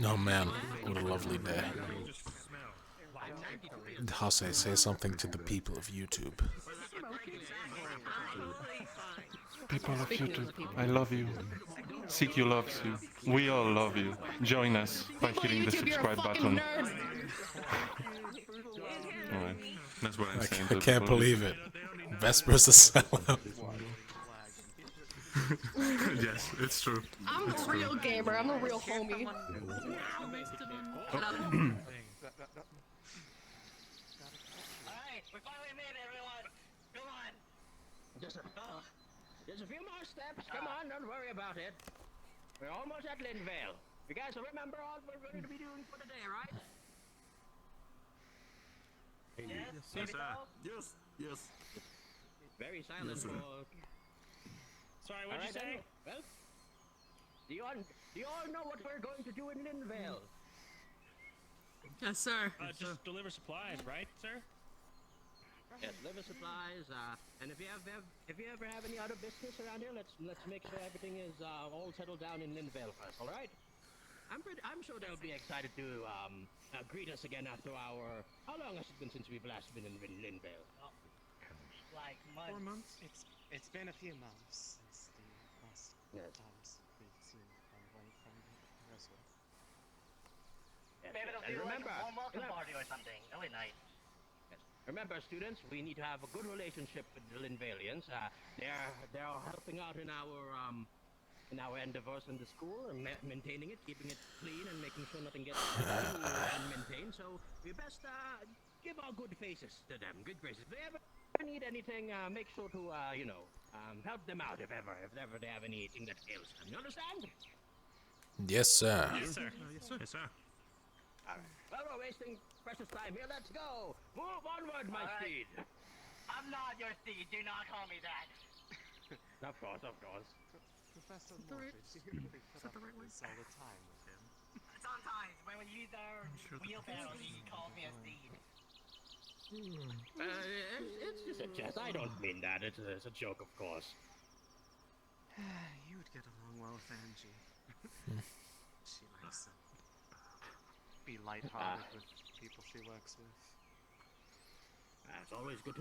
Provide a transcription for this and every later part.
Oh man, what a lovely day. Hase, say something to the people of YouTube. People of YouTube, I love you. CQ loves you. We all love you. Join us by hitting the subscribe button. Alright, that's what I'm saying. I can't believe it. Vesper's a sellout. Yes, it's true. I'm a real gamer. I'm a real homie. Alright, we're finally made, everyone. Come on. Just a few more steps. Come on, don't worry about it. We're almost at Linvale. You guys remember all we're going to be doing for the day, right? Yes, Yes. Very silent for... Sorry, what'd you say? Well, do you all know what we're going to do in Linvale? Yes, sir. Just deliver supplies, right, sir? Yes, liver supplies, and if you ever have any other business around here, let's make sure everything is all settled down in Linvale first, all right? I'm sure they'll be excited to greet us again after our... How long has it been since we've last been in Linvale? Like months. 4 months? It's been a few months since the last times we've seen one from Rosewood. And Maybe it'll be remember, like a warm welcome party or something. Really nice. Remember, students, we need to have a good relationship with the Linvalians. They're helping out in our endeavors in the school and maintaining it, keeping it clean, and making sure nothing gets unmaintained. So we best give our good faces to them, good graces. If they ever need anything, make sure to help them out if ever they have anything that ails them. You understand? Yes, sir. Yes, sir. Yes, sir. All right. Well, we're wasting precious time here. Let's go. Move onward, my steed. I'm not your steed. Do not call me that. Of course. Professor the right- Mortis, you put is that up the right with way? this all the time with him. Sometimes when we use our wheelbarrows, he calls me a steed. It's just a jest. I don't mean that. It's a joke, of course. You would get along well with Angie. She likes to be lighthearted with people she works with. It's always good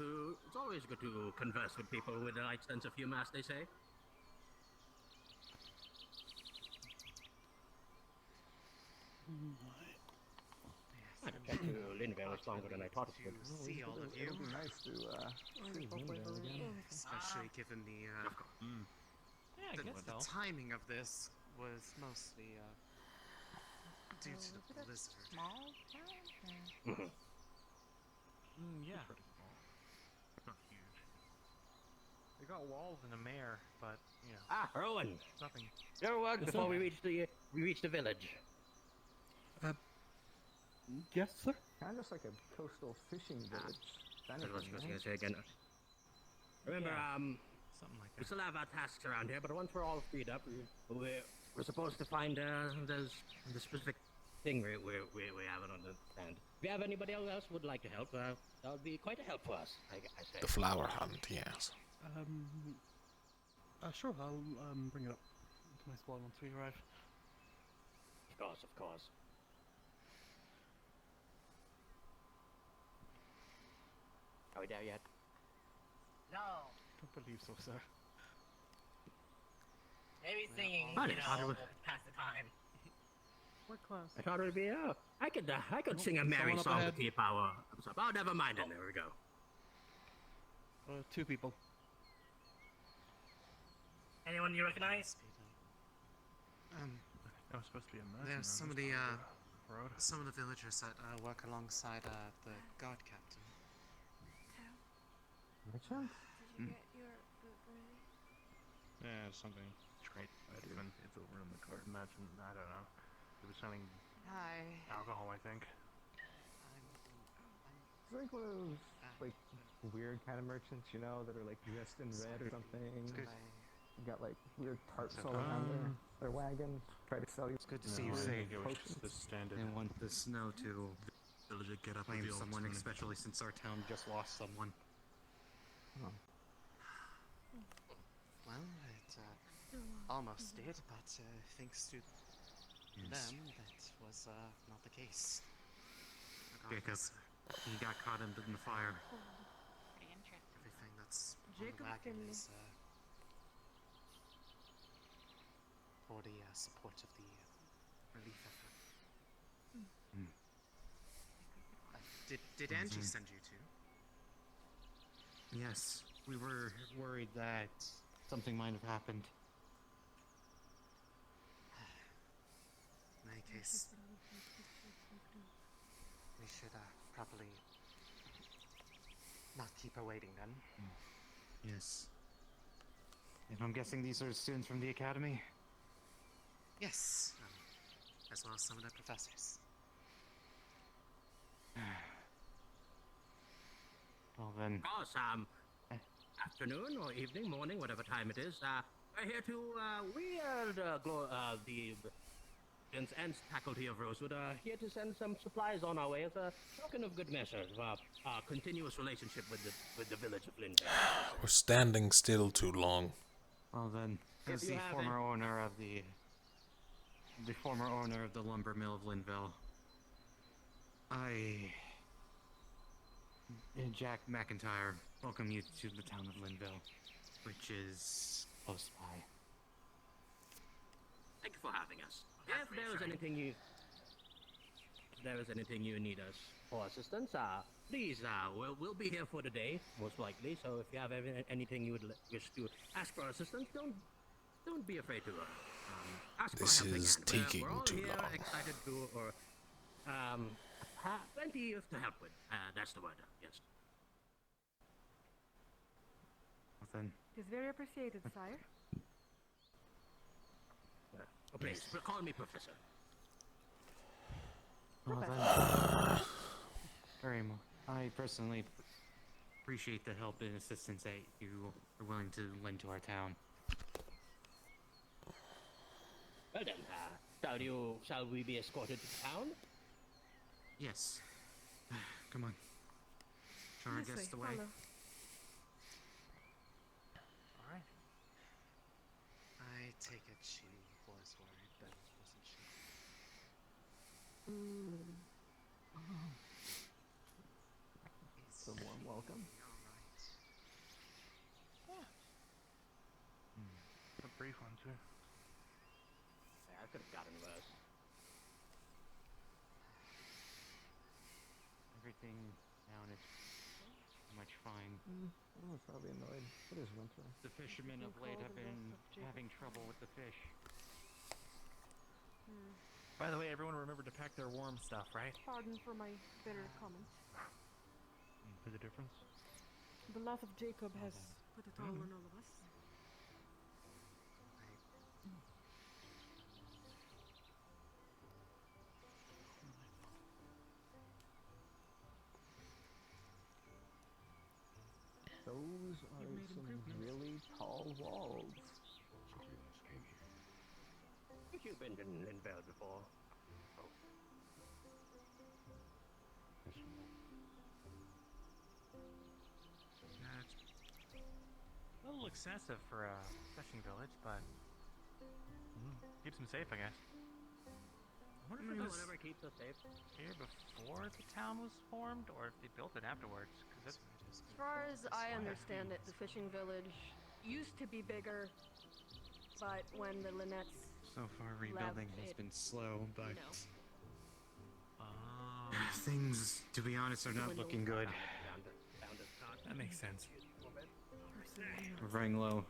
to converse with people with a light sense of humor, as they say. I had to get to Linvale was longer than I thought it would. To see all of you, Nice to see Linvale again. especially given the Yeah, I guess the so. timing of this was mostly due to the blizzard. Small town? Yeah. Not huge. They got walls and a mayor, but you know, Erwin, nothing. your word before we reach the village. Yes, sir. Kind of just like a coastal fishing village. That's what I was gonna say again. Remember, Something like we that. still have our tasks around here, but once we're all freed up, we're supposed to find the specific thing we haven't understand. If you have anybody else would like to help, that would be quite a help for us. I say. The flower hunt, yes. Sure, I'll bring it up to my squad once we arrive. Of course. Are we there yet? No, Don't believe so, sir. maybe singing, I thought it was- pass the time. We're close. I thought it would be. I could sing a merry someone up song to ahead. keep our. Oh, never mind. Then there we go. 2 people. Anyone you recognize? That was supposed to be a mess. There's some of the road. some of the villagers that work alongside the guard captain. Merchant? Did you get your boot ready? Yeah, something straight. Even it's over in the cart. Imagine, I don't know. It was selling Hi. alcohol, I think. It's like one of those like weird kind of merchants, you know, that are like dressed in red or something. good. Got like weird tarps all around their wagon. Try to sell you. It's good to see you safe. It was just the standard. And want the snow to Villager get up claim someone, especially since our town just lost someone. Oh. Well, it almost did, but thanks to Yes. them, that was not the case. Jacob, he got caught in the fire. Pretty interesting. Everything that's on Jacob the wagon Finley. is for the support of the relief effort. Did Angie send you to? Yes, we were worried that something might have happened. In any case, we should probably not keep her waiting then. Yes. And I'm guessing these are students from the academy? Yes, as well as some of the professors. Well then, Of course, afternoon or evening, morning, whatever time it is, we're here to, we are the students and faculty of Rosewood are here to send some supplies on our way as a token of good measure of our continuous relationship with the village of Linvale. We're standing still too long. well then, If as you the have former owner of the lumber mill of Linville, Jack McIntyre, welcome you to the town of Linville, which is close by. Thank you for having us. If there is anything you need us for assistance, please, we'll be here for the day, most likely. So if you have anything you would wish to ask for assistance, don't be afraid to ask This for a helping is hand. taking we're all too here long. excited to, plenty to help with. That's the word. Yes. Well then, It is very appreciated, sire. Oh, please, call me Professor. well then, I personally appreciate the help and assistance that you are willing to lend to our town. Well then, shall we be escorted to town? Yes. Come on. Show our guests the way. Alright. I take it she was worried, but wasn't she? It's a warm welcome. Alright. A brief one, too. Yeah, I could have gotten worse. Everything down is pretty much fine. Oh, probably annoyed. It is winter. The fishermen of late have been having trouble with the fish. By the way, everyone remembered to pack their warm stuff, right? Pardon for my bitter comments. For the difference? The loss of Jacob has put it all on all of us. Those are made some improvements. really tall walls. Have you been in Linvale before? It's a little excessive for a fishing village, but keeps them safe, I guess. I wonder if it was Whatever keeps us safe. here before the town was formed, or if they built it afterwards. Because As far as I understand it, the fishing village used to be bigger, but when the Lynnettes, So far, rebuilding has it- been slow, but you know, things, to be honest, are not looking good. that makes sense. We're running low.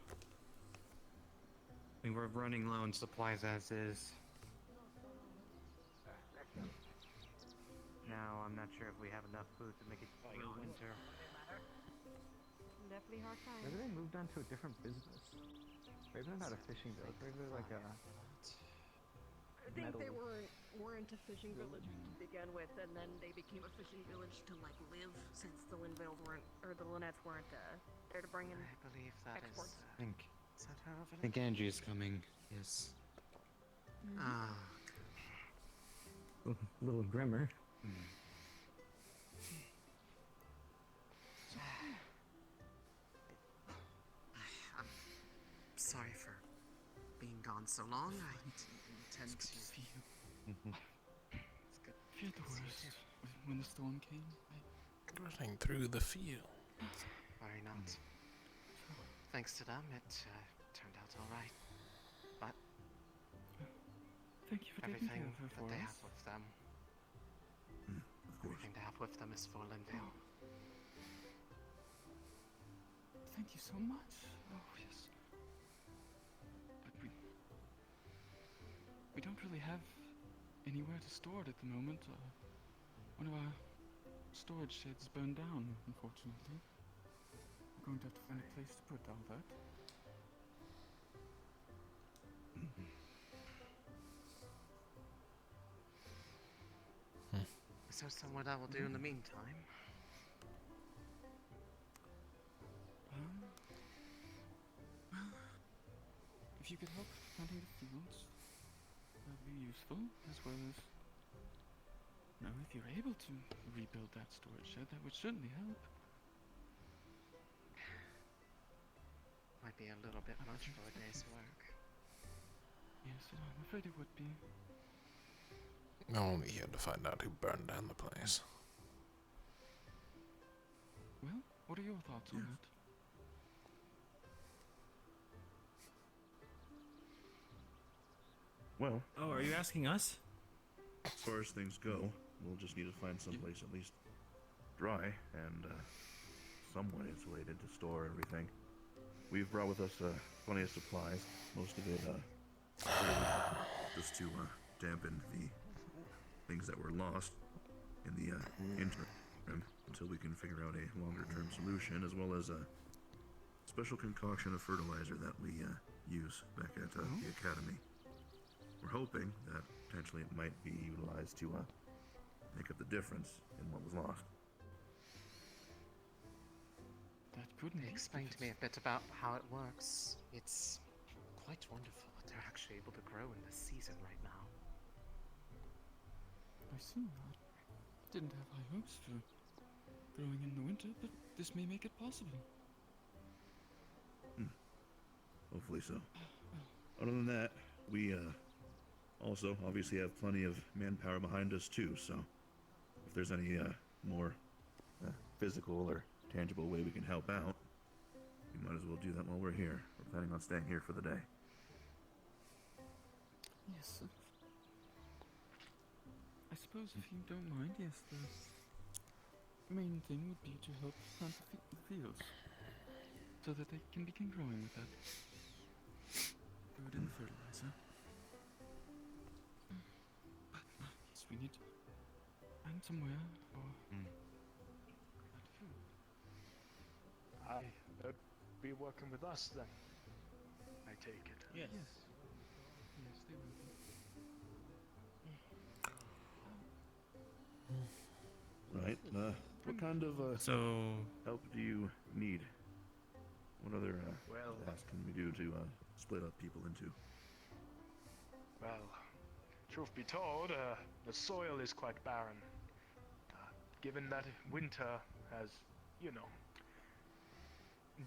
We were running low on supplies as is. Now, I'm not sure if we have enough food to make it through winter. definitely hard Maybe times. they moved on to a different business. Maybe they're not a fishing village. Maybe they're like a. I think they metal weren't a fishing village to begin with, and then they became a fishing village to like live, since the Linvales weren't, or the Lynnettes weren't there to bring in I believe that is. exports. I think, Is that her over I think Angie is coming. Yes. Ah, a little grimmer. I'm sorry for being gone so long. I didn't intend to. It's good. Feared the to see you worst too. when the storm came. Running through the field. Worry not. Thanks to them, it turned out all right. But Thank you for taking care everything of her that for they us. have with them, Of course. everything they have with them is for Linville. Thank you so much. Oh, yes. But we don't really have anywhere to store it at the moment. One of our storage sheds burned down, unfortunately. We're going to have to find a place to put all that. Is there somewhere that will do in the meantime? Well, if you could help planting the fields, that would be useful, as well as, if you're able to rebuild that storage shed, that would certainly help. Might be a little bit much for a day's work. Yes, I'm afraid it would be. I'm only here to find out who burned down the place. Well, what are your thoughts on that? Well, Oh, are you asking us? as far as things go, we'll just need to find someplace at least dry and somewhat insulated to store everything. We've brought with us plenty of supplies, most of it just to dampen the things that were lost in the interim until we can figure out a longer-term solution, as well as a special concoction of fertilizer that we use back at the academy. We're hoping that potentially it might be utilized to make up the difference in what was lost. That could They be. explained to me a bit about how it works. It's quite wonderful what they're actually able to grow in this season right now. I see. I didn't have high hopes for growing in the winter, but this may make it possible. Hopefully so. Other than that, we also obviously have plenty of manpower behind us too, so if there's any more physical or tangible way we can help out, we might as well do that while we're here. We're planning on staying here for the day. Yes. I suppose if you don't mind, yes, the main thing would be to help plant the fields so that they can begin growing with that food and fertilizer. But yes, we need to find somewhere for that food. They'd be working with us then. I take it. Yes. Yes. Yes, they will be. Right. What kind of So, help do you need? What other Well, tasks can we do to split up people into? well, truth be told, the soil is quite barren. Given that winter has,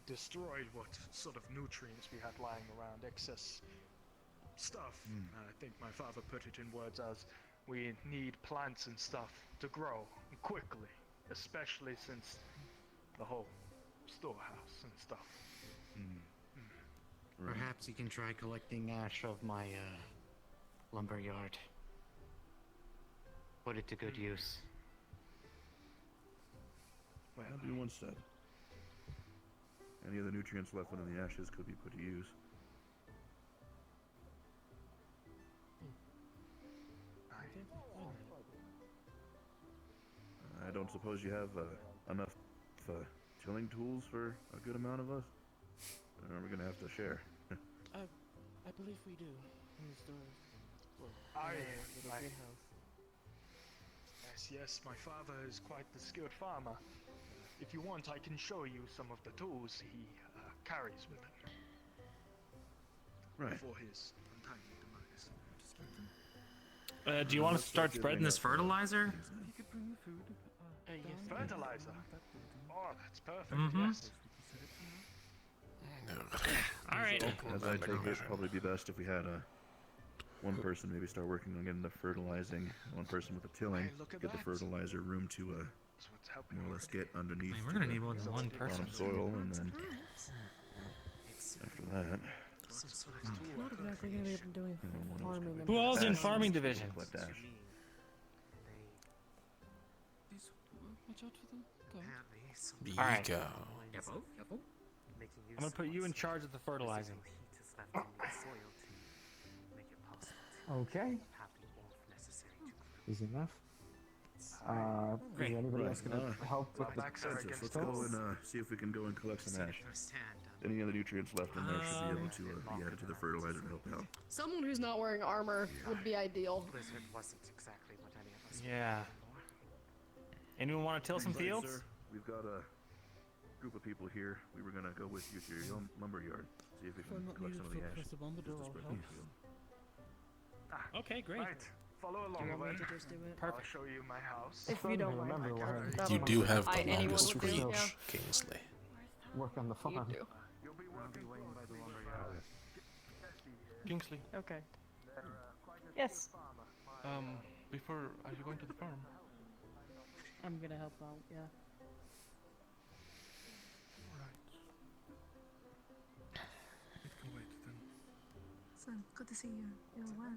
destroyed what sort of nutrients we had lying around, excess stuff. I think my father put it in words as, we need plants and stuff to grow quickly, especially since the whole storehouse and stuff. Right. Perhaps you can try collecting ash of my lumber yard. Put it to good use. Well, That'd be one step. Any of the nutrients left within the ashes could be put to use. I don't suppose you have enough tilling tools for a good amount of us? Or are we gonna have to share? I believe we do. In the store. Well, little I- greenhouse. yes, my father is quite the skilled farmer. If you want, I can show you some of the tools he carries with him. Right. For his untimely demise. do you want to Let's start get spreading everything this up for fertilizer? things then. You could bring the food. Yes. down Fertilizer? along that building. Oh, that's perfect, Mhm. yes. We can set it for now. All right. As I take it, it'd probably be best if we had one person maybe start working on getting the fertilizing, one person with the tilling, Hey, look at get the that. fertilizer room to That's what's helping more or less already. get underneath I mean, we're to gonna the need more than one person. bottom soil, and then It's after that, some sort of Not exactly gonna be able to do any everyone else farming can in Who collect all's in dash, farming people division? collect What do dash. you mean? They Please, watch out for the goat. apparently some Alright. Ego. Careful, careful. making use I'm gonna of put you in what's charge of the fertilizing. physical heat is left in the soil to make it possible to Okay. have the warmth necessary to grow. Easy enough. Great. Is anybody Right, else gonna help with the back there against Let's the go wall. and see if we can go and collect some Seen it ash. firsthand. Any other nutrients left in there should be able to be added to the fertilizer to help out. Someone who's not wearing armor would be ideal. Blizzard wasn't exactly what any of us Yeah. were looking for. Anyone want to till some Right, fields? sir. We've got a group of people here. We were gonna go with you to your lumber yard, see if we If I'm can not collect needed some of for the ash. Professor Bombadil, Just to I'll spread help. the field. Okay, great. Right, follow along, Do you want me then. to just do it? I'll show you my house. If you don't mind. remember what That You would do be- have the anyone longest would do, reach, yeah. Kingsley. work on the You farm. do. You'll be I'll be working waiting by the closely lumber with, yard. Kingsley, Okay. quite an Yes. astute farmer. before, are you going to the farm? I'm gonna help out, yeah. Right. It can wait then. So, good to see you. You're well.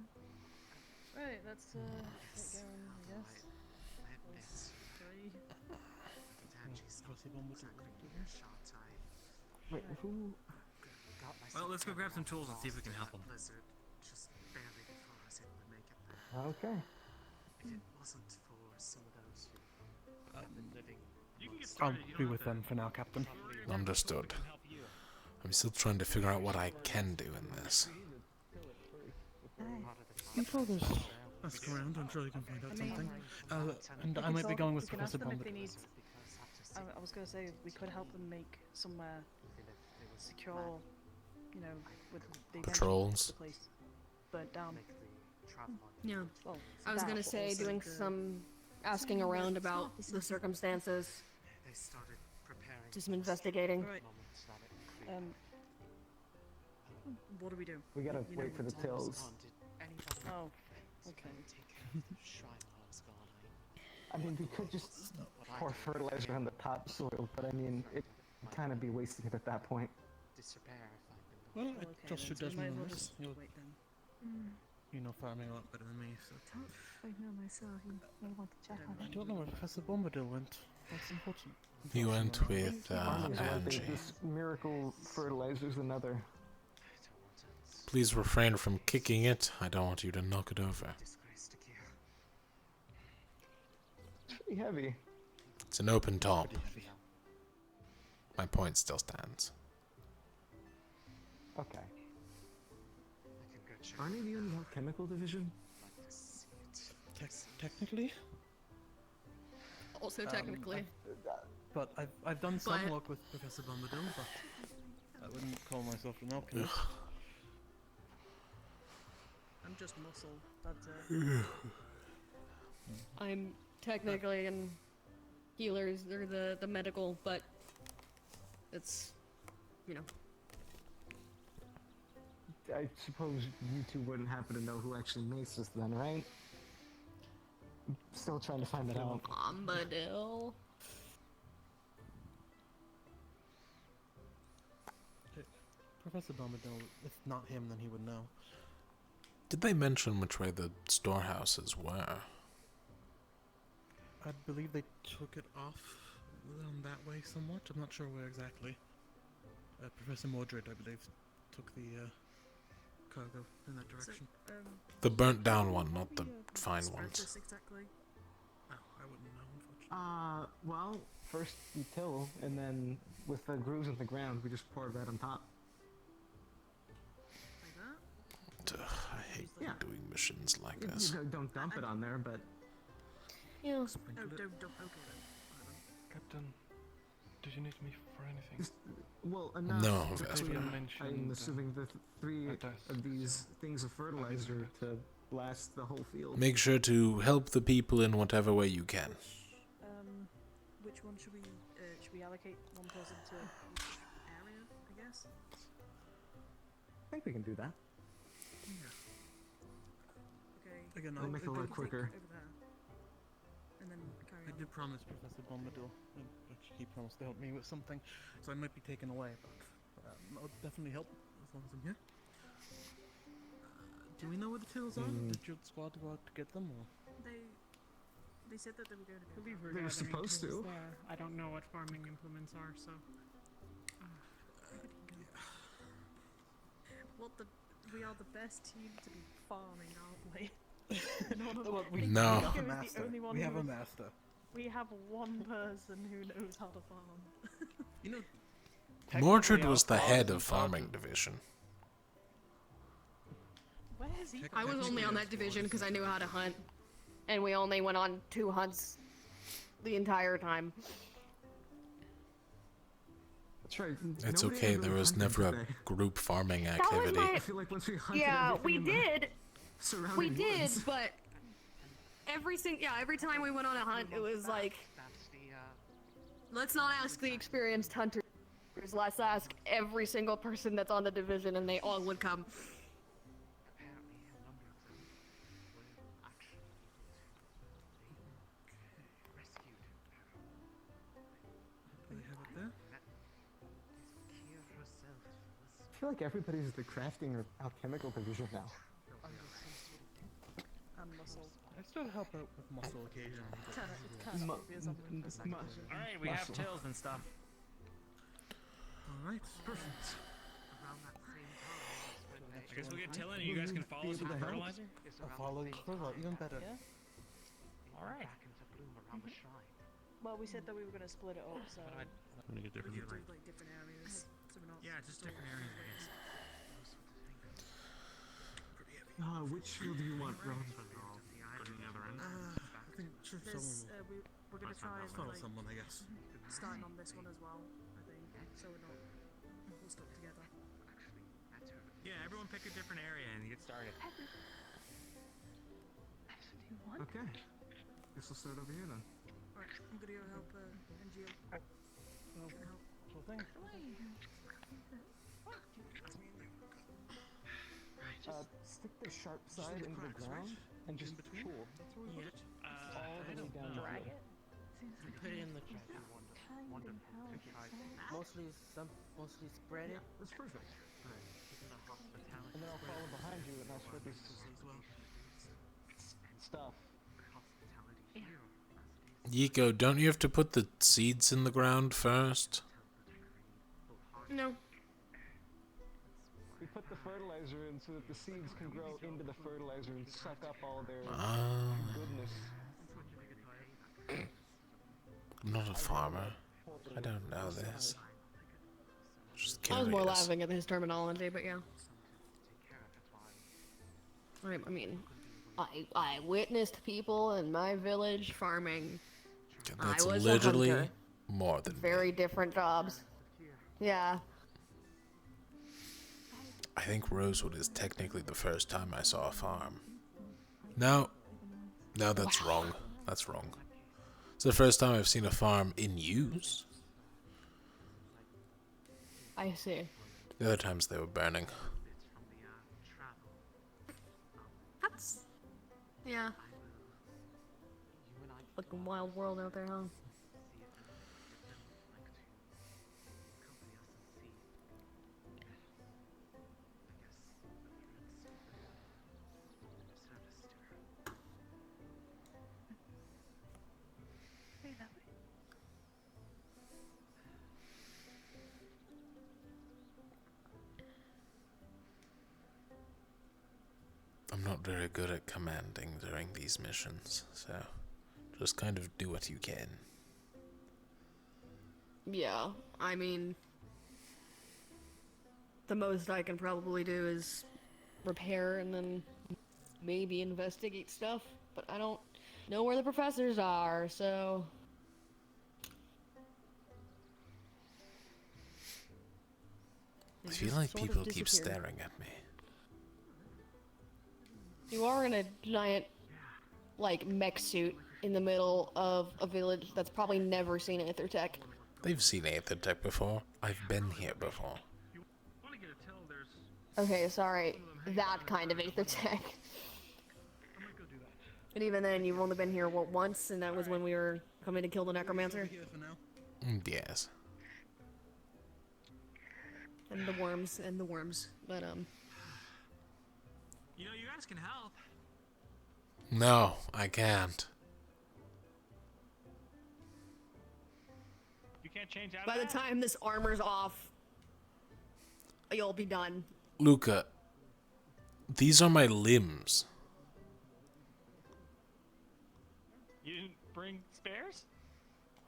Right, let's get going, I guess. I admit, Three. Danji's not Professor Bombadil. exactly a shot. I Wait, who? got myself Well, let's go grab some tools and see if we can lost help in 'em. that blizzard just barely before I was able to make it there. Okay. If it wasn't for some of those who have been living I'll be with them for now, Captain. Understood. I'm still trying to figure out what I can do in this. You told us. Ask around, I'm sure you can find out something. And I might be going with Professor Bombadil. I was gonna say we could help them make somewhere secure, you know, with the Patrols. the place burnt down. Yeah. Well, I was that, gonna but say also doing the- some asking around about the circumstances, They started preparing do some investigating. Right. moments that it cleared. What do we do? We gotta You wait know, for the Time was tills. on. Did anybody Oh, okay. take care of the shrine while I was gone? I mean, we could just pour fertilizer on the topsoil, but I mean, it'd kind of be wasting it at that point. Disrepair if I'd been Well, Okay, I trust then, your so we might as judgment well on this. just You'll, wait then. you know farming a lot better than me, so. I know myself. You may want to check I don't know where Professor Bombadil went. That's important. He went with Farming is one thing, Angie. this miracle fertilizer's another. Please refrain from kicking it. I don't want you to knock it over. disgrace to Kier. It's pretty heavy. It's an open top. Pretty heavy. My point still stands. Okay. I can go check. Are any of you in the chemical division? I'd like to see it. Technically, Also, technically. but I've done some But- work with Professor Bombadil, but I wouldn't call myself an alchemist. I'm just muscle. That's it. I'm technically in healers, they're the medical, but it's, you know. I suppose you two wouldn't happen to know who actually makes this then, right? Still trying to find that out. Bombadil. Professor Bombadil, if not him, then he would know. Did they mention which way the storehouses were? I believe they took it off that way somewhat. I'm not sure where exactly. Professor Mordred, I believe, took the cargo in that direction. The burnt down one, not the fine spread ones. this exactly? Oh, I wouldn't know, unfortunately. Well, first we till, and then with the grooves in the ground, we just pour right on top. Like that? Ugh, I hate Yeah. doing missions like You this. don't dump it on there, but Yeah. Oh, Sprinkle it. don't. Okay then. Captain, did you need me for anything? well, enough. No, between, Vesper. You I'm mentioned, assuming the three a desk. of these things of fertilizer to last the whole field. Make sure to help the people in whatever way you can. Which one should we allocate one person to each area, I guess? I think we can do that. Again, They make it a lot quicker. Over there. And then carry I on. did promise Professor Bombadil that he promised to help me with something, so I might be taken away, but I'll definitely help as long as I'm here. Do we know where the tills are? Did your squad go out to get them, or? They said that they were going to I believe we're They were gathering supposed tools to. there. I don't know what farming implements are, so. Well, we are the best team to be farming, aren't we? Well, No. have a Nico is the master. only one We have who a is- master. We have one person who knows how to farm. You know, Mordred technically was the our head farms of and farming farms- division. Where's he? I was only on that division because I knew how to hunt, and we only went on 2 hunts the entire time. That's right. It's nobody okay, ever there was hunted never a today. group farming That was activity. my. I feel like once we hunted Yeah, everything we in the did. surrounding We did, woods. but every time we went on a hunt, it was like, That's the let's not ask the experienced hunters. Let's ask every single person that's on the division, and they all would come. apparently a number of them were actually rescued. Do they have it there? Kira herself was I feel like everybody's the crafting or alchemical division now. And muscle. I still help out with muscle occasionally. but- It's kind of obvious I'm in this division. Alright, we have tills and stuff. Alright, perfect. around that same time is when they I guess we'll get tilling and you guys can follow us with the fertilizer? is I'll around follow the the same further, time even better. Yeah. they All went right. back into bloom around the shrine. Well, we said that we were going to split it up, so What do I- I'm gonna get we different. could do like different areas. So we're not. Yeah, just different areas, I guess. Which field do you want, Ron? I think sure There's, someone we're going to try will and follow like someone, I guess. starting on this one as well. I think so we're not all stuck together. Yeah, everyone pick a different area and get started. Okay. Guess we'll start over here then. Alright, I'm going to go help NGO. Well, Help. sure thing. Stick the sharp side into the ground and just pull all the way down the drag hill. it. Put it in the trash. Mostly spread it. That's perfect. And then I'll follow behind you and I'll spread this stuff. Yiko, don't you have to put the seeds in the ground first? No. We put the fertilizer in so that the seeds can grow into the fertilizer and suck up all their goodness. I'm not a farmer. I don't know this. Just I was more curious. laughing at his terminology, but yeah. I mean, I witnessed people in my village farming. That's I was literally a hunter. more than Very different jobs. Yeah. I think Rosewood is technically the first time I saw a farm. No, that's wrong. That's wrong. It's the first time I've seen a farm in use. I see. The other times they were burning. That's... Yeah. Fucking wild world out there, huh? I'm not very good at commanding during these missions, so just kind of do what you can. Yeah, I mean... The most I can probably do is repair and then maybe investigate stuff, but I don't know where the professors are, so... I feel like people keep staring at me. You are in a giant, like, mech suit in the middle of a village that's probably never seen Aethertech. They've seen Aethertech before. I've been here before. Okay, sorry. That kind of Aethertech. do that. And even then, you've only been here, what, once? And that was when we were coming to kill the necromancer? Here for now. Yes. And the worms, But, You know, you guys can help. No, I can't. You can't change out by of the that? time this armor's off, you'll be done. Luca, these are my limbs. You didn't bring spares?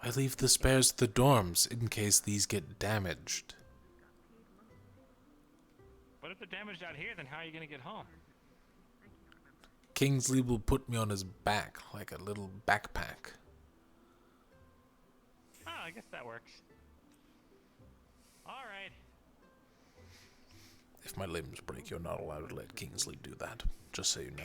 I leave the spares to the dorms in case these get damaged. But if they're damaged out here, then how are you going to get home? Kingsley will put me on his back like a little backpack. Oh, I guess that works. Alright. If my limbs break, you're not allowed to let Kingsley do that. Just so you know.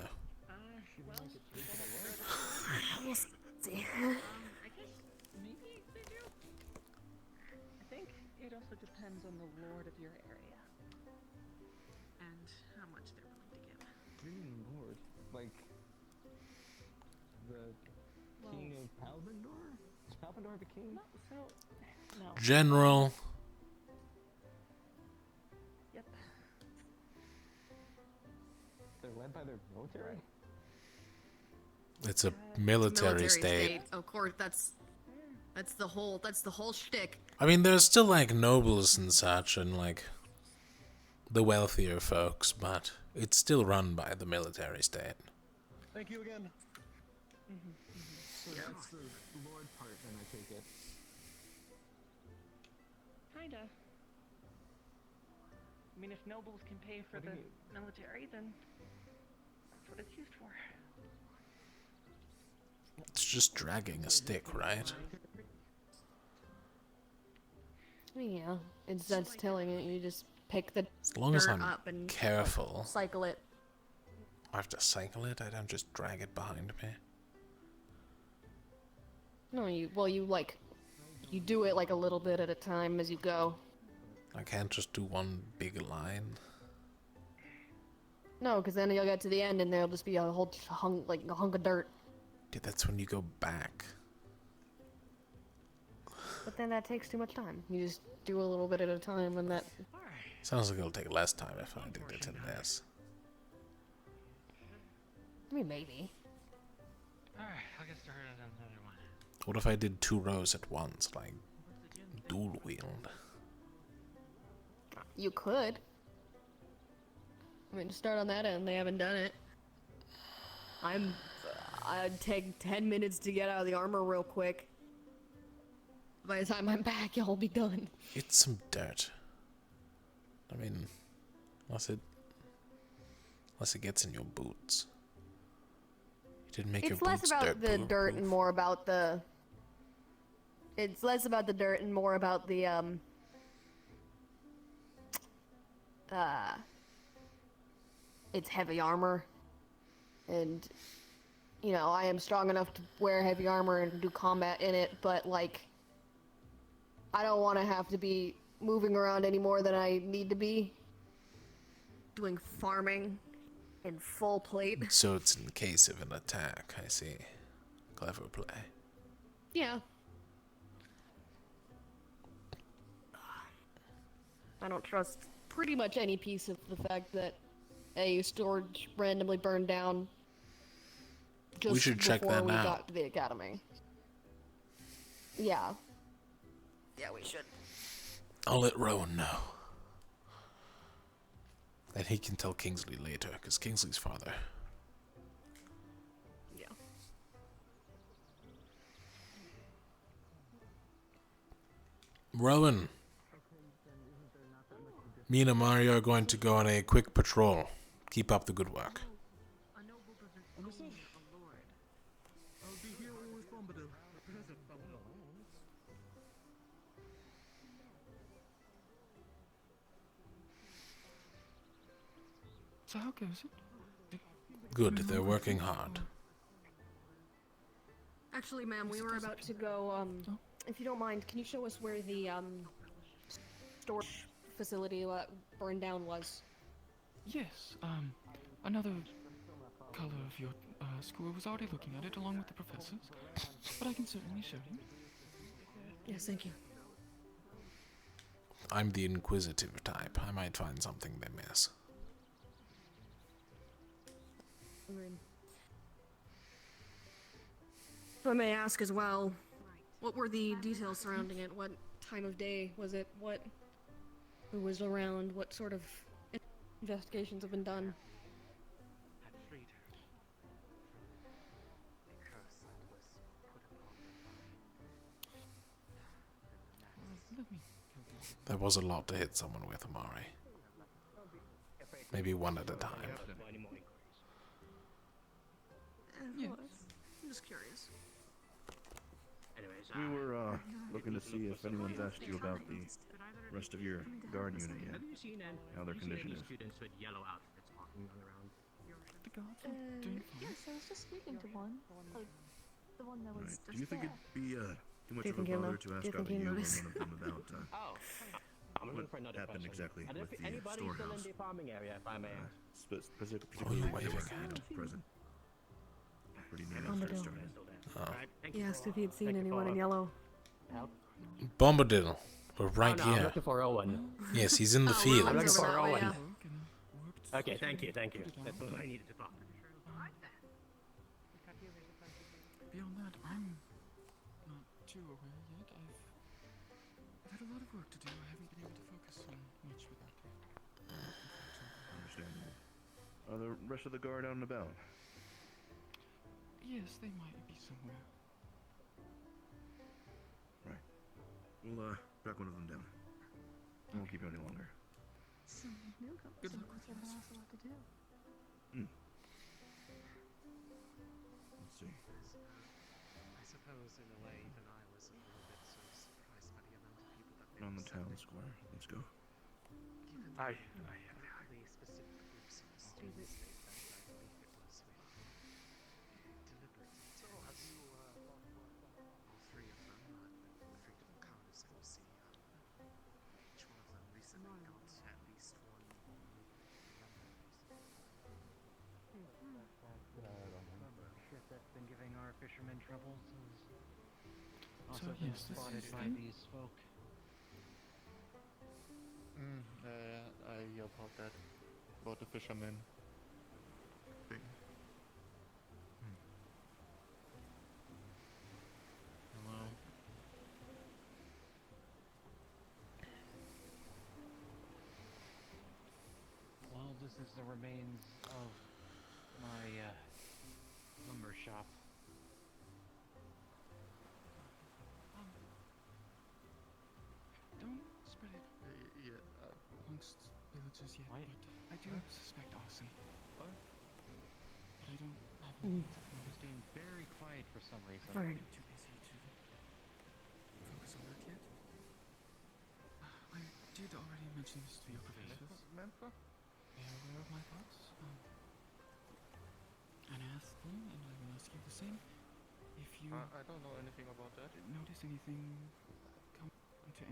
We'll see. I guess maybe they do. I think it also depends on the lord of your area. And how much they're willing to give. What do you mean lord? Like the king of Palvendor? Is Palvendor the king? No, so no. General. Yep. They're led by their military? It's a military state. Of course, that's the whole shtick. I mean, there's still like nobles and such, and like the wealthier folks, but it's still run by the military state. Thank you again. So that's the lord part, then I take it. Kinda. I mean, if nobles can pay for What do the you- military, then that's what it's used for. It's just dragging a stick, right? Yeah, that's telling it. You just pick the As long as dirt I'm up and careful. cycle it. I have to cycle it? I don't just drag it behind me. No, you do it like a little bit at a time as you go. I can't just do one big line. No, because then you'll get to the end and there'll just be a whole hunk of dirt. Dude, that's when you go back. But then that takes too much time. You just do a little bit at a time, and that. Sounds like it'll take less time if I did it in this. I mean, maybe. Alright, I'll get started on another one. What if I did 2 rows at once, like dual wield? You could. I mean, to start on that end, they haven't done it. I'd take 10 minutes to get out of the armor real quick. By the time I'm back, you'll be done. It's some dirt. I mean, unless it gets in your boots. You didn't make It's your less boots about the dirt and more about the. It's less about the dirt and more about the it's heavy armor, and you know I am strong enough to wear heavy armor and do combat in it, but like I don't want to have to be moving around any more than I need to be. Doing farming in full plate. So it's in case of an attack, I see. Clever play. Yeah. I don't trust pretty much any piece of the fact that a storage randomly burned down just We should check before that we out. got to the academy. Yeah. Yeah, we should. I'll let Rowan know. And he can tell Kingsley later, because Kingsley's father. Yeah. Rowan. Me and Amari are going to go on a quick patrol. Keep up the good work. A noble doesn't own a lord. I'll be here always, Bombadil. So how goes it? Good, they're working hard. Actually, ma'am, we were about to go, if you don't mind, can you show us where the, storage facility that burned down was? Yes, another color of your school was already looking at it along with the professors, but I can certainly show you. Yes, thank you. I'm the inquisitive type. I might find something they miss. If I may ask as well, what were the details surrounding it? What time of day was it? Who was around? What sort of investigations have been done? Had freed her from a curse that was put upon them by There was a lot to hit someone with, Amari. Maybe one at a time. Yes. I'm just curious. We were looking to see if anyone's asked you about the rest of your guard unit yet. Have you seen How their condition is. students with yellow outfits walking around? The guards are doing fine. Yes, I was just speaking to one. Like, the one that was Right. just Do you think there. it'd be too much Do you of a think he'll bother know? to Do ask you either think he'll you or one notice? of them about I'm looking for another happened person. exactly And with if the anybody still in storehouse? the farming area, if I may ask. Particularly you the waving storehouse at? present. Pretty near Bombadil. the store. Oh. He asked if he'd seen anyone in yellow. Help? Bombadil, we're right Oh, no, I'm here. looking for Owen. Yes, he's in the Oh, field. I'm looking Rowan's over for that way, Owen. yeah. Okay, thank you. That's all I needed to talk. Beyond that, I'm not too aware yet. I've had a lot of work to do. I haven't been able to focus on much with that. Understandable. Are the rest of the guard out and about? Yes, they might be somewhere. Right. We'll track one of them down. I won't keep you any longer. Some newcomers. Good luck What's everyone else allowed to do? Let's see. I suppose in a way even I was a little bit sort of surprised by the amount of people that they On were the town sending. square. Let's go. Given the specific groups of students they sent, I believe it was with deliberate intent. All three of them, the freedom counters that you see, each one of them recently got at least one Ship that's been giving our fishermen troubles has So, also been yes, this spotted is by fine. these folk. I about that. About the fishermen. Thing. Hello. Well, this is the remains of my lumber shop. Don't spread it amongst villagers yet, Why? but I do suspect arson. What? But I don't have Mm. It was being very quiet for some reason. Right. too busy to focus on that yet. I did already mention this to your professors. Member? They are aware of my thoughts. And I asked them, and I will ask you the same. If you I don't know anything about that. notice anything, come to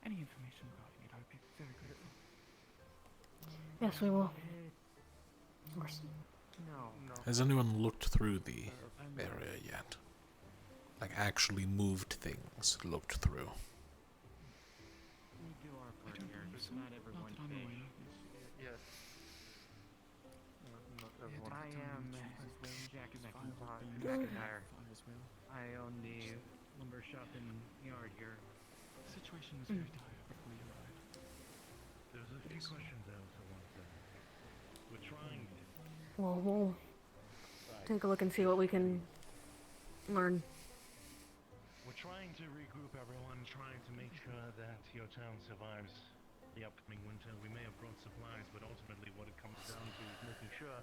any information regarding it, I would be very grateful. Yes, we will. Of course. No. Has anyone looked through the area yet? Like actually moved things looked through. We do our I part don't here. believe so. Not Not everyone that I'm fish. aware of. Yes. Not Yeah, everyone. I am Jack As far McIntyre. as well. I own the lumber shop and yard here. The situation was very dire before you arrived. There's a few questions I also want to ask. We're trying to... Well, we'll take a look and see what we can learn. We're trying to regroup everyone, trying to make sure that your town survives the upcoming winter. We may have brought supplies, but ultimately what it comes down to is making sure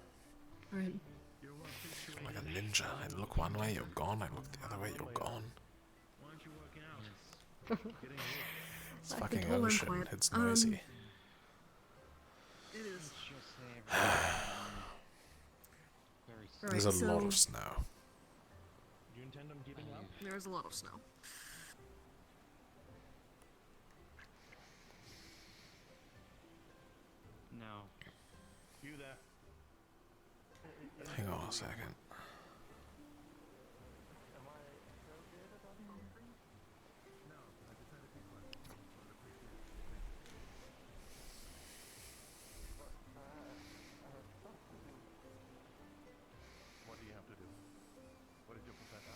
Right. you're well situated. Like a ninja. I look one way, you're gone. I look the other way, you're gone. Why aren't you working out? Getting It's I fucking can tell I'm ocean. quiet. It's noisy. It is. It's just very There's a lot so- of snow. Do you intend on keeping up? There's a lot of snow. No. You there? Hang on a second. What do you have to do? What is your profession?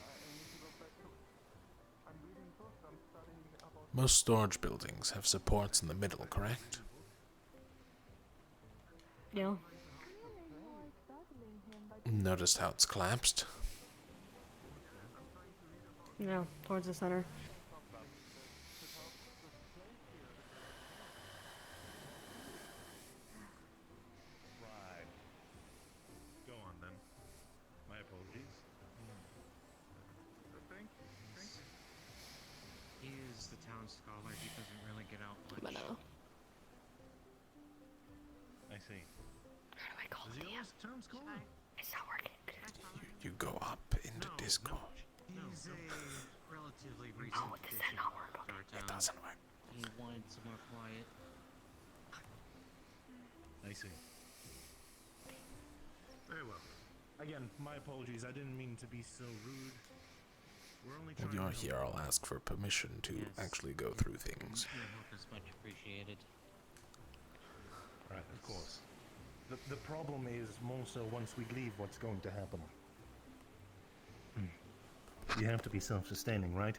Most storage buildings have supports in the middle, correct? Yeah. Noticed how it's collapsed? Yeah, towards the center. Right. Go on then. My apologies. Thank you. He is the town scholar. He doesn't really get out much. But no. I see. How do I call Is he always town scholar? It's not working. You go up into Discord. He's a relatively recent addition to our town. It doesn't work. He wanted some more quiet. I see. Very well. Again, my apologies. I didn't mean to be so rude. We're only When trying you're to here, I'll ask for permission to actually go through things. Your help is much appreciated. Right, of course. The problem is more so once we leave what's going to happen. You have to be self-sustaining, right?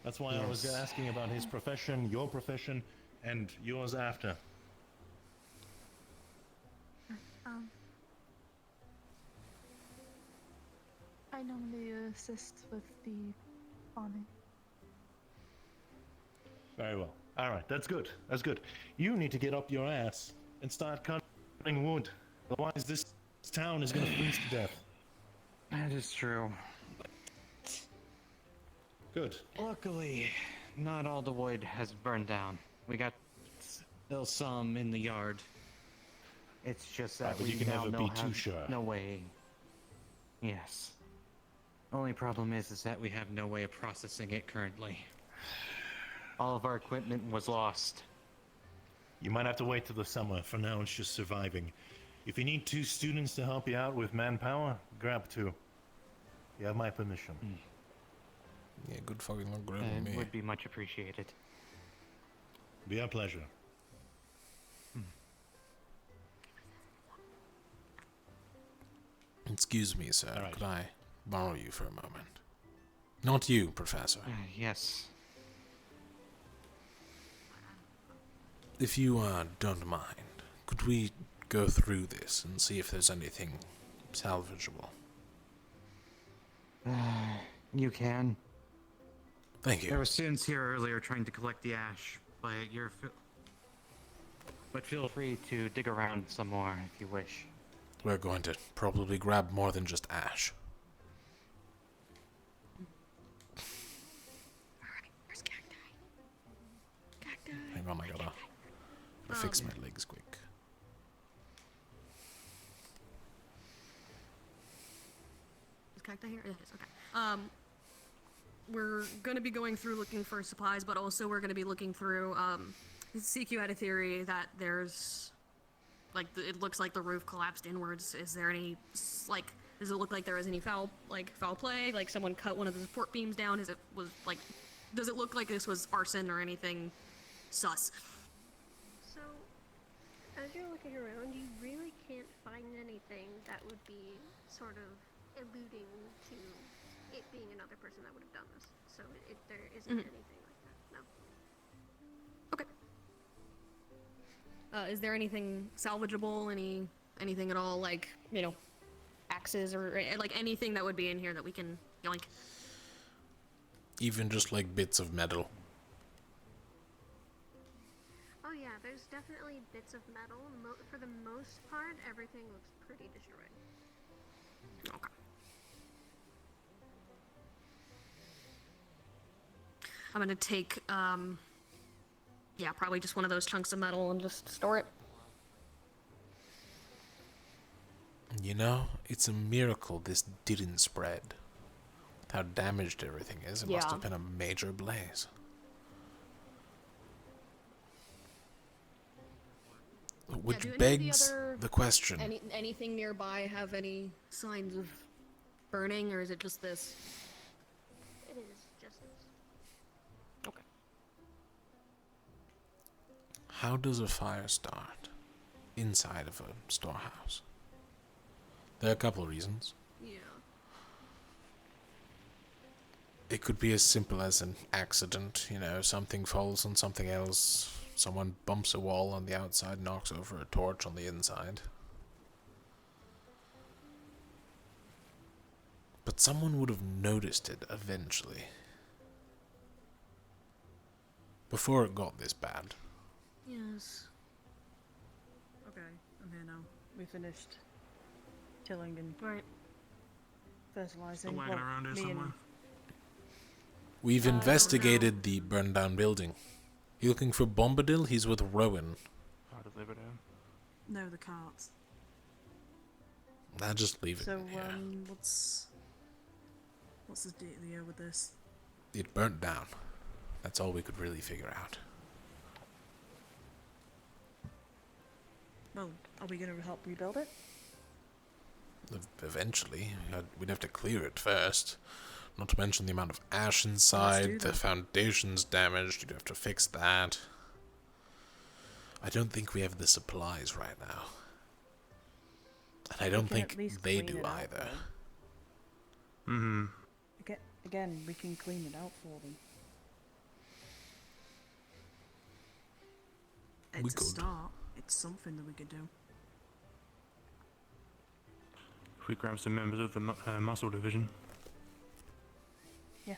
That's why I was asking about his profession, your profession, and yours after. I normally assist with the farming. Very well. Alright, that's good. That's good. You need to get up your ass and start cutting wood. Otherwise this town is going to freeze to death. That is true. Good. Luckily, not all the wood has burned down. We got still some in the yard. It's just that but we you can now never be have too sure. no way. Yes. Only problem is that we have no way of processing it currently. All of our equipment was lost. You might have to wait till the summer. For now, it's just surviving. If you need 2 students to help you out with manpower, grab 2. You have my permission. Yeah, good fucking luck grabbing me. It would be much appreciated. Be our pleasure. Excuse me, sir. Could I borrow you for a moment? Not you, Professor. Yes. If you don't mind, could we go through this and see if there's anything salvageable? You can. Thank you. There were students here earlier trying to collect the ash, but but feel free to dig around some more if you wish. We're going to probably grab more than just ash. Alright, where's Cacti? Cacti. Hang on, I gotta fix my legs quick. Is Cacti here? It is, okay. We're gonna be going through looking for supplies, but also we're gonna be looking through, CQ had a theory that there's, like, it looks like the roof collapsed inwards. Is there any, like, does it look like there was any foul play? Like, someone cut one of the support beams down? Does it look like this was arson or anything sus? So, as you're looking around, you really can't find anything that would be sort of alluding to it being another person that would have done this. So, there isn't anything like that, no. Is there anything salvageable? Anything at all? Like, axes or like anything that would be in here that we can yoink? Even just like bits of metal. Oh yeah, there's definitely bits of metal. For the most part, everything looks pretty destroyed. Okay. I'm gonna take, probably just one of those chunks of metal and just store it. You know, it's a miracle this didn't spread. How damaged everything is. It must have been a major blaze. Which do any of begs other, the question. Anything nearby have any signs of burning, or is it just this? It is just this. Okay. How does a fire start inside of a storehouse? There are a couple of reasons. Yeah. It could be as simple as an accident, you know, something falls on something else, someone bumps a wall on the outside, knocks over a torch on the inside. But someone would have noticed it eventually. Before it got this bad. Yes. Okay, I'm here now. We finished tilling and fertilizing. Still wagging around here somewhere. We've investigated the burned down building. You looking for Bombadil? He's with Rowan. How to leave it in? No, the carts. I'll just leave it. So, what's the deal with this? It burnt down. That's all we could really figure out. Well, are we going to help rebuild it? Eventually. We'd have to clear it first. Not to mention the amount of ash inside, the foundation's damaged, you'd have to fix that. I don't think we have the supplies right now. And I don't think they do either. Mm-hmm. Again, we can clean it out for them. It's a start. It's something that we could do. If we grab some members of the muscle division. Yeah.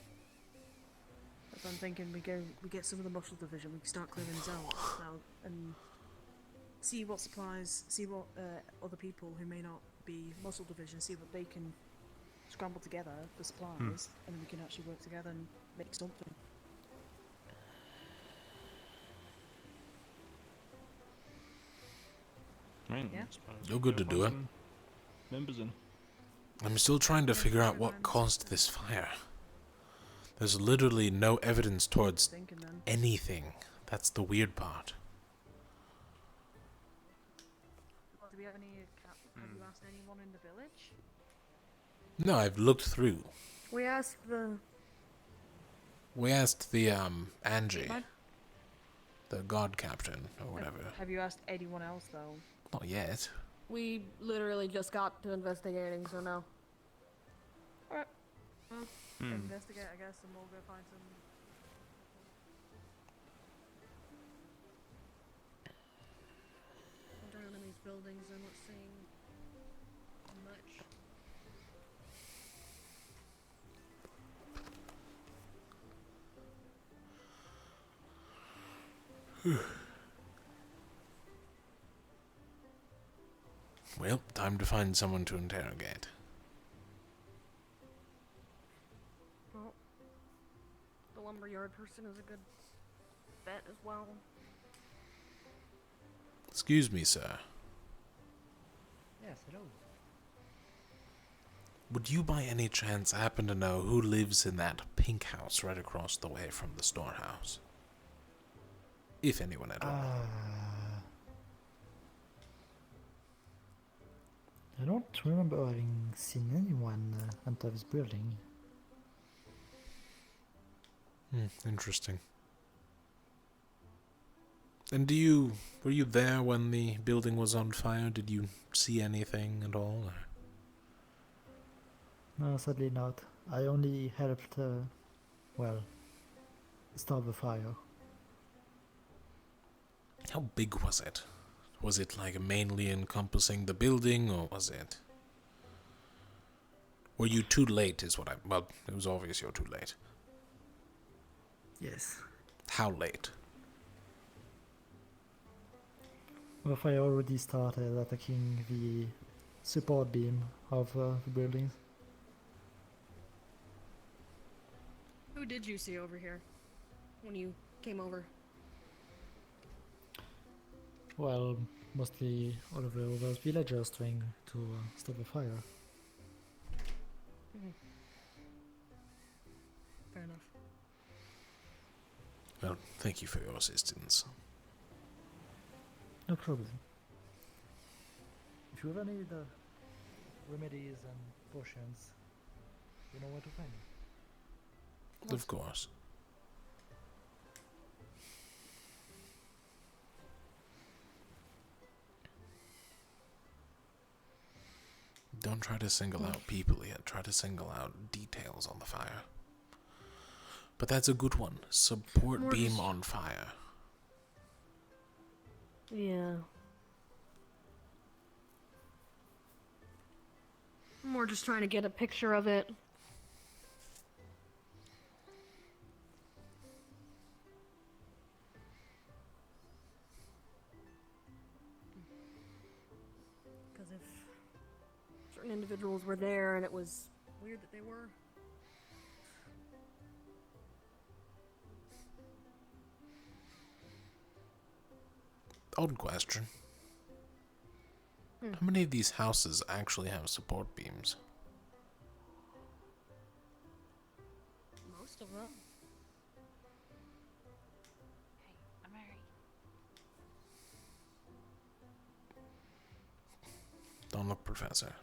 That's what I'm thinking. We get some of the muscle division. We can start clearing these out now and see what supplies, see what other people who may not be muscle division, see what they can scramble together, the supplies, and then we can actually work together and make something. Right. Yeah. You're good to do it. Members in. I'm still trying to figure out what caused this fire. There's literally no evidence towards anything. That's the weird part. Well, do we have any? Have you asked anyone in the village? No, I've looked through. We asked the Angie, the god captain or whatever. Have you asked anyone else though? Not yet. We literally just got to investigating, so no. Alright. Well, investigate, I guess, and we'll go find some. Down in these buildings, I'm not seeing much. Well, time to find someone to interrogate. Well, the lumberyard person is a good bet as well. Excuse me, sir. Yes, hello. Would you by any chance happen to know who lives in that pink house right across the way from the storehouse? If anyone at all. I don't remember having seen anyone enter this building. Interesting. And were you there when the building was on fire? Did you see anything at all? No, sadly not. I only helped, start the fire. How big was it? Was it like mainly encompassing the building, or was it... Were you too late well, it was obvious you're too late. Yes. How late? The fire already started attacking the support beam of the buildings. Who did you see over here when you came over? Well, mostly all of those villagers trying to stop the fire. Fair enough. Well, thank you for your assistance. No problem. if you ever need remedies and potions, you know where to find me. Of course. Don't try to single out people yet. Try to single out details on the fire. But that's a good one. Support More beam just- on fire. Yeah. More just trying to get a picture of it. Because if certain individuals were there and it was weird that they were. Odd question. How many of these houses actually have support beams? Most of them. Hey, Mary. Don't look, Professor.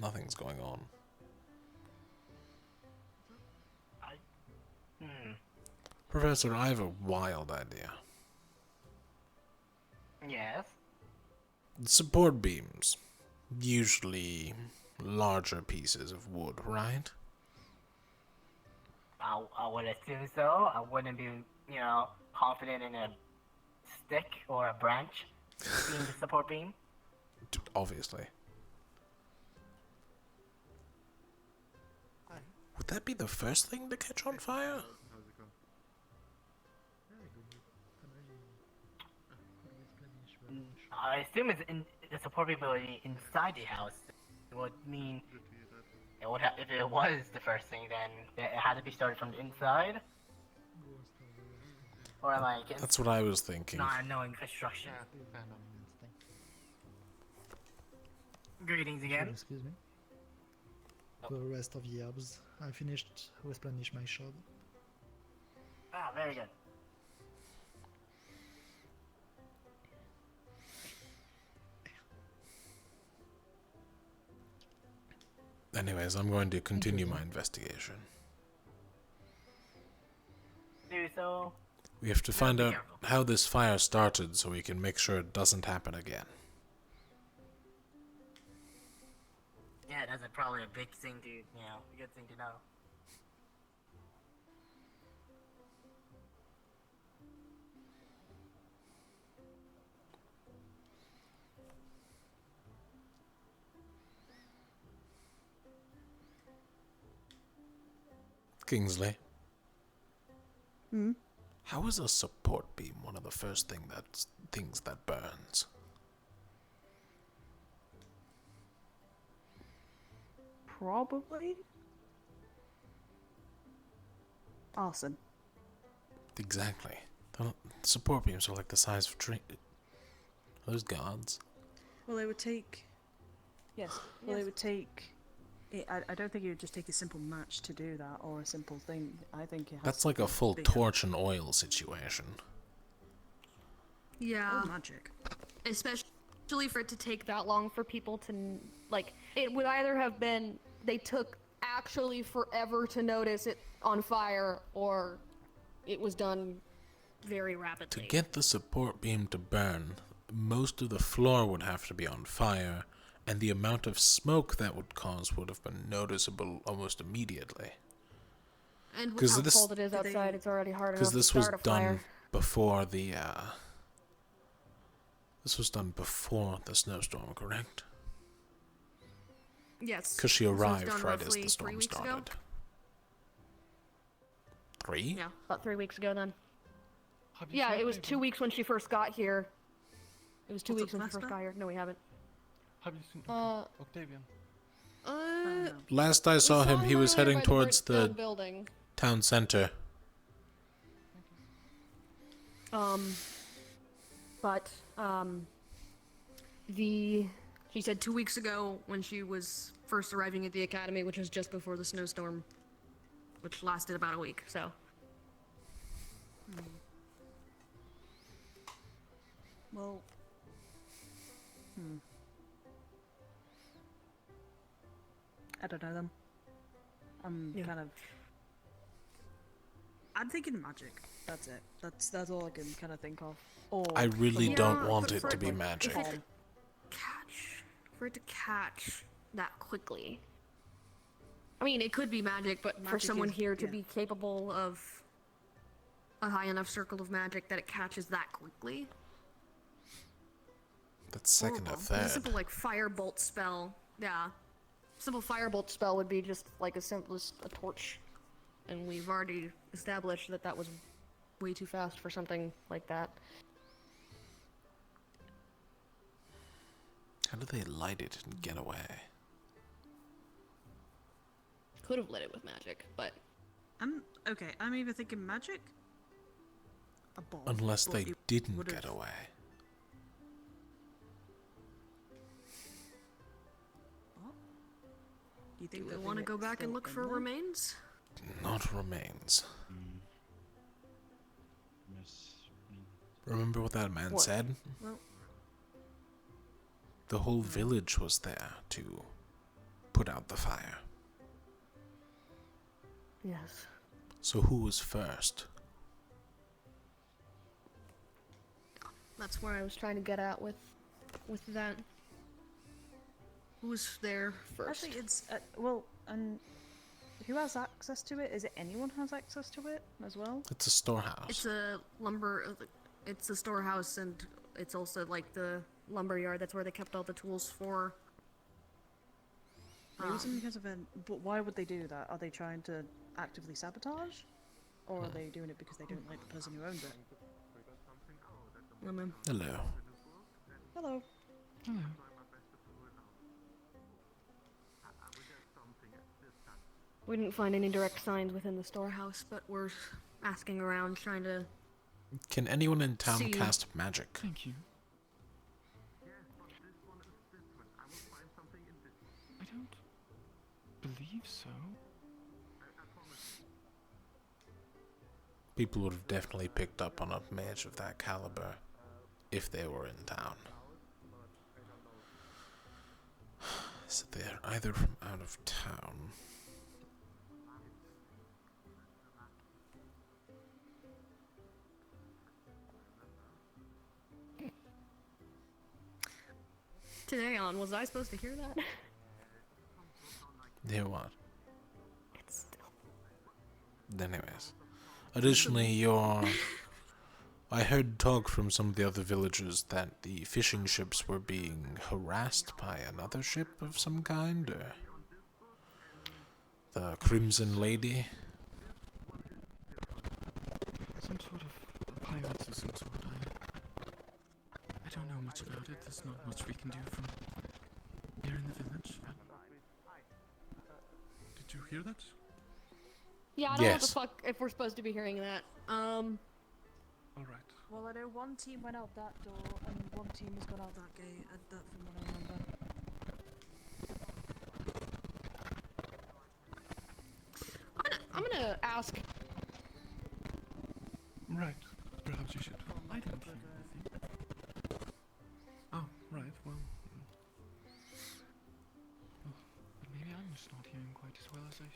Nothing's going on. Professor, I have a wild idea. Yes. Support beams. Usually larger pieces of wood, right? I would assume so. I wouldn't be, confident in a stick or a branch being the support beam. Obviously. Would that be the first thing to catch on fire? How's it going? I assume it's in the support beam would be inside the house. It would mean it would if it was the first thing, then it had to be started from the inside. Or like That's what I was thinking. not knowing construction. Greetings again. Excuse me. For the rest of the herbs, I finished replenish my shop. Ah, very good. Anyways, I'm going to continue my investigation. Do so. We have to find out how this fire started so we can make sure it doesn't happen again. Yeah, that's probably a big thing to, a good thing to know. Kingsley, Hmm? how is a support beam one of the first things that burns? Probably arson. Exactly. The support beams are like the size of tree. Are those gods? Well, they would take. Yes. Well, they would take. I don't think it would just take a simple match to do that, or a simple thing. I think it has That's to like be a full bigger. torch and oil situation. Yeah. Oh, magic. Especially for it to take that long for people to, like, it would either have been they took actually forever to notice it on fire, or it was done very To rapidly. get the support beam to burn, most of the floor would have to be on fire, and the amount of smoke that would cause would have been noticeable almost immediately. And with 'Cause how this- cold it is outside, it's already hard enough Because to this was start a done fire. before the This was done before the snowstorm, correct? Yes. Because she This was arrived done right as roughly the 3 storm weeks ago. started. 3? Yeah, about 3 weeks ago then. Have you Yeah, seen it was Octavian? 2 weeks when she first got here. It was 2 What's weeks up, when she first flashback? got here. No, we haven't. Have you seen Octavian? Last I saw him, he was heading towards the building. town center. She said 2 weeks ago when she was first arriving at the academy, which was just before the snowstorm, which lasted about a week, so. Well. I don't know them. I'm kind of. I'm thinking magic. That's it. That's all I can kind of think of. Or I really don't want but it for to be like, magic. For it to catch that quickly. I mean, it could be magic, but for Magic someone is- here to yeah. be capable of a high enough circle of magic that it catches that quickly. That's second or 'Cause third. a simple like firebolt spell, yeah. Simple firebolt spell would be just like as simple as a torch, and we've already established that that was way too fast for something like that. How do they light it and get away? Could have lit it with magic, but I'm either thinking magic. A bomb. Unless but they it didn't would've- get away. What? Do you think do we want to go back and look for remains? Not remains. Remember what that man What? said? Well, The whole village was there to put out the fire. Yes. So who was first? That's where I was trying to get at with that. Who was there first? actually, it's well, and who has access to it? Is it anyone who has access to it as well? It's a storehouse. It's a lumber. It's a storehouse, and it's also like the lumber yard. That's where they kept all the tools for. It wasn't because of an. But why would they do that? Are they trying to actively sabotage, or are they doing it because they don't like the person who owns it? Hello. Hello. Hello. We didn't find any direct signs within the storehouse, but we're asking around, trying to. Can anyone in town See. cast magic? Thank you. I don't believe so. People would have definitely picked up on a mage of that caliber if they were in town. So they're either from out of town. Today on, was I supposed to hear that? Hear what? It's still. Anyways. Additionally, I heard talk from some of the other villagers that the fishing ships were being harassed by another ship of some kind, or the Crimson Lady. Some sort of pirates of some sort. I don't know much about it. There's not much we can do from here in the village. Did you hear that? Yeah, I don't know what the Yes. fuck if we're supposed to be hearing that. All right. Well, I know one team went out that door, and one team has gone out that gate. That from what I remember. I'm gonna ask. Right. Perhaps you should. I didn't hear anything. Oh, right. Well. But maybe I'm just not hearing quite as well as I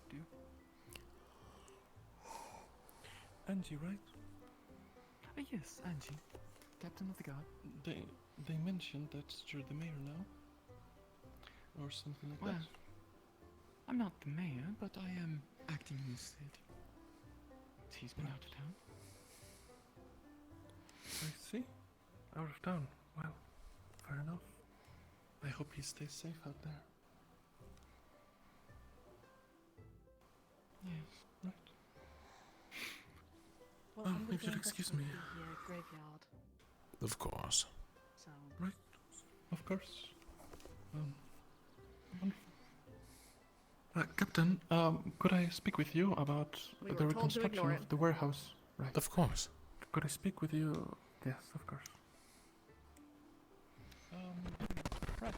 do. Angie, right? Yes, Angie. Captain of the guard. They mentioned that you're the mayor now, or something like Well, that. I'm not the mayor, but I am acting in his stead. He's been out of town. I see. Out of town. Well, fair enough. I hope he stays safe out there. Yes. Right. Well, Oh, I'm gonna if you'll go excuse me. investigate the graveyard. Of course. So. Right. Of course. Wonderful. Captain, could I speak with you about We the were told to reconstruction ignore of it. the warehouse? Right. Of course. Could I speak with you? Yes, of course. Right.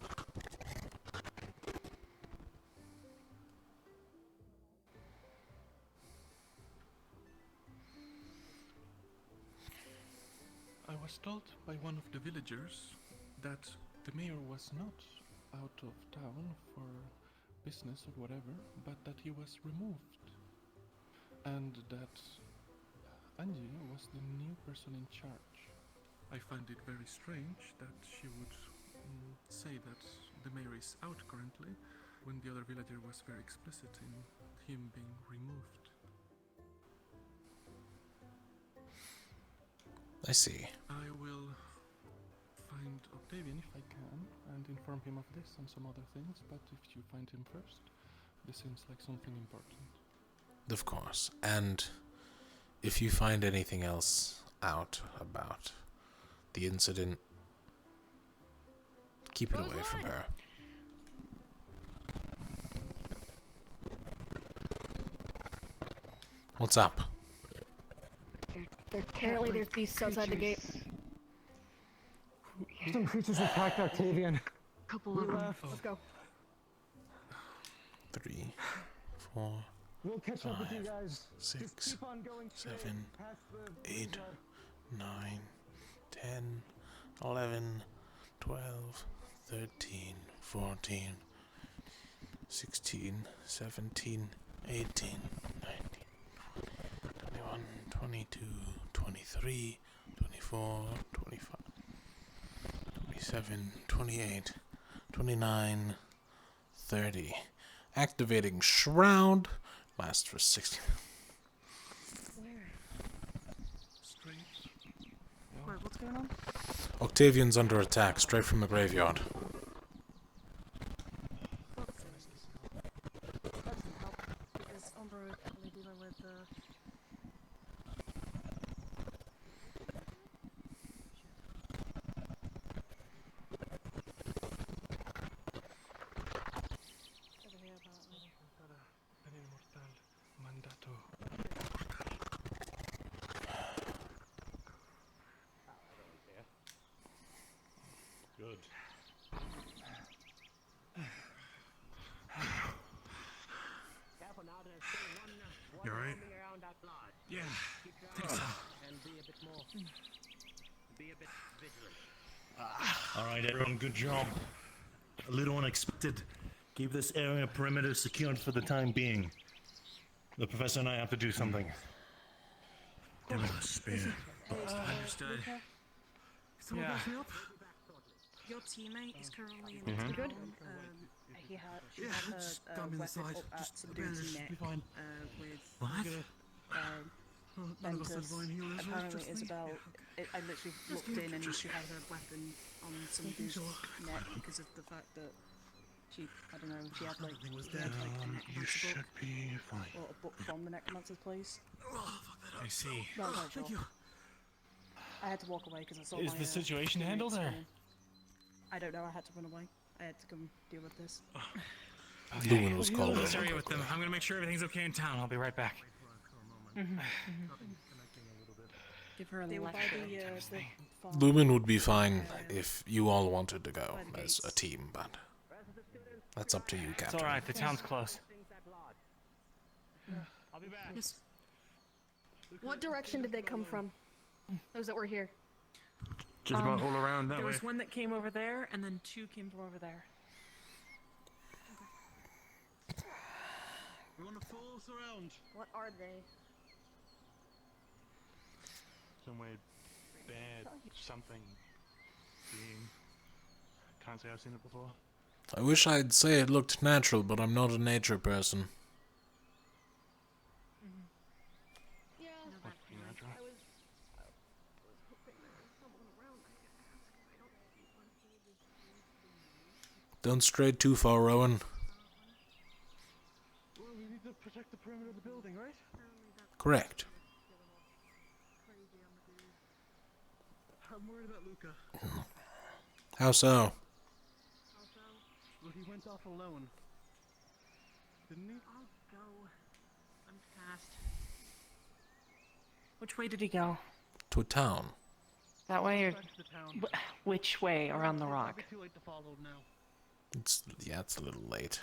I was told by one of the villagers that the mayor was not out of town for business or whatever, but that he was removed. And that Angie was the new person in charge. I find it very strange that she would say that the mayor is out currently, when the other villager was very explicit in him being removed. I see. I will find Octavian if I can and inform him of this and some other things, but if you find him first, this seems like something important. Of course. And if you find anything else out about the incident, keep it away from her. What's up? Apparently there's beasts outside the gate. Some creatures attacked Octavian. Couple of them. Let's go. 3, 4, We'll catch up with you 5, guys. 6, Just keep on going 7, straight past the 8, 9, 10, 11, 12, 13, 14, 16, 17, 18, 19, 21, 22, 23, 24, 25, 27, 28, 29, 30. Activating Shroud. Lasts for 60. Wait, what's going on? Octavian's under attack, straight from the graveyard. Is Umbra currently dealing with over here apparently. Good. Careful now, there's still one You alright? roaming around that lodge. Yeah, Keep your think eyes so. out and be a bit more, be a bit vigilant. All right, everyone, good job. A little unexpected. Keep this area perimeter secured for the time being. The professor and I have to do something. Give me the spear. Understood. Someone back me up? Your teammate is currently in Mhm. the You town. good? She had Yeah, her got me weapon inside. up at Just some barely, dude's should neck be fine. with What? None of us are Ventus. divine healers, right? Apparently Just me? Isabel, I literally looked in and she had her weapon on some Making dude's sure. neck because of the fact that she, I don't know, she had like, Nothing was she had, dead. like a You necromancer should book, be fine. or a book from the necromancer's place. I see. No, I'm not Thank sure. you. I had to walk away because I saw Is my, the situation teammates handled, or? running. I don't know, I had to run away. I had to come deal with this. Lumen was Well, called you over sorry with quickly. them. I'm gonna make sure everything's okay in town. I'll be right back. Give her a they were by the farm. Lumen would be fine if you all wanted to go as a team, but that's up to you, It's Captain. all right. The town's close. I'll be back. Yes. What direction did they come from? Those that were here. Just about all around that There way. was one that came over there, and then two came from over there. We want to force around. What are they? Somewhere bad, something being. Can't say I've seen it before. I wish I'd say it looked natural, but I'm not a nature person. Yeah. Must be natural. I was hoping there was someone around I could ask. I don't see one. Don't stray too far, Rowan. Well, we need to protect the perimeter of the building, right? Correct. I'm worried about Luca. How so? Well, he went off alone. Didn't he? I'll go. I'm fast. Which way did he go? To a town. That way, or Back to the town. which way around the It's rock? probably too late to follow now. It's a little late.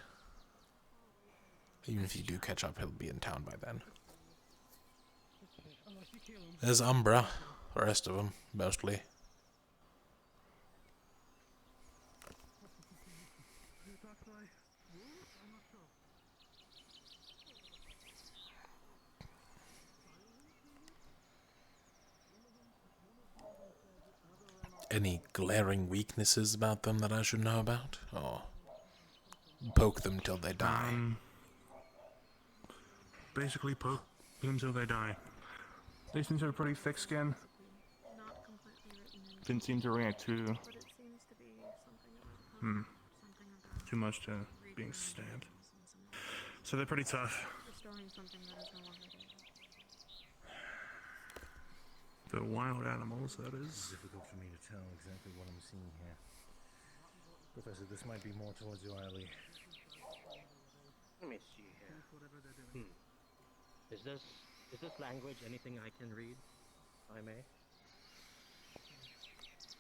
Even if you do catch up, he'll be in town by then. Unless you kill him. There's Umbra. The rest of them, mostly. Who talked by? I'm not sure. Any glaring weaknesses about them that I should know about? Or poke them till they die? Basically poke them till they die. They seem to have pretty thick skin. Not completely written in. Didn't seem to react to But it seems to be something about something about too much to being stabbed. So they're pretty tough. restoring something that is no longer there. The wild animals, that It's is. difficult for me to tell exactly what I'm seeing here. Professor, this might be more towards your alley. Let me see here. Is this language anything I can read? If I may.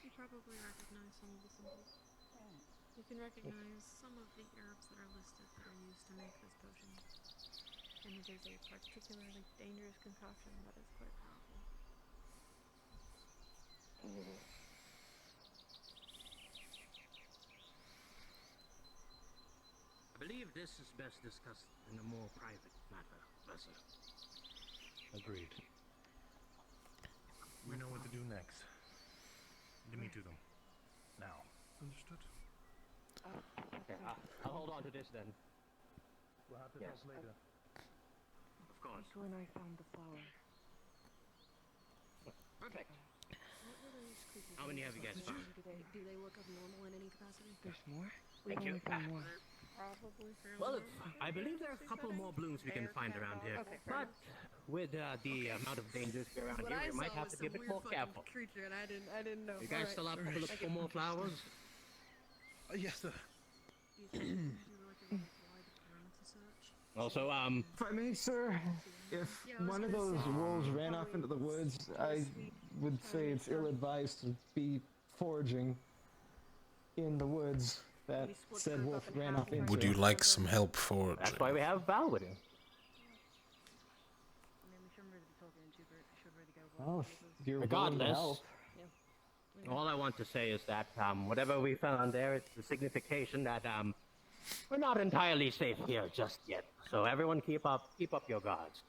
You probably recognize some of the symbols. You can recognize some of the herbs that are listed that are used to make this potion. And it is a particularly dangerous concoction that is quite powerful. I believe this is best discussed in a more private matter, Professor. Agreed. We know what to do next. Give me to them. Now. Understood. Okay, I'll hold on to this then. We'll have to Yes. talk later. Of course. When I found the flower. Perfect. What were those creatures? How many have you guys found? Do they look abnormal in any capacity? There's more? Thank you. Probably fairly Well, normal. I believe there are a couple more blooms we can find around here. Okay, fair But with the amount of dangers around What here, I we might saw have was to be a some bit weird more fucking careful. creature, and I didn't know. You guys still up to look for more flowers? Yes, sir. Do you like a wide perimeter search? Also, If I may, sir, if one of those wolves ran off into the woods, I would say it's ill-advised to be foraging in the woods that said wolf ran off into. Would you like some help foraging? That's why we have Val with him. I mean, we shouldn't really be talking into it. We should really go. Well, if you're willing to Regardless, help. all I want to say is that whatever we found there, it's a signification that we're not entirely safe here just yet. So everyone keep up your guards.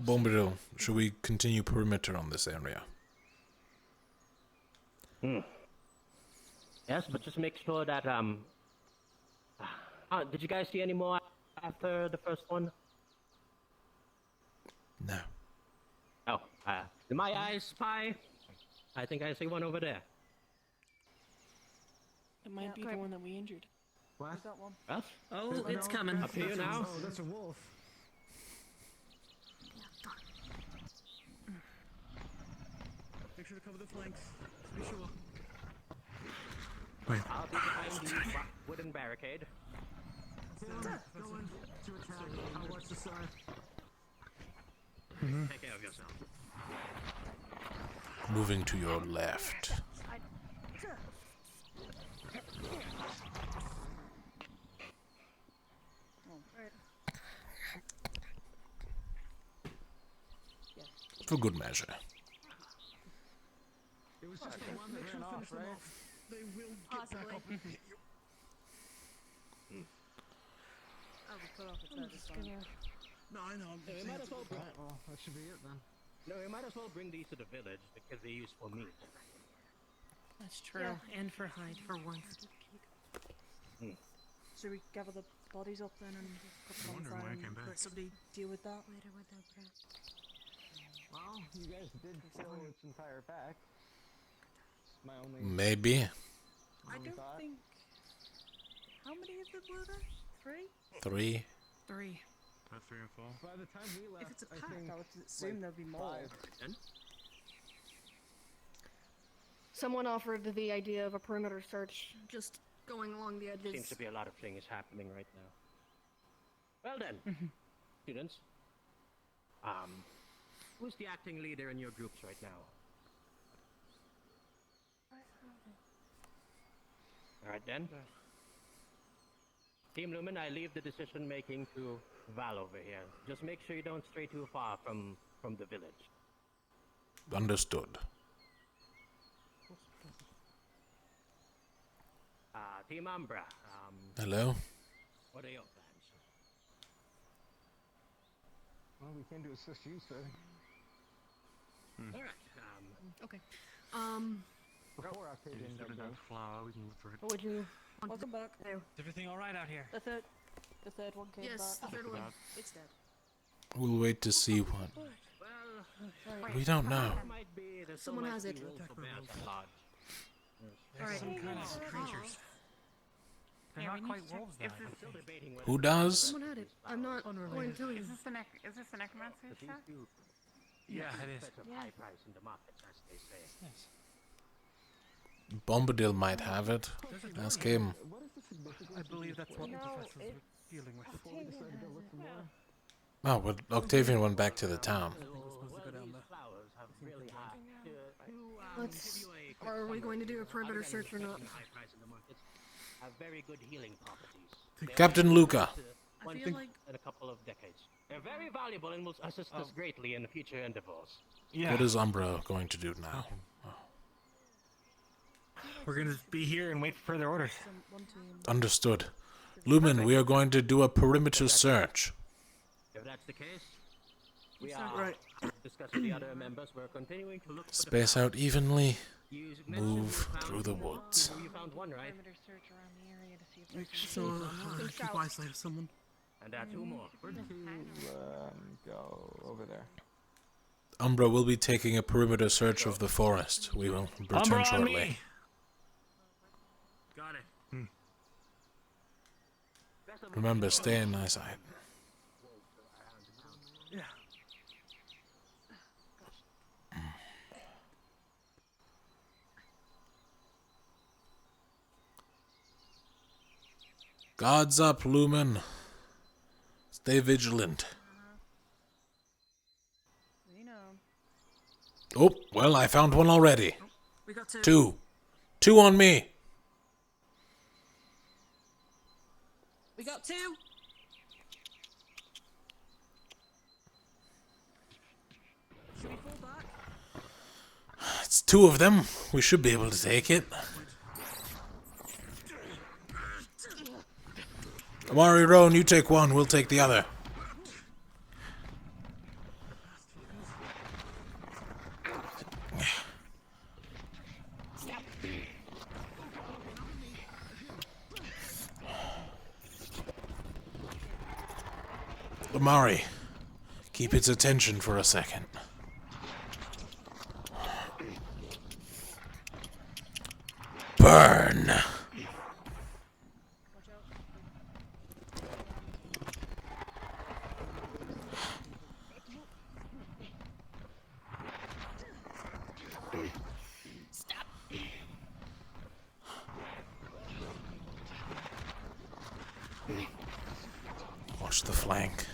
Bombadil, should we continue perimeter on this area? Yes, but just make sure that did you guys see any more after the first one? No. Oh, did my eyes spy? I think I see one over there. It might be the one that we injured. What? Got one. What? Oh, it's coming. Up here now. Oh, that's a wolf. Make sure to cover the flanks. Be sure. Wait. I'll be behind the wooden barricade. Going to attack. I'll watch the side. Take care of yourself. Moving to your left. For good measure. It was just the one that ran off, right? They will get back up and hit you. Oh, we cut off its head this time. No, I know. Yeah, we might as well bring, Alright, well, that should be it then. no, we might as well bring these to the village because they're useful meat. That's true. And for hide for once. Should we gather the bodies up then and put them on Wondering fire why I and came back. let somebody deal with that? Later with that breath. Well, you guys did kill its entire pack. My only. Maybe. I don't thought. think. How many of them were there? 3? 3. 3. About 3 or 4. By the time we left, If it's a I pack, think I would assume there'll be more. 5. Then Someone offered the idea of a perimeter search, just going along the edges. seems to be a lot of things happening right now. Well then, students. Who's the acting leader in your groups right now? All right then. Team Lumen, I leave the decision making to Val over here. Just make sure you don't stray too far from the village. Understood. Team Umbra. Hello? What are your plans? Well, we came to assist you, sir. All right. Okay. before Octavian got killed. flower, we can look for it. Would you? Welcome back. Is everything all right out here? The third one came Yes, back. the third one. It's dead. We'll wait to see what. We don't know. Someone has it. There's some kind of creatures. They're not quite wolves, though. Who does? Someone had it. I'm not going to tell you. Is this the necromancer's shop? Yeah, it is. Yes. Bombadil might have it. Ask him. I believe that's what the professors were dealing with. Oh, well, Octavian went back to the town. Are we going to do a perimeter search or not? Have very good healing properties. Captain Luca. I feel like In a couple of decades. They're very valuable and will assist us greatly in future endeavors. What is Umbra going to do now? We're gonna be here and wait for further orders. Understood. Lumen, we are going to do a perimeter search. If that's the case, we are discussing the other members. We're continuing to look for Space out evenly. Move through the woods. You found one, right? Make sure keep eyesight of someone. And two more. Where did you go over there? Umbra will be taking a perimeter search of the forest. We will return shortly. Got it. Remember, stay in eyesight. Yeah. Guards up, Lumen. Stay vigilant. we know. Oh, well, I found one already. We got Two. Two on me. We got two. Should we fall back? It's two of them. We should be able to take it. Amari Roan, you take one, we'll take the other. Amari, keep its attention for a second. Burn! Watch the flank.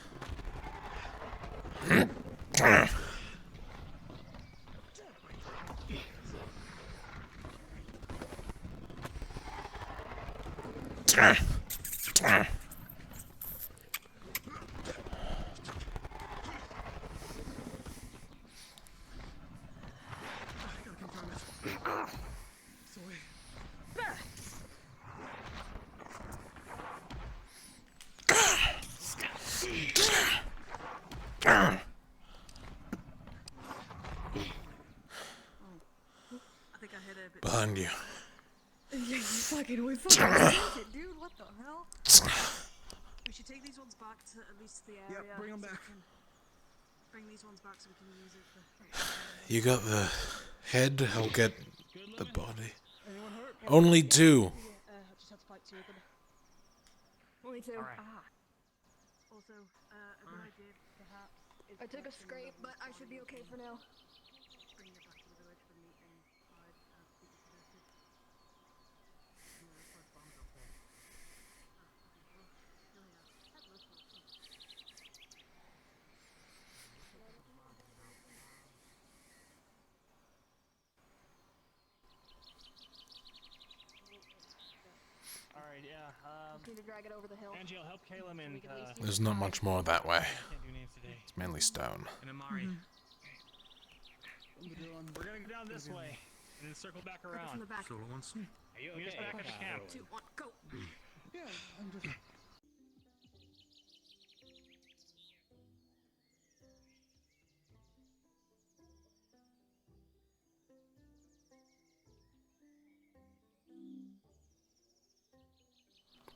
Behind you. Yeah, we fucking it, dude. What the hell? We should take these ones back to at least the area. Yep, bring them back. Bring these ones back so we can use it for. You got the head, I'll get the body. Only two. Just have to fight two of them. Only two. Also, a good idea, perhaps. I took a scrape, but I should be okay for now. Bringing it back to the village for meat and hide as people suggested. Alright, yeah. Just need to drag it over the hill. Angie, I'll help Caleb and There's not much more that way. can't do names today. It's mainly stone. And Amari. We're gonna go down this way and then circle back around. From the back. Solo once. Are you okay? Meet us back at the camp. 2, 1, go. Yeah, I'm just.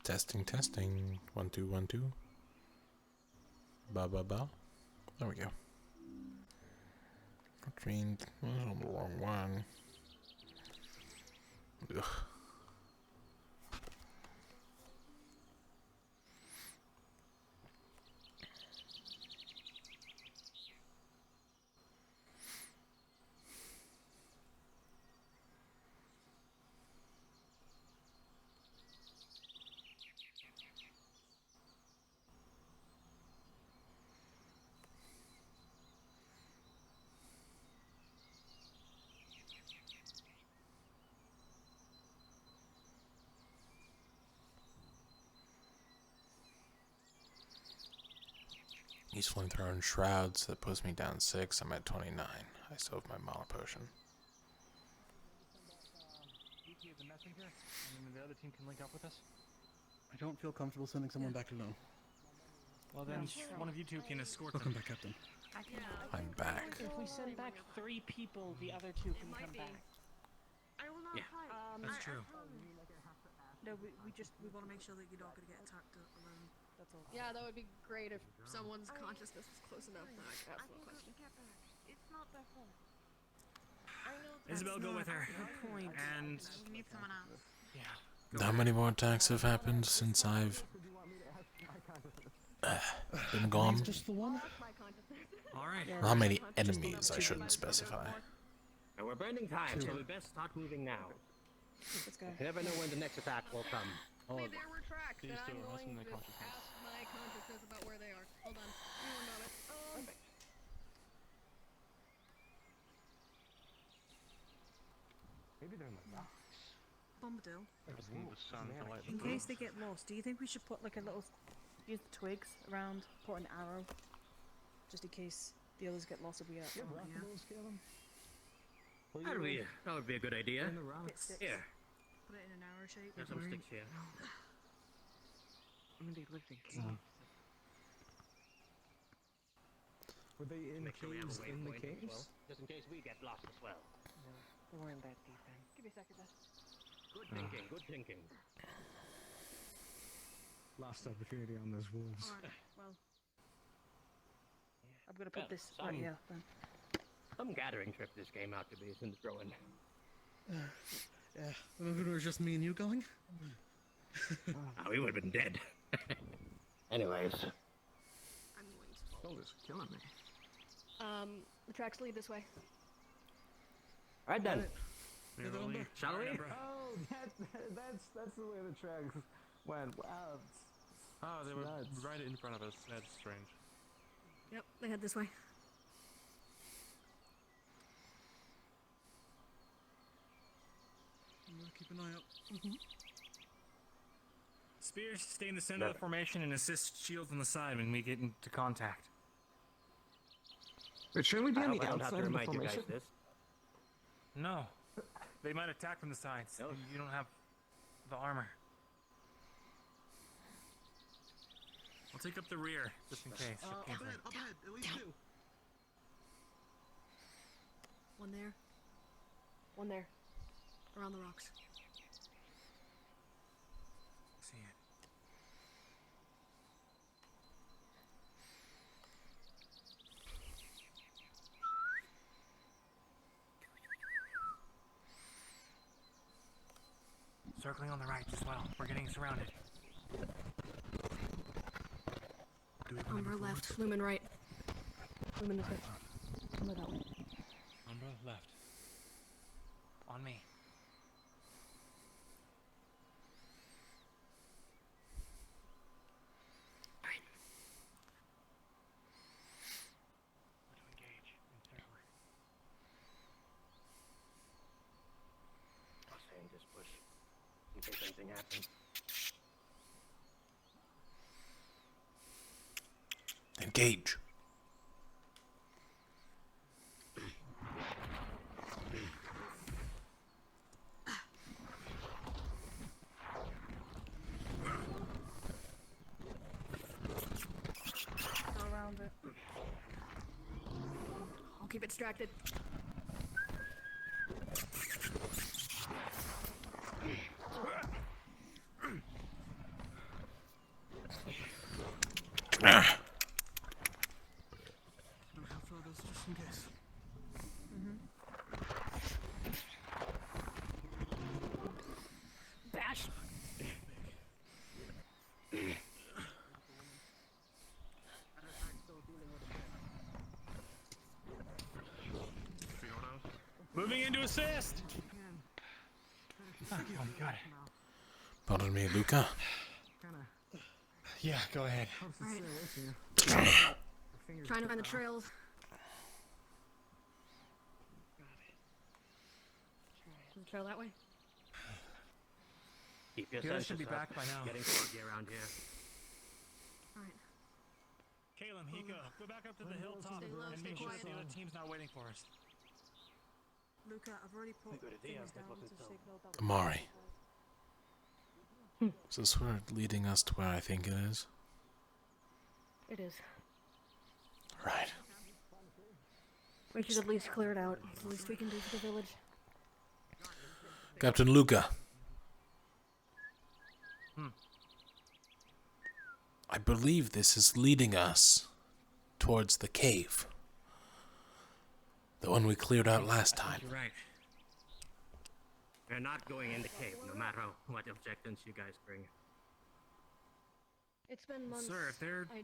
Testing, testing. 1 2 1 2. Ba ba ba. There we go. Trained. Oh, the wrong one. Ugh. He's flamethrower and shrouds. That puts me down 6. I'm at 29. I still have my Mala potion. Yuki as a messenger, and then the other team can link up with us. I don't feel comfortable sending someone back alone. Well then, one of you two can escort them. Welcome back, Captain. I'm back. If we send back 3 people, the other 2 can come back. I will not Yeah, fight. that's true. No, we want to make sure that you're not going to get attacked alone. That's all. Yeah, that would be great if someone's consciousness was close enough. Now I can ask a question. It's not their fault. Isabel, go with her. And We need someone else. yeah. How many more attacks have happened since I've been gone? Just the one? All right. Well, how many enemies I shouldn't specify. And we're burning time, so we best start moving now. Let's go. You never know when the next attack will come. Maybe there were tracks, These and two I'm are going hustling their to consciousness. ask my consciousness about where they are. Hold on. Give me 1 moment. Maybe they're in the rocks. Bombadil. In In case they get lost, do you think we should put like a little, use the twigs around, put an arrow, just in case the others get lost if we are Yeah, over here? rockables, Caleb? That would be a good idea. In the rocks. Sticks. Here, Put it in an arrow shape. there's some sticks here. I mean, they lived in caves. Were they in Make sure we have a caves in the waypoint as caves? well, just in case we get lost as well. They weren't that deep then. Give me a second, then. Good thinking, good thinking. Lost opportunity on those wolves. Alright, well. I'm gonna put Well, this right here then. Some gathering trip this came out to be since throwing. Yeah, remember when it was just me and you going? We would have been dead. Anyways. I'm going to follow. Oh, it's killing me. The tracks lead this way. Alright then. Shall we? Oh, that's the way the tracks went. Wow. Oh, they were nuts. right in front of us. That's strange. Yep, they head this way. I'm gonna keep an eye out. Spears, stay in the center of the formation and assist shields on the side when we get into contact. Wait, shouldn't we be I on hope the I don't have outside to of the remind you guys formation? this. No. They might attack from the sides. No. You don't have the armor. I'll take up the rear, just in case. Up ahead, at least 2. One there. One there. Around the rocks. See it. Circling on the right as well. We're getting surrounded. Umbra left, Lumen right. Lumen this way. Umbra that way. Umbra left. On me. Alright. How to engage in terror. I was saying just push in case anything happens. Engage. Go around it. I'll keep it distracted. have photos just in case. Bash. Moving into assist. Oh, got it. Pardon me, Luca. Yeah, go ahead. Trying to find the trails. Is the trail that way? Keep your You guys senses should be up. back by now. Getting foggy around here. Alright. Caleb, Hiko, go back up to the hilltop Stay low, and stay make sure quiet. the other team's not waiting for us. Luca, I've already put Good idea, things but down wasn't to so. signal that Amari. Is this where leading us to where I think it is? It is. Right. We should at least clear it out. It's the least we can do for the village. Captain Luca. I believe this is leading us towards the cave. The one we cleared out last time. You're right. We're not going in the cave, no matter what objections you guys bring. It's been months. Sir, if they're... I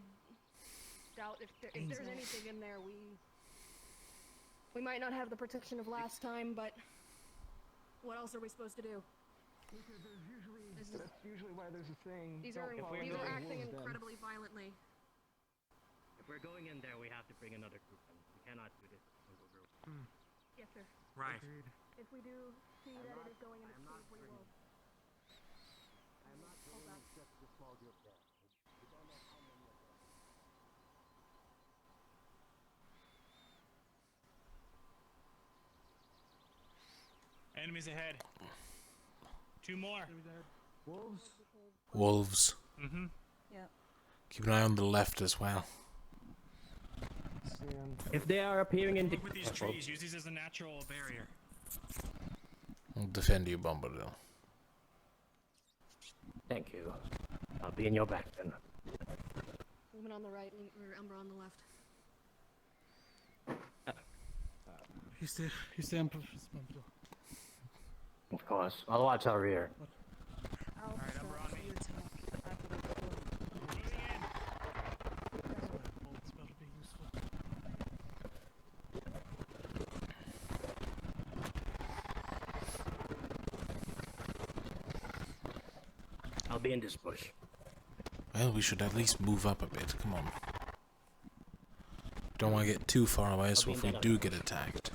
doubt if there's anything in there, we might not have the protection of last time, but what else are we supposed to do? That's usually why there's a thing. These are acting incredibly violently. If we're going in there, we have to bring another group in. We cannot do this as a single group. Yes, sir. Right. If we do see that it is going into the cave, we will. I am not bringing just a small group there. We don't know how many of them. Enemies ahead. 2 more. Wolves? Wolves. Mm-hmm. Yeah. Keep an eye on the left as well. If they are appearing in the With these trees, use these as a natural barrier. I'll defend you, Bombadil. Thank you. I'll be in your back then. Movement on the right, or Umbra on the left. You stay on Bombadil. Of course. I'll watch our rear. I'll Alright, Umbra on me. I'll be in this bush. Well, we should at least move up a bit. Come on. Don't want to get too far away, so if we do get attacked.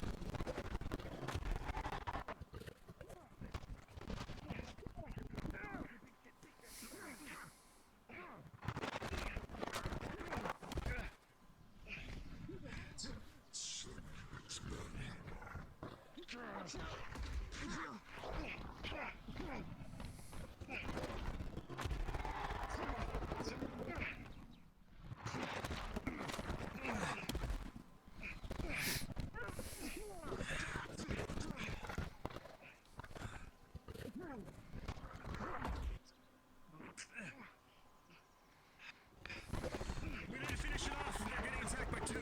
We need to finish it off. They're getting attacked by 2.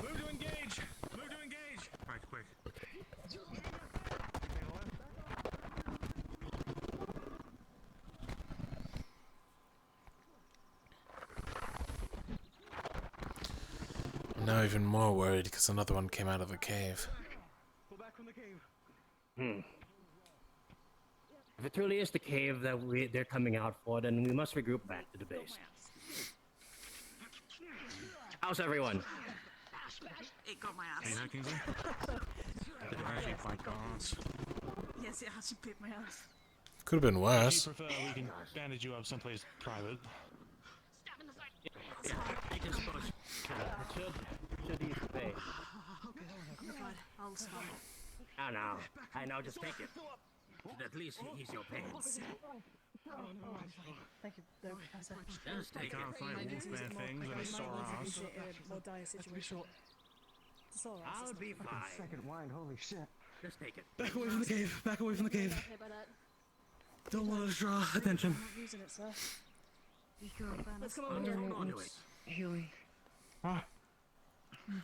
Move to engage. Move to engage. Right, quick. I'm now even more worried because another one came out of the cave. Pull back from the cave. If it truly is the cave that they're coming out for, then we must regroup back to the base. How's everyone? It got my ass. Hey, that Kingsley? Kick my ass. Yes, it actually bit my ass. Could have been If worse. you prefer, we can bandage you up someplace private. Yeah, take this bush. It should ease the pain. You're fine. I'll stop. I know, just take it. Should at least ease your pain. Thank you, though, Professor. Just take Can't fight wolfman things and a sore ass. More dire situation. It's all right. I'll be fine. Second wind, holy shit. Just take it. Back away from the cave. Back away from the cave. Okay by that. Don't want to draw attention. I'm not using it, sir. Let's come over here. Hold on to it. Healing. Huh?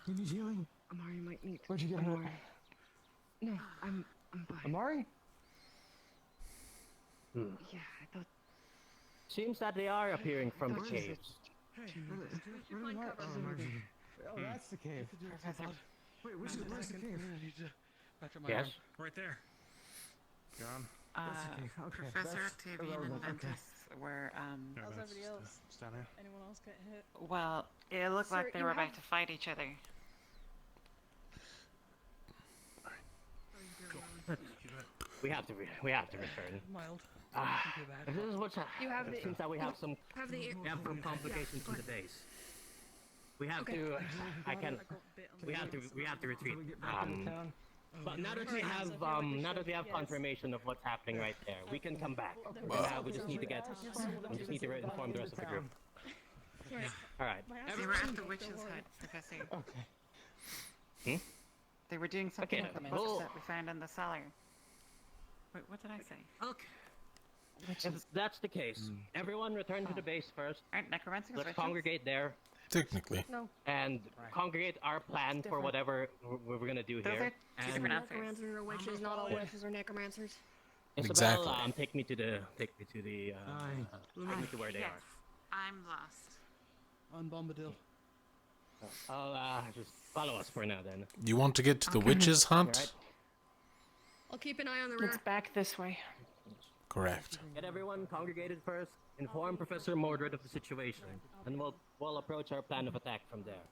You need healing? Amari might need. Where'd you get hurt? No, I'm fine. Amari? Yeah, I thought. Seems that they are appearing from the caves. Oh, that's the cave. Wait, where's the cave? Yes. Right there. Gone. Okay, Professor that's Octavian and irrelevant, okay. Ventus were, How's everybody else? Stand here. Anyone else get hit? well, it looked Sir, like they you were have- about to fight each other. We have to return. Mild. Ah, Not too bad. this is what's You have it seems that we have some the complications in the base. We have Okay. to. We have to retreat. But now that we have confirmation of what's happening right there, we can come back. Now we just need to inform the rest of the group. All right. They were at the witch's hut, Professor. Hmm? They were doing something Okay, with the cool. monsters that we found in the cellar. Wait, what did I say? Okay. If that's the case, everyone return to the base first. Aren't necromancers Let's witches? congregate there. Technically. No. And congregate our plan for different. whatever we're gonna do Those here. are two And different answers. Necromancers are witches, not all witches are necromancers. Isabel, Exactly. take me to the take me to where they Yes, are. I'm lost. On Bombadil. I'll just follow us for now then. You want to get to the witch's hunt? Alright. I'll keep an eye on the rear. It's back this way. Correct. Get everyone congregated first. Inform Professor Mordred of the situation, and we'll approach our plan of attack from there.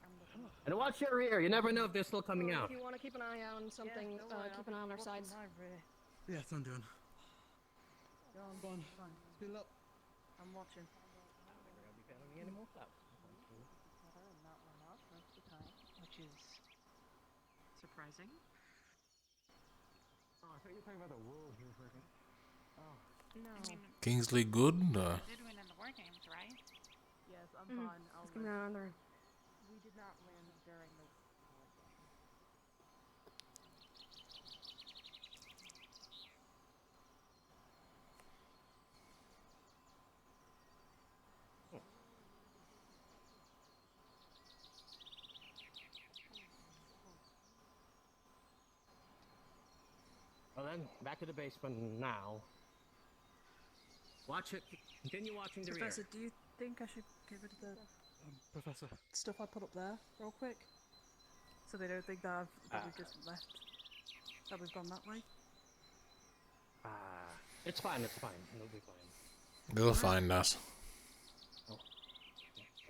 And watch your rear. You never know if they're still coming out. If you want to keep an eye on something, keep an eye on our sides. Yeah, that's what I'm doing. Go on. Speed up. I'm watching. Which is surprising. Oh, I thought you were talking about the wolves for a second. Oh. No. I mean, Kingsley good? we did win in the war games, right? Yes, I'm Mhm. fine. I'll Let's keep an eye on the rear. We did not win during the. Well then, back to the basement now. Watch it. Continue watching the rear. Professor, do you think I should get rid of the Professor. stuff I put up there real quick? So they don't think that we've just left. That we've gone that way? It's fine. It's fine. It'll be fine. They'll find us. What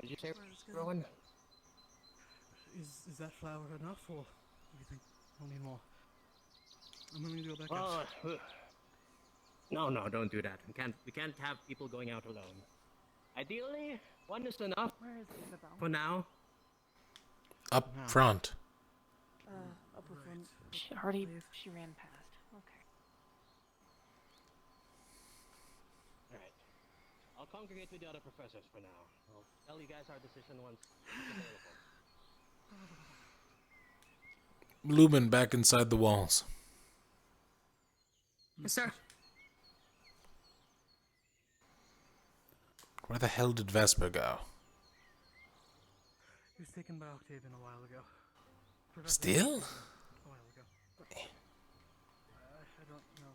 did you say, Rowan? Is that flour enough, or do you think we'll need more? I'm willing to go back Oh, up. no, don't do that. We can't have people going out alone. Ideally, one is enough. Where is Isabel? For now. Up front. Upper front. She ran past. Okay. Alright. I'll congregate with the other professors for now. I'll tell you guys our decision once it's available. Lumen back inside the walls. Yes, sir. Where the hell did Vesper go? He was taken by Octavian a while ago. Still? A while ago. I don't know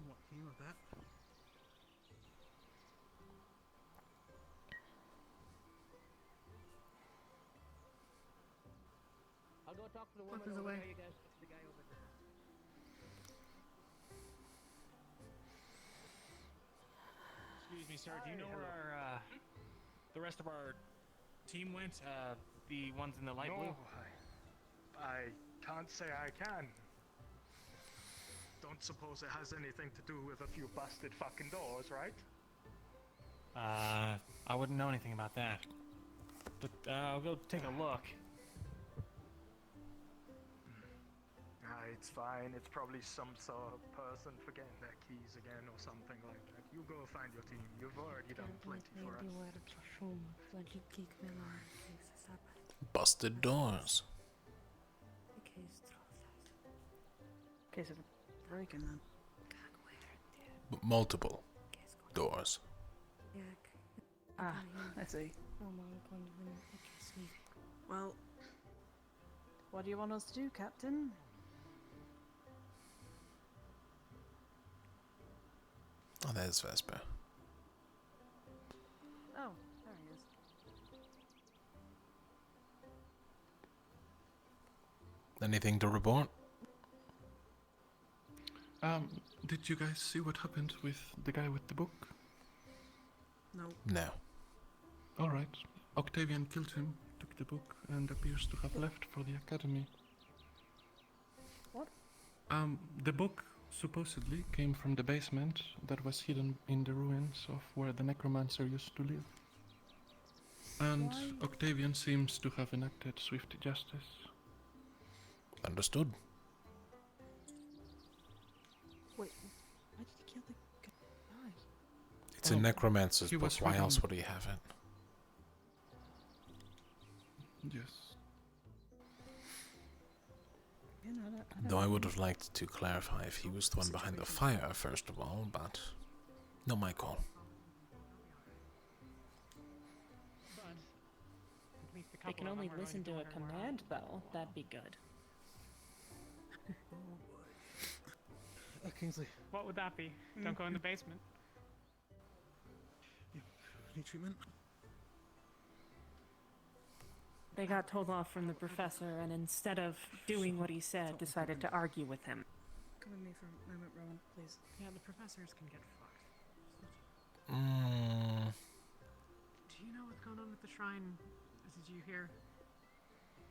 what came of that. I'll go talk to the woman What is over away? there, you guys. The guy over there. Excuse me, sir. Do you know where our the rest of our team went? The ones in the light blue. No, I can't say I can. Don't suppose it has anything to do with a few busted fucking doors, right? I wouldn't know anything about that. But I'll go take a look. It's fine. It's probably some sort of person forgetting their keys again or something like that. You go find your team. You've already done plenty for us. Busted doors. Okay, so breaking them. multiple doors. Ah, I see. Well, what do you want us to do, Captain? Oh, there's Vesper. Oh, there he is. Anything to report? Did you guys see what happened with the guy with the book? No. No. Alright. Octavian killed him, took the book, and appears to have left for the academy. What? The book supposedly came from the basement that was hidden in the ruins of where the necromancer used to live. And Why? Octavian seems to have enacted swift justice. Understood. Wait, why did he kill the guy? It's a necromancer's he book. was Why reading- else would he have it? Yes. You know, I don't Though I know. would have liked to clarify if he was the one behind the fire, first of all, but not my call. But at least a They couple can of only them were listen going to a wonder where I command, was though. That'd be good. Kingsley, What would that be? Don't go in the basement. need treatment? They got told off from the professor, and instead of doing what he said, decided to argue with him. Come with me for a moment, Rowan, please. Yeah, the professors can get fucked. Do you know what's going on with the shrine? Did you hear?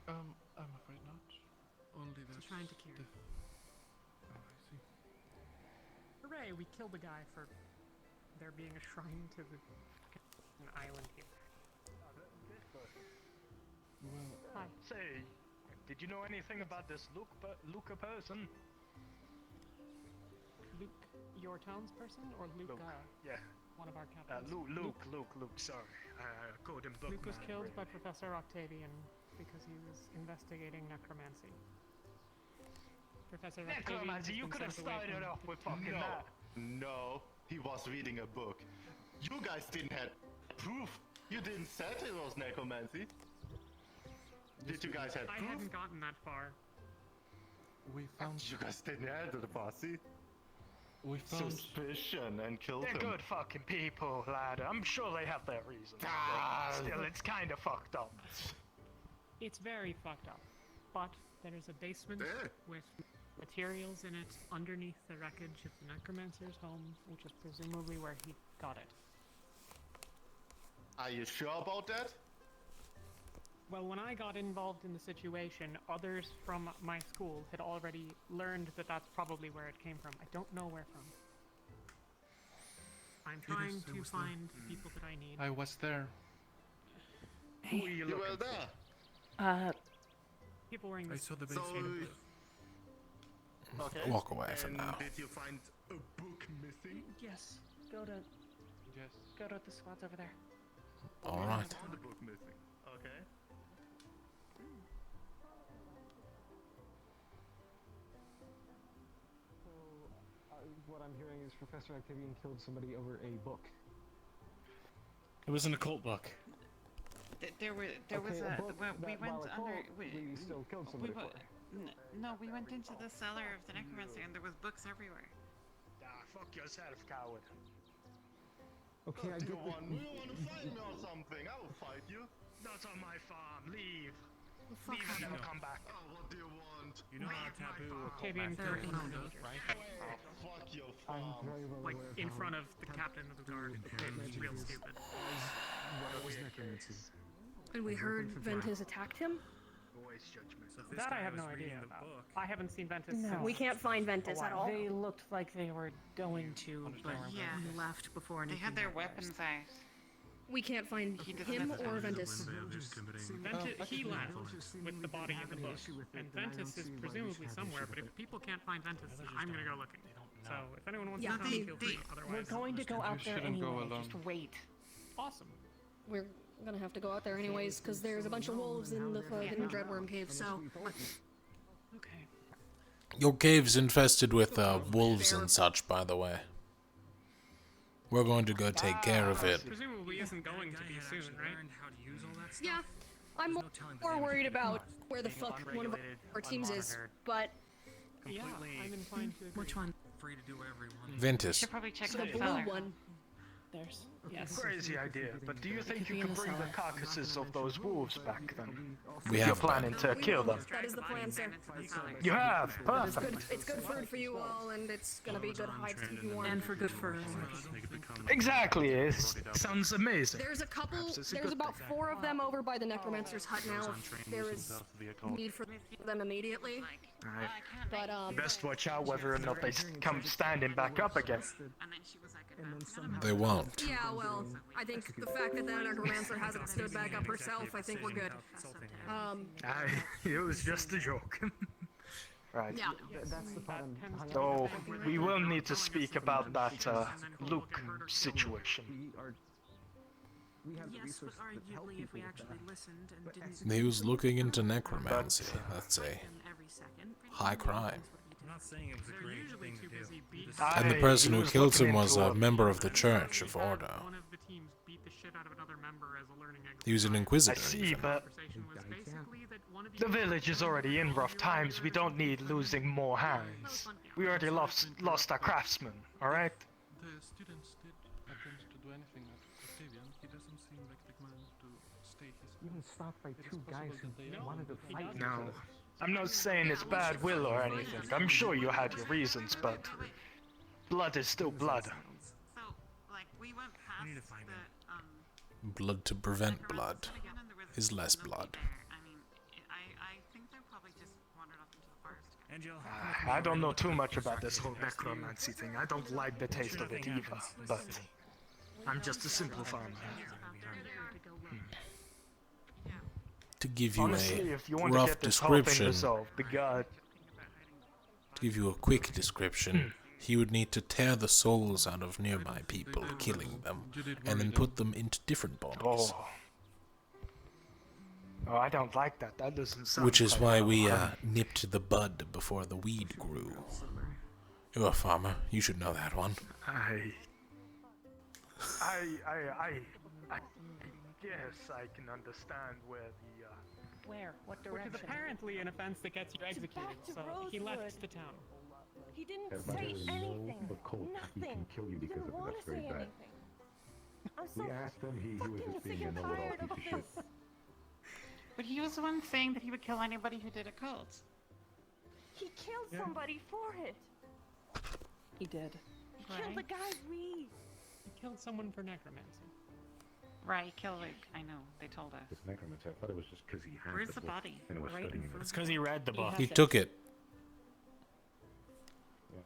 I'm afraid not. Only that. It's a shrine to Kira. Oh, I see. Hooray! We killed a guy for there being a shrine to an island here. Well, Hi. say, did you know anything about this Luca person? Luke, your townsperson, or Luke? Luke, yeah. One of our captains. Luke, sorry. I called him Bookman. Luke was killed by really. Professor Octavian because he was investigating necromancy. Professor Octavian Necromancy, has you been could have sent away started from off the with fucking No. that. No, he was reading a book. You guys didn't have proof. You didn't say it was necromancy. Did you guys have I proof? hadn't gotten that far. We found. You guys didn't enter the posse. We found. Suspicion and killed They're him. good fucking people, lad. I'm sure they have their reasons. Ah. Still, it's kind of fucked up. It's very fucked up. But there is a basement with materials in it underneath the wreckage of the necromancer's home, which is presumably where he got it. Are you sure about that? Well, when I got involved in the situation, others from my school had already learned that that's probably where it came from. I don't know where from. I'm trying to find the people that I need. I was there. Who are you were there. People wearing I this. saw the So, basement. okay. Walk away for And now. did you find a book missing? Yes. Go to Yes. the squads over there. All right. Found a book missing. Okay. So, what I'm hearing is Professor Octavian killed somebody over a book. It was an occult book. There was Okay, a book well, we that went while a under cult, we still killed we somebody went, for. no, we went into the cellar of the necromancer and there was books everywhere. Fuck yourself, coward. Okay, I Do get you want to fight me or something? I will fight you. Not on my farm. Leave. Fuck Leave and you. never come back. Oh, what do you want? You know how taboo Octavian occult killed masters him, is, right? Oh, fuck your I'm farm. very well like aware of in how front of the captain of the guard. It's real stupid. what was necromancy. And we heard Ventus attacked him? Always judgment. So if this That I guy have was no reading idea the about. book, I haven't seen Ventus No. since. We can't find Ventus at all. They looked like they were going to, but Yeah. he left before They anything had their happened. weapons out. We can't find He doesn't him have or to- Ventus. He left with the body of the book, and Ventus is presumably somewhere. But if people can't find Ventus, I'm gonna go looking. So if anyone wants Yeah, to come, they- feel free. We're Otherwise, going to go out there shouldn't go anyway. alone. Just wait. awesome. We're gonna have to go out there anyways, because there's a bunch of wolves in the fucking Dreadworm Cave, so... Okay. Your cave's infested with wolves and such, by the way. We're going to go take care of it. Presumably isn't going to be soon, right? Yeah, I'm more worried about where the fuck one of our teams is, but Yeah, I'm inclined to agree. Which one? Free to do whatever you want. Ventus. Should probably check the the blue cellar. one. There's yes. Crazy idea, but do you think you can bring the carcasses of those wolves back then? We If you're have planning to kill them. That is the plan, sir. You have? It's Perfect. good, it's good food for you all, and it's gonna be good hides to keep you warm. And for good fur. Exactly, it sounds amazing. There's a couple, Perhaps it's a there's good about thing. 4 of them over by the necromancer's hut now. If there is need for them immediately. Alright. But, Best watch out whether or not they come standing back up again. They won't. Yeah, well, I think the fact that the necromancer hasn't stood back up herself, I think we're good. It was just a joke. Right. Yeah. That's the part I'm So, we will need to speak about that Luke situation. We have the Yes, but resources that help arguably if we people with actually that. listened and didn't He was looking into necromancy. That's a high crime. I'm not saying it was a great thing to do. And the person who killed him was a member of the Church of Ordo. One of the teams beat the shit out of another member as a learning He was an I inquisitor. see, even. but the village is already in rough times. We don't need losing more hands. We already lost our craftsman, alright? The students did attempt to do anything at Octavian. He doesn't seem like the man to stay his. Even stopped by 2 guys who wanted to fight each No. other. I'm not saying it's bad will or anything. I'm sure you had your reasons, but blood is still blood. So, like, we went past need to find the, Blood to prevent blood is less blood. I mean, I think they probably just wandered off into the forest. Angel. I don't know too much about this whole necromancy thing. I don't like the taste of it either, but I'm just a simple farmer. To give you Honestly, a if you want to rough get this whole thing description, resolved, the god. to give you a quick description, he would need to tear the souls out of nearby people, killing them, and then put them into different bodies. Oh, I don't like that. That doesn't sound. Which is quite why right. we nipped the bud before the weed grew. You're a farmer. You should know that one. I guess I can understand where the. Where? What direction? Which is apparently an offense that gets you executed, so he left the town. He didn't Have say no anything. occult he Nothing. can kill you He because didn't of it. want That's to very say bad. anything. I'm so We asked him, he was fucking just being sick a and know-it-all tired piece of of shit. this. But he was the one saying that he would kill anybody who did a cult. He killed somebody for it. He did. He killed the guy we. He killed someone for necromancy. Right, he killed like, I know, they told us. This necromancer, I thought it was just because he had Where's the the book body? and was Right in studying front. it. It's because he read the book. He took it.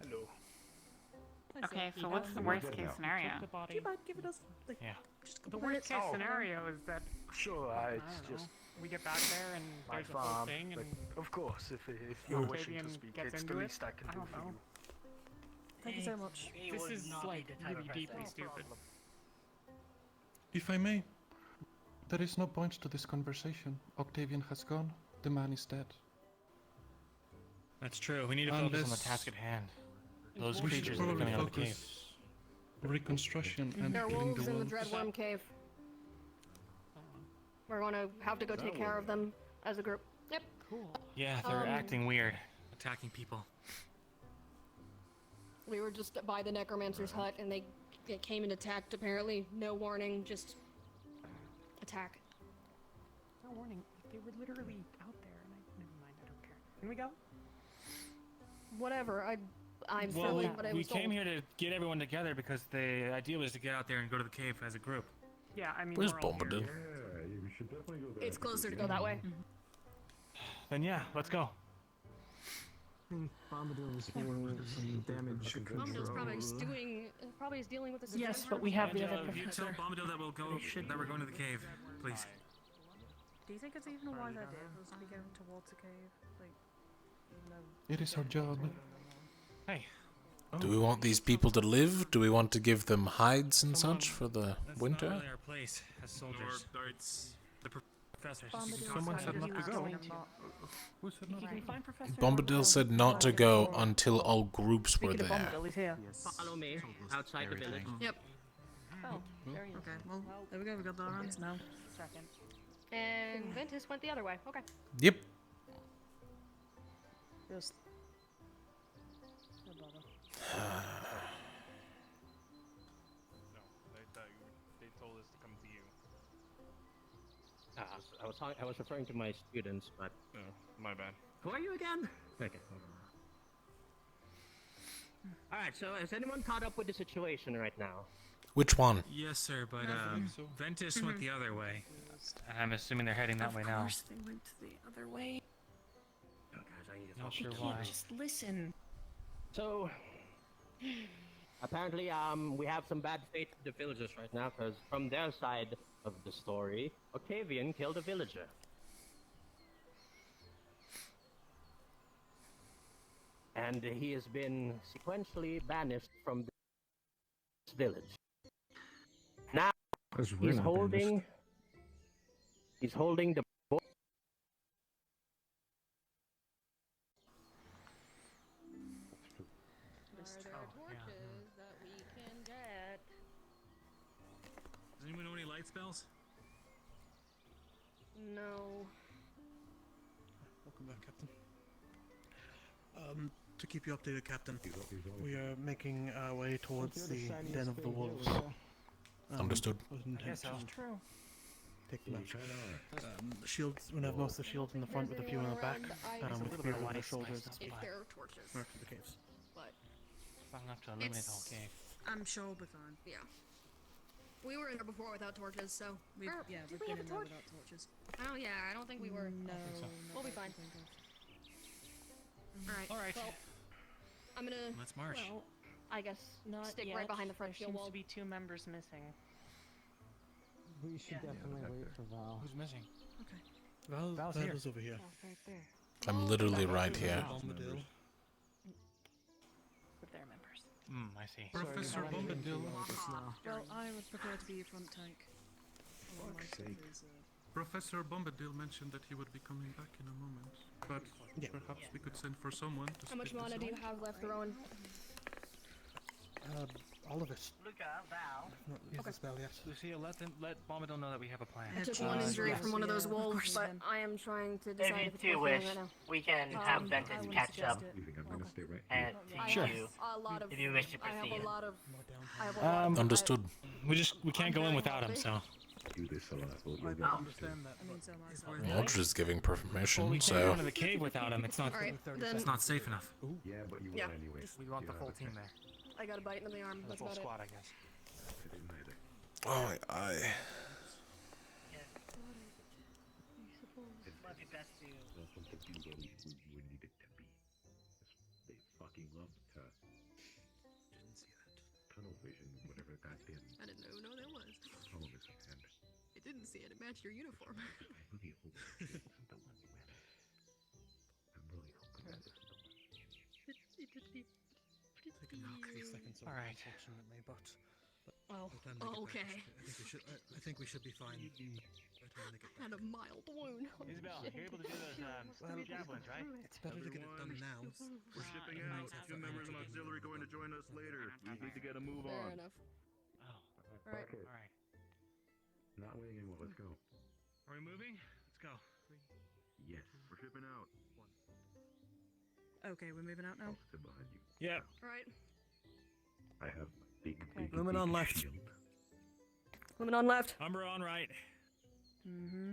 Hello. Okay, so He what's has the the worst body. case Took scenario? the body. Do you mind giving us like Yeah. just a The couple worst minutes? case scenario is that Sure, I it's don't know, just we get back there and my there's a whole farm. thing, But and of course, if you're wishing Octavian to speak, gets it's the into it. least I can I do don't for know. you. Thank you so much. This is like really deeply stupid. If I may, there is no point to this conversation. Octavian has gone. The man is dead. That's true. We need to focus on the Unless- task at hand. Those We should creatures that are probably coming out of the cave. focus reconstruction and There are killing wolves the in the wolves. Dreadworm Cave. We're gonna have to go take care of them as a group. Yep. Cool. Yeah, they're acting weird. Attacking people. We were just by the necromancer's hut, and they came and attacked. Apparently, no warning, just attack. No warning. They were literally out there, and never mind. I don't care. Can we go? Whatever. I'm Well, filling what I we was came told. here to get everyone together because the idea was to get out there and go to the cave as a group. Yeah, I mean. Where's we're all here. Bombadil? Yeah, you should definitely go there. It's closer to go that way. Then yeah, let's go. I think Bombadil is healing some damage. Bombadil's probably is dealing with the situation. Yes, but we have the other You tell professor. Bombadil that we'll go. That we're going to the cave, please. Do you think it's even a wise idea for us to be going towards a cave? Like, even though It is our job. Hey. Do we want these people to live? Do we want to give them hides and such for the That's winter? not really our place as soldiers. The professors. Someone said not to go. Who said not If you to can go? find Professor Bombadil said not to go until all groups were Speaking of there. Bombadil, he's here. Follow me outside the village. Yep. Oh, very Okay, easy. well, there we go. We got that answer now. Second. And Ventus went the other way. Okay. Yep. Just. No bother. No, they told us to come to you. I was referring to my students, but Oh, my bad. who are you again? Okay. All right. So has anyone caught up with the situation right now? Which one? Yes, sir, but so. Ventus went the other way. I'm assuming they're heading that way now. Of course they went the other way. Oh, guys, I need to Not talk sure to why. someone. Just listen. So, apparently, we have some bad fate with the villagers right now, because from their side of the story, Octavian killed a villager. And he has been sequentially banished from this village. Now, he's holding the book. Are there torches that we can get? Does anyone know any light spells? No. Welcome back, Captain. To keep you updated, Captain, we are making our way towards the Den of the Wolves. Understood. With I guess so. intention It's true. Take them out. The shields, we have most of the shields in the front with a few in the back, with spears on their shoulders. If there are torches. Right for the caves. But It's not enough to illuminate the whole cave. I'm sure we'll be fine. yeah. We were in there before without torches, so We've, Or, yeah, did we've we been have a in there torch? without torches. Oh yeah, I don't think we were. No, We'll be fine. Alright. Alright. Well, I'm gonna Let's march. Well, I guess not stick yet. right behind the front There shield seems wall. to be 2 members missing. We should definitely wait for Val. Who's missing? Okay. Val's here. over here. Right there. I'm literally right here. Bombadil. With their members. I see. Professor Bombadil. Well, I would prefer to be a front tank. Along my sake. is, Professor Bombadil mentioned that he would be coming back in a moment, but perhaps we could send for someone to How much speak mana this do you out. have left, Rowan? All of it. Luca, Val. Not used the spell yet. Lucia, let Bombadil know that we have a plan. I took one injury from one of those wolves, but I am trying to decide If you if it's do worth wish, doing right now. we can have Ventus catch up You think I'm gonna stay right and I teach have you a lot of. if you wish to I have proceed. a lot of. I have a lot of. Understood. We can't go in without him, so. do this a lot? Well, I don't understand that. I mean, so myself. Aldrich is giving Well, permission, we can't go so into the cave without him. It's not. Alright, then It's not safe enough. yeah, but you Yeah. will anyway. We want the full team there. I got a bite into the arm. The That's full about it. squad, I guess. I didn't either. oh my eye. Might be best to. Not something you really would need it to be. They fucking love to. Didn't see that. Tunnel vision, whatever that did. I didn't know there was. All of his hand. It didn't see it. It matched your uniform. I really hope this isn't the one you went. I'm really hoping that isn't the one. Taken a few seconds off, Alright. unfortunately, but Oh, by the time they get okay. back, I think we should be fine. By the time they get back. Had a mild wound. Holy Isabel, shit. you're able to do those javelins, right? It's better to get it done now. We're shipping It out. makes A few effort members of to get auxiliary going to join us later. We need to get a move Fair on. enough. Oh, Alright. alright. Not waiting anymore. Let's go. Are we moving? Let's go. Yes, we're shipping out. Okay, we're moving out now. I'll sit behind you. Yeah. Alright. I have my big Luminon left. shield. Luminon left. Umber on right. Mm-hmm.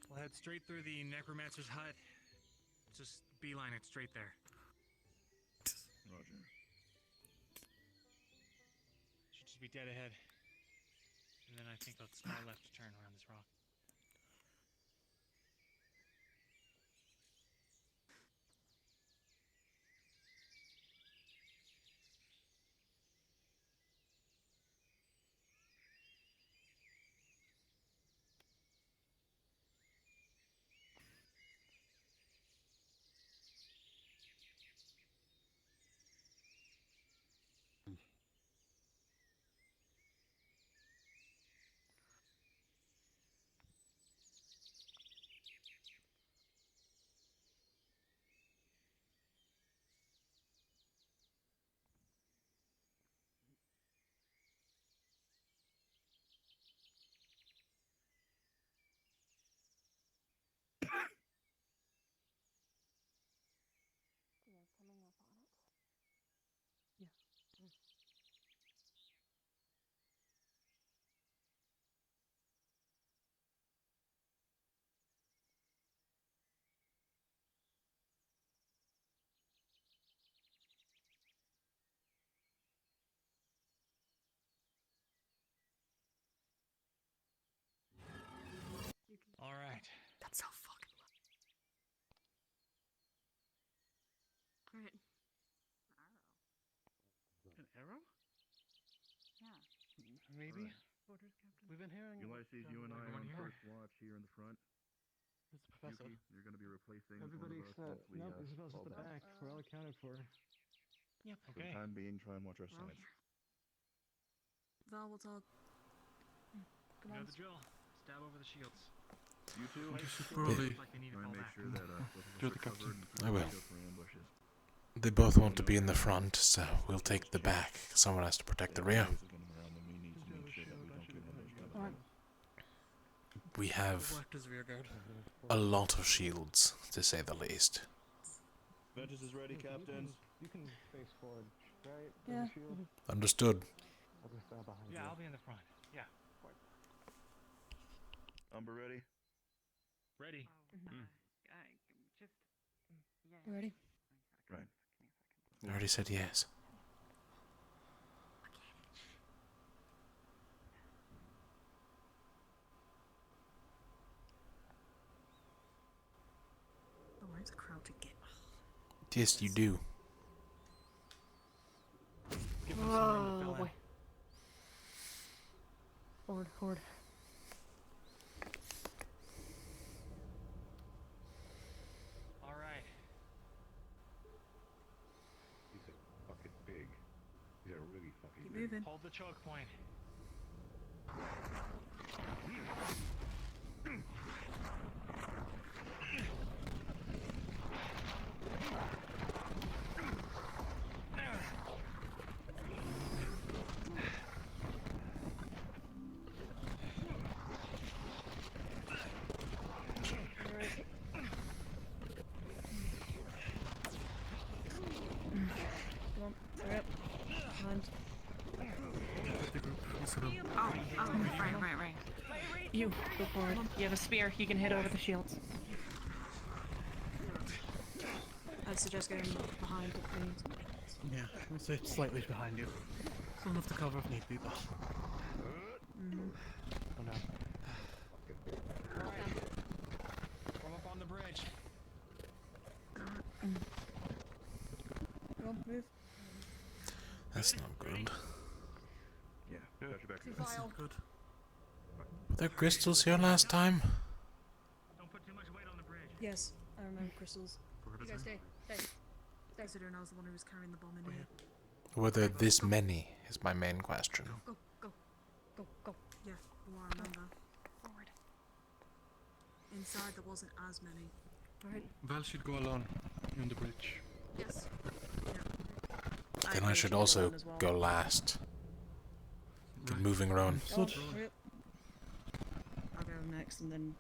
We'll head straight through the necromancer's hut. Just beeline it straight there. Roger. Should just be dead ahead. And then I think a small left turn around this rock. That's so fucking loud. Alright. An arrow? Yeah. Maybe. Alright. We've been hearing. Ulysses, you and I are on first watch here in the front. It's the professor. Yuki, you're going to be replacing Everybody one of us except once we nope, Isabel's fall at the back. back. We're all accounted for. Yep. For the time being, try and watch our sides. Val, what's up? You know the drill. Stab over the shields. You two, Probably. Like they need to try and fall make back. sure that both of You're us the are covered captain. and keep I will. the field for ambushes. They both want to be in the front, so we'll take the back. Someone has to protect the rear. We have Worked as rear guard. a lot of shields, to say the least. Ventus is ready, Captain. You can face forward, right? Yeah. Shield. Understood. I'll just stand behind Yeah, you. I'll be in the front. Yeah. Umber ready? Ready. Just. Yeah. You ready? Right. I already said yes. Oh, where's the crowd to get? Yes, you do. Give them some room to Oh fill in. boy. Forward, forward. All right. These are fucking big. These are really fucking Keep big. moving. Hold the choke point. Come on, hurry up. Behind. Right. You, go forward. You have a spear, you can hit over the shields. I'd suggest going behind if we need. Yeah, I'll say slightly behind you. Still enough to cover if need be, but. Oh no. From up on the bridge. Go on, move. That's not good. Yeah, got your back. That's not good. Were there crystals here last time? Don't put too much weight on the bridge. Yes, I remember crystals. Forward You guys time. stay. Stay. Considering I was the one who was carrying the bomb in here. Were there this many, is my main question. Go, go, go, go. Yeah, the more I remember. Forward. Inside there wasn't as many. Alright. Val should go alone on the bridge. Yes. Then I should also go last. Good moving around. Oh, hurry up. I'll go next and then.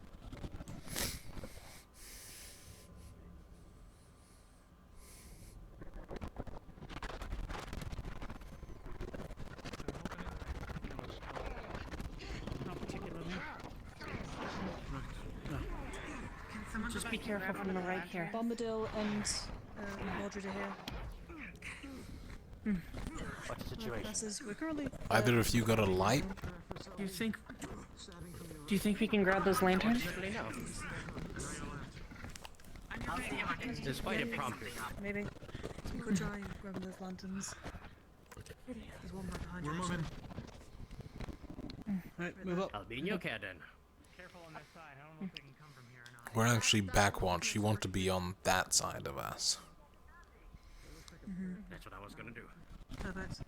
Not particularly. Can someone Just go be back and careful grab from the one of right lanterns? here. Bombadil and Mordred are here. What's the situation? Professors, we're currently. Either of you got a light? Do you think... Do you think we can grab those lanterns? Actually, no. It's quite impromptu. Maybe. We could try grabbing those lanterns. There's one right behind We're you. moving. Right, move up. I'll be in your care then. Careful on this side. I don't know if they can come from here or not. We're actually backwatch. You want to be on that side of us. That's what I was gonna do. Perfect.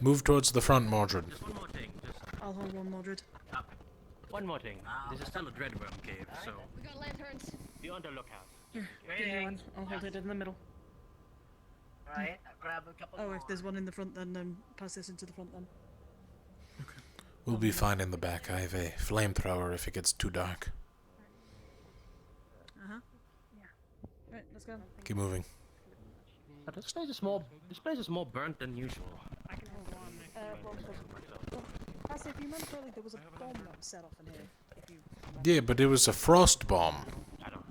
Move towards the front, Mordred. Just one more thing. Just I'll hold one, Mordred. one more thing. This is still a dreadworm cave, so We got lanterns. be on the lookout. Here, give me one. I'll hold it in the middle. Alright, grab a couple Oh, if there's one in the front, then pass this into the front then. We'll be fine in the back. I have a flamethrower if it gets too dark. Uh huh. Right, let's go. Keep moving. But this place is more burnt than usual. I can hold one next Pastor, if you remember correctly, there was a bomb that was set off in here. If you Yeah, but it was a frost bomb. I don't.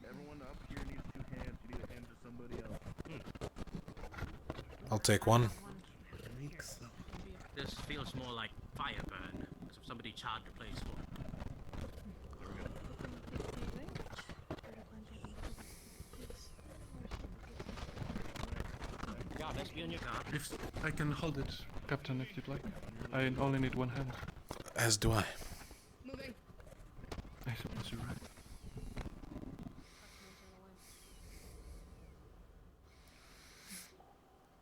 Everyone up here needs two hands. You need a hand to somebody else. I'll take one. This feels more like fire burn, as if somebody charred the place for. Best be on your guard. If I can hold it, Captain, if you'd like. I only need one hand. As do I. Moving. I suppose you're right.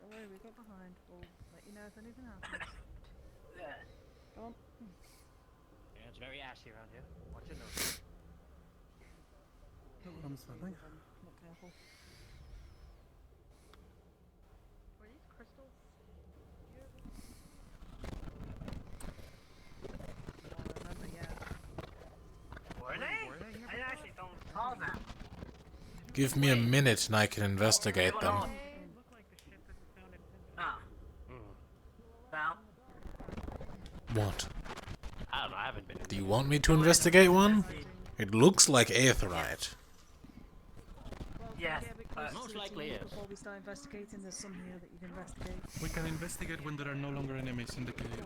Don't worry, we got behind. We'll let you know if anything happens. Come on. Yeah, it's very ashy around here. Watch your nose. I'm standing. Not careful. Were these crystals? I remember, yeah. Were they? I actually don't recall them. Give me a minute and I can investigate them. Ah. Well, What? I don't know, I haven't been. Do you want me to investigate one? It looks like aetherite. yes. Most likely is. Before we start investigating, there's some here that you can investigate. We can investigate when there are no longer enemies in the cave.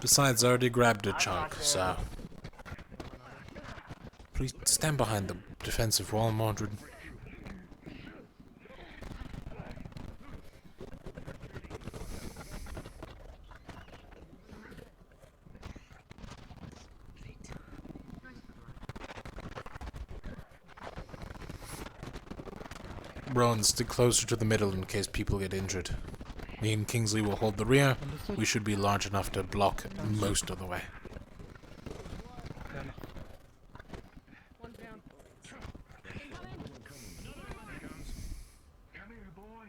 Besides, I already grabbed a chunk, so... Please stand behind the defensive wall, Mordred. Rowan, stick closer to the middle in case people get injured. Me and Kingsley will hold the rear. We should be large enough to block most of the way. One down. Come here, boy.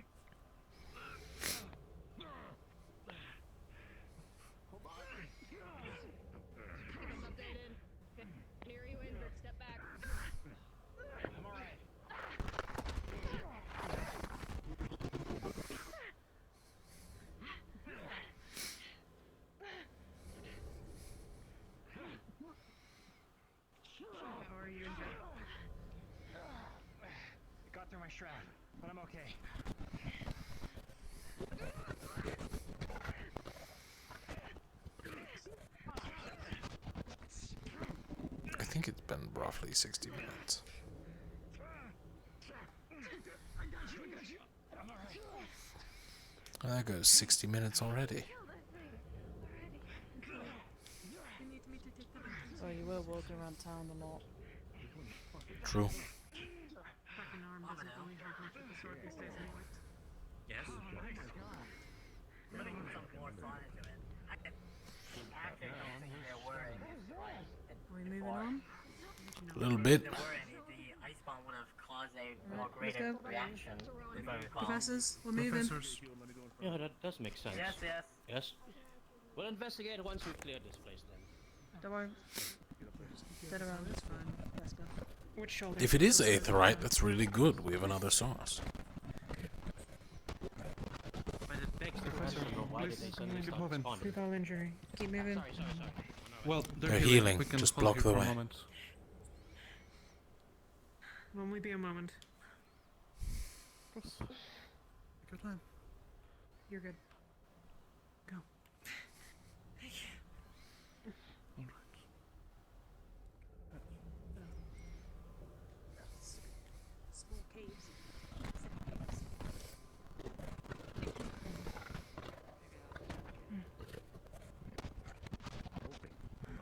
Near you in, but step back. I'm alright. How are you injured? It got through my shroud, but I'm okay. I think it's been roughly 60 minutes. Well, that goes 60 minutes already. Oh, you were walking around town a lot. True. Fucking arm doesn't really have much of a sword these days anyway. Yes? Putting some more thought into it. I actually don't think there were any. Are we moving on? A little bit. If there were any, the ice bomb would have caused a more let's greater go. reaction, if I recall. Professors, we're moving. Yeah, that does make sense. Yes, yes. Yes? We'll investigate once we've cleared this place then. Don't worry. Dead around, it's fine. Let's go. Which shoulder? If it is aetherite, that's really good. We have another source. But it begs the question, why did they suddenly keep start moving. responding? Pre-ball injury. Keep moving. Sorry. Well, They're healing. We can Just hold block you the for a way. moment. Will only be a moment. Good time. You're good. Go. Small caves.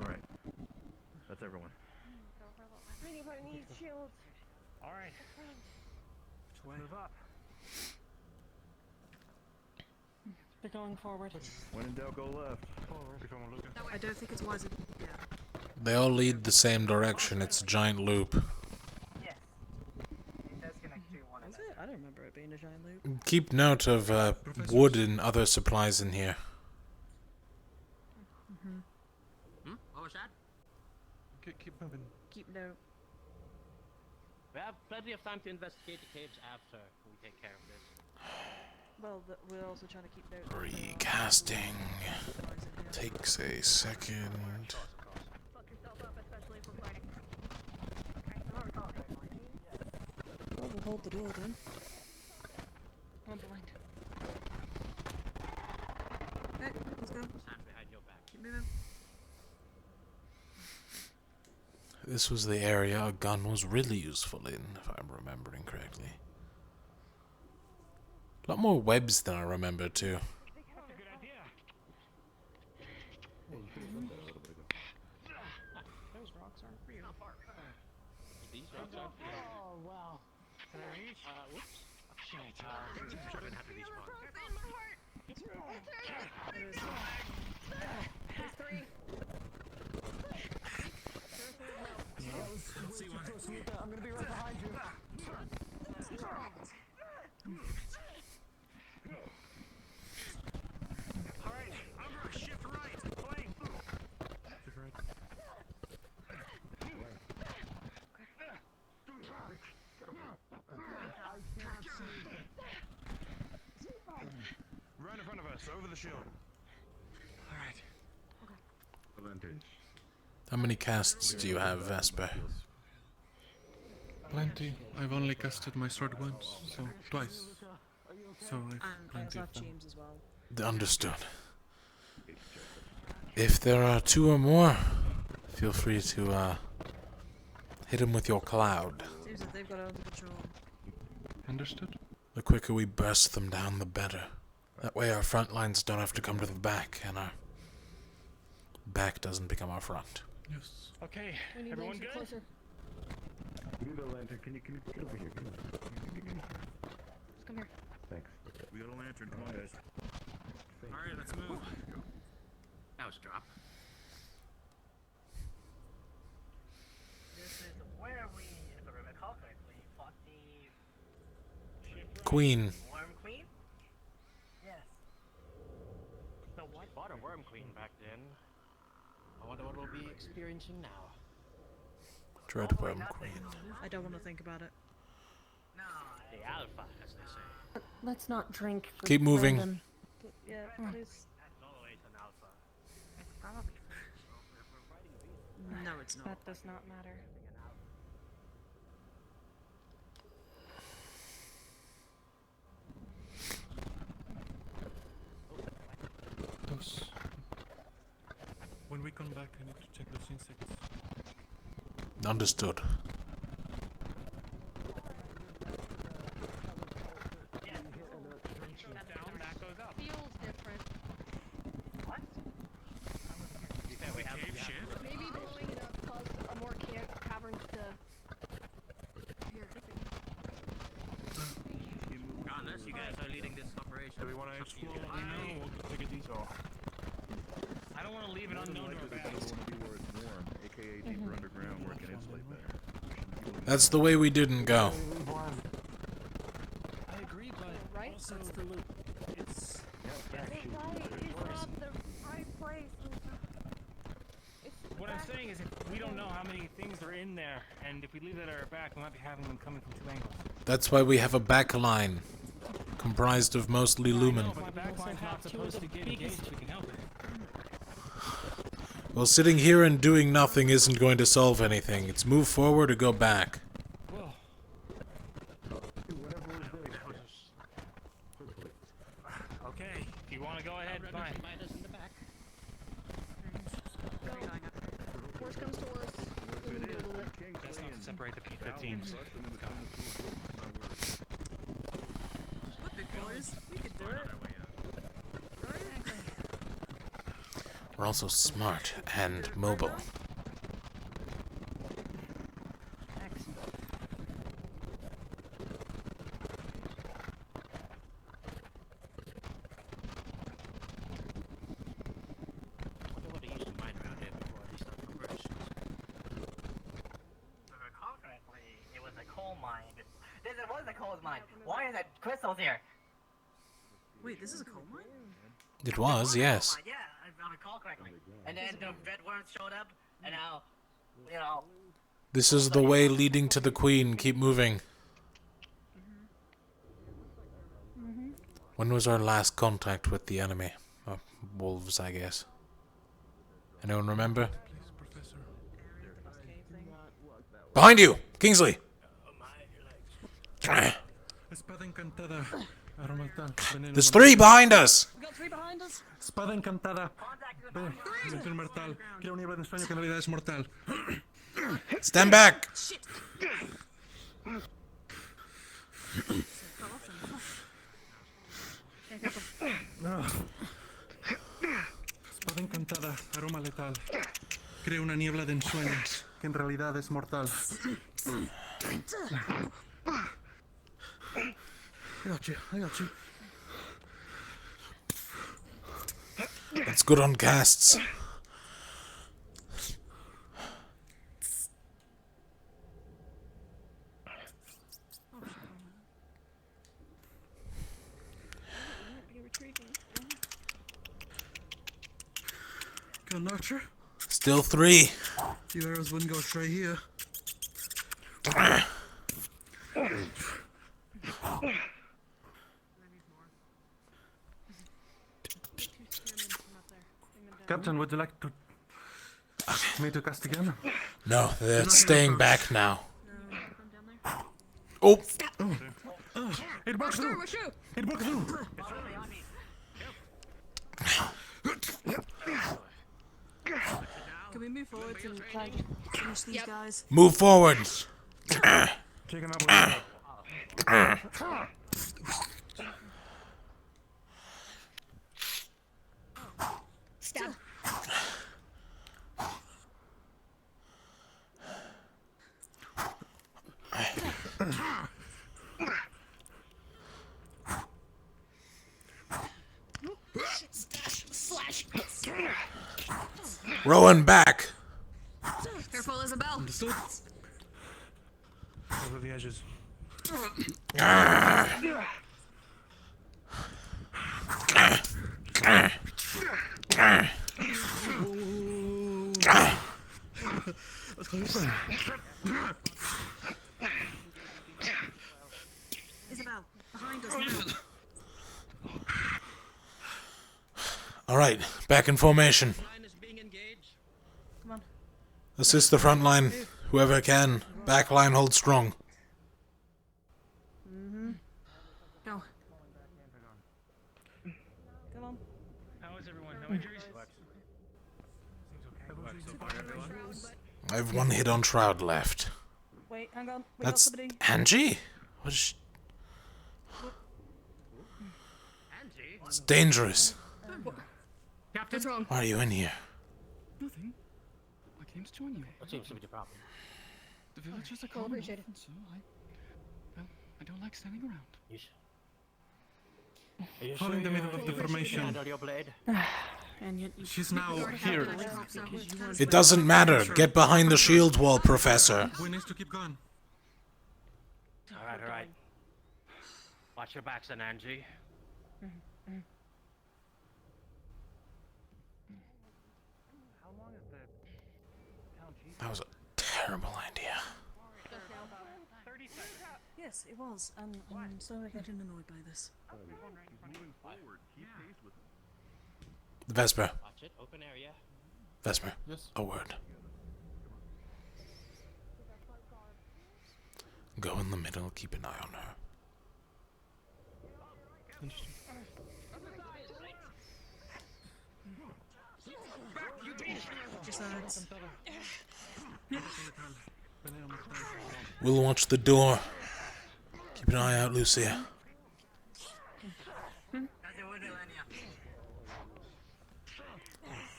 Alright. That's everyone. Anybody needs shields? Alright. Move up. They're going forward. When in doubt, go left. I don't think it's wise. Yeah. They all lead the same direction. It's a giant loop. Yes. It does connect to one Was another. it? I don't remember it being a giant loop. Keep note of wood and other supplies in here. What was that? Keep moving. Keep note. We have plenty of time to investigate the caves after we take care of this. Well, we're also trying to keep note. Recasting takes a second. Well, we'll hold the door then. Hold the light. Okay, let's go. Stand behind your back. Keep moving. This was the area a gun was really useful in, if I'm remembering correctly. A lot more webs than I remember, too. Those rocks aren't real. These rocks are Oh, wow. Can I reach? Whoops. Shit. I'm gonna have to respawn. There's three. Let's see one. I'm gonna be right behind you. Alright, Umbra, shift right. Flank. Shift right. Right in front of us, over the shield. Alright. Advantage. How many casts do you have, Vesper? Plenty. I've only casted my sword once, so twice. So I've And I plenty also of have them. James as well. Understood. If there are 2 or more, feel free to hit them with your cloud. Seems that they've got it under control. Understood. The quicker we burst them down, the better. That way our front lines don't have to come to the back, and our back doesn't become our front. Yes. Okay, We need everyone Lantern good? closer. We need a lantern. Can you get over here? Come on. Just come here. Thanks. We got a lantern. Come on, guys. Alright, let's move. That was a drop. This is where we, if I recall correctly, fought the Queen. Worm Queen? Yes. The what? Fought a worm queen back then. I wonder what we'll be experiencing now. Dreadworm Queen. I don't want to think about it. The alpha, as they say. Let's not drink. for Keep moving. Brandon. But yeah, please. That's always an alpha. It's probably No, it's not. That does not matter. Those. When we come back, I need to check those insects. Understood. Down, back goes up. Feels different. What? Yeah, we have Cave shit. Maybe blowing it up caused a more caverns to. Here. Unless you guys are leading this operation. Do we want to explore what we know, or we'll take a detour? I don't want to leave it More than unknown to likely, our the backs. better want to be where it's warm, aka deeper underground, where it can insulate better. That's the way we didn't go. I agree, but Right? also That's the loop. it's the right place. what I'm saying is if we don't know how many things are in there, and if we leave that at our back, we might be having them coming from 2 angles. That's why we have a back line comprised of mostly lumen. No, but the back line's not supposed to get engaged if we can help it. Well, sitting here and doing nothing isn't going to solve anything. It's move forward or go back. Well, okay, if you want to go ahead, fine. In the back. Worst comes to worst. We can deal with it. That's not to separate the teams. Boys, we could do it. We're also smart and mobile. I wonder what they used to mine around here before these operations. If I recall correctly, it was a coal mine. This was a coal mine. Why is there crystals here? Wait, this is a coal mine? It was, yes. Yeah, if I recall correctly. And then the red worms showed up, and now, you know, This is the way leading to the Queen. Keep moving. When was our last contact with the enemy? Wolves, I guess. Anyone remember? Behind you! Kingsley! Espada encantada. Arma mortal. Veneno There's mortal. 3 behind us! We got 3 behind us? Espada encantada. Veneno mortal. Crea una niebla de ensueño que en realidad es mortal. Stand back! Espada encantada, aroma letal. Crea una niebla de ensueños, que en realidad es mortal. I got you, I got you. It's good on casts. Got an archer? Still 3. Few arrows wouldn't go astray here. Captain, would you like to me to cast again? No, they're staying back now. Oh! It broke through! It broke through! Can we move forward and try to finish these guys? Move forward! Take him out. Stab. Slash. Rowan back! Careful, Isabel. Understood. Over the edges. Isabel, behind us. Alright, back in formation. Come on. Assist the front line, whoever can. Back line hold strong. Go. Come on. How is everyone? No injuries? I have 1 hit on Shroud left. Wait, hang on. We got That's somebody. Angie? What is she? It's dangerous. Captain? What's wrong? Why are you in here? Nothing. I came to join you. What seems to be the problem? The villagers are Well, calling appreciate it. off, and so I don't like standing around. Are you Fall in the middle of the formation. handle your blade? And yet She's now here. It doesn't matter. Get behind the shield wall, Professor. We need to keep going. Alright, alright. Watch your backs then, Angie. That was a terrible idea. Yes, it was, and I'm slowly getting annoyed by this. Vesper. Watch it, open area. Vesper. Yes. A word. Go in the middle, keep an eye on her. Besides, We'll watch the door. Keep an eye out, Lucia.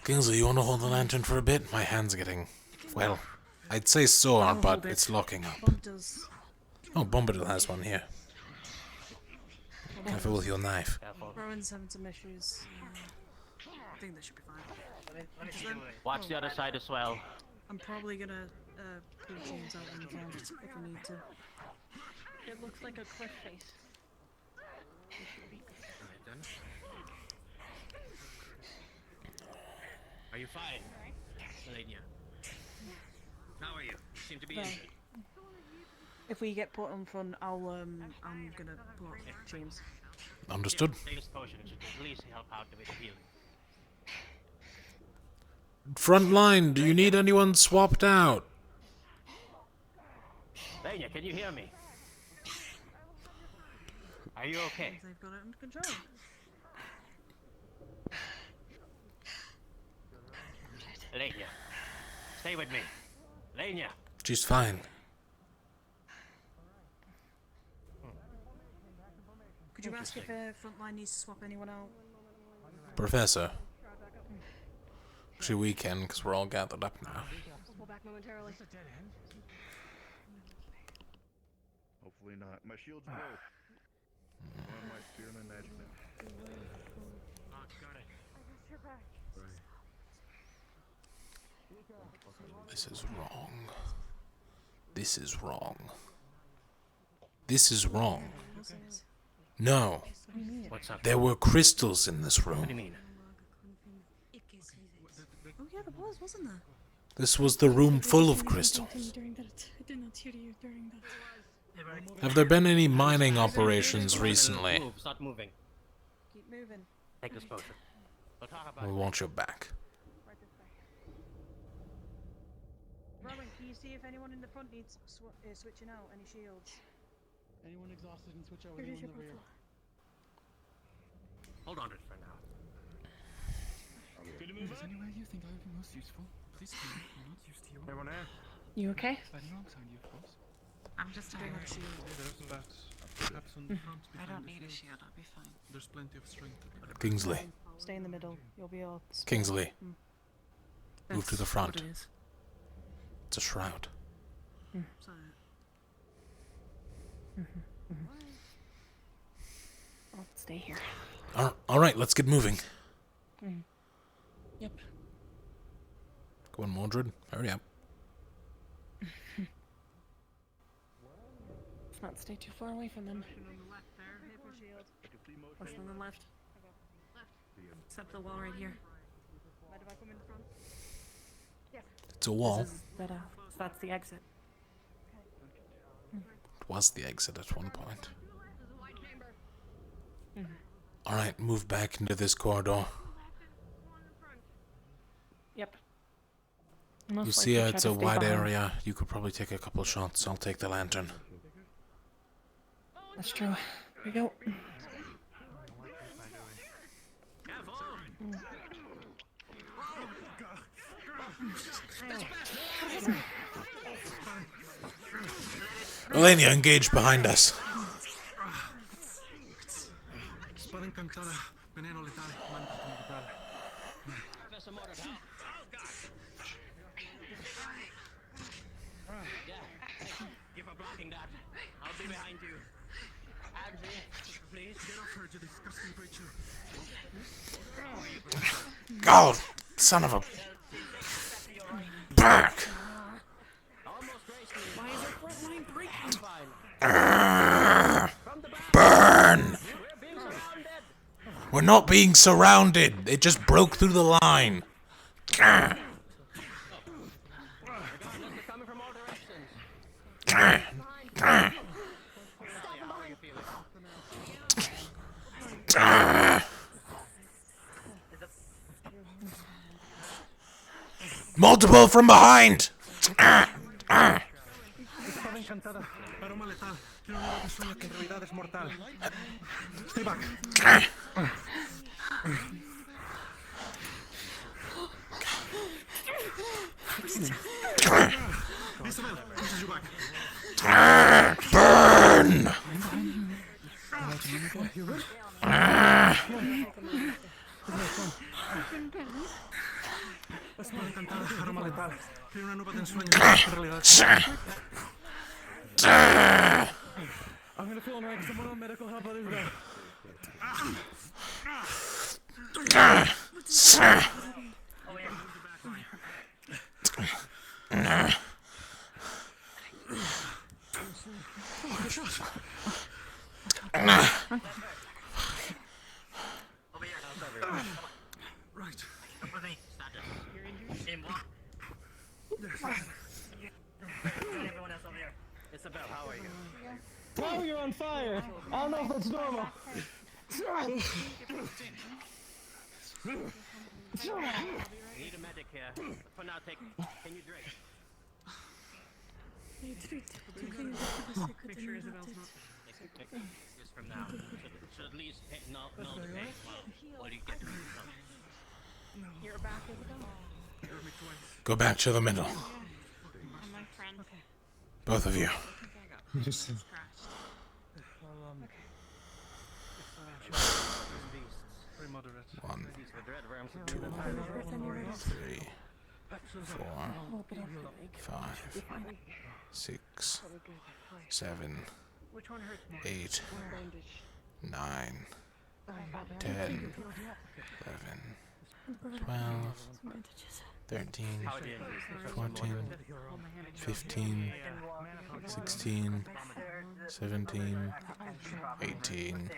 Kingsley, you want to hold the lantern for a bit? My hand's getting, well, I'd say sore, but it's locking up. Bump does. Oh, Bombadil has one here. Careful with your knife. Rowan's having some issues. I think they should be fine. Watch the other side as well. I'm probably gonna pull teams out in front if we need to. It looks like a cliff face. Are you fine, Selenia? How are you? You seem to be No. injured. If we get put on front, I'm gonna pull out teams. Understood. Take this potion, it should at least help out with healing. Front line, do you need anyone swapped out? Lenya, can you hear me? Are you okay? They've got it under control. Lenya, stay with me. Lenya. She's fine. Could you ask if Frontline needs to swap anyone out? Professor. Actually, we can, because we're all gathered up now. We'll pull back momentarily. Hopefully not. My shield's broke. On my spear and my magic now. This is wrong. This is wrong. This is wrong. No. What's up? There were crystals in this room. What do you mean? Oh yeah, there was, wasn't there? This was the room full of crystals. I did not hear you during that. Have there been any mining operations recently? Move, start moving. Keep moving. Take this potion. We'll talk about We it. want your back. Rowan, can you see if anyone in the front needs switching out? Any shields? Anyone exhausted and switch over anyone in the rear. Hold on to it for now. Is anywhere you think I would be most useful? Please tell me you're not used to your Anyone there? You okay? Fighting alongside you, of course. I'm just tired. There's that. Perhaps on the front. I behind don't the need a shield. shield, I'll be fine. There's plenty of strength. Kingsley. Stay in the middle. You'll be all. Kingsley. Move to the That's front. what it is. It's a shroud. I'll stay here. Alright, let's get moving. Yep. Go on, Mordred. Hurry up. Let's not stay too far away from them. What's on the left? Except the wall right here. Mind if I come in the front? Yes. It's a wall. That's the exit. It was the exit at one point. Alright, move back into this corridor. Yep. You see it's a wide area. You could probably take a couple shots. I'll take the lantern. That's true. Here we go. Elenia, engage behind us. Spada incantada, veneno letal, mandato mortal. Professor Mordred, huh? Yeah, thank you for blocking that. I'll be behind you. Agzi, please. Get off her, you disgusting creature. God, son of a... Back! Why is our front line breaking? Burn! We're not being surrounded. It just broke through the line. Multiple from behind! Espada encantada, aroma letal. Tiene una que sueña que en realidad es mortal. Stay back. Isabel, pushes you back. Burn! You good? Espada encantada, aroma letal. Tiene una nube de ensueño en realidad. I'm gonna feel like someone on medical help out Isabel. Right. Everyone else over here. Isabel, how are you? Wow, you're on fire! I don't know if that's normal. We need a medic here. For now, can you drink? Make sure Isabel's not. Just from now. Should at least know the pace while you get to something. You're back, Isabel. Go back to the middle. And my friend. Both of you. Very moderate. 1, These were dread worms. 2, 3, 4, 5, 6, 7, Which one hurts more? 8, 9, 10, 11, 12, 13, 14, 15, 16, 17, 18,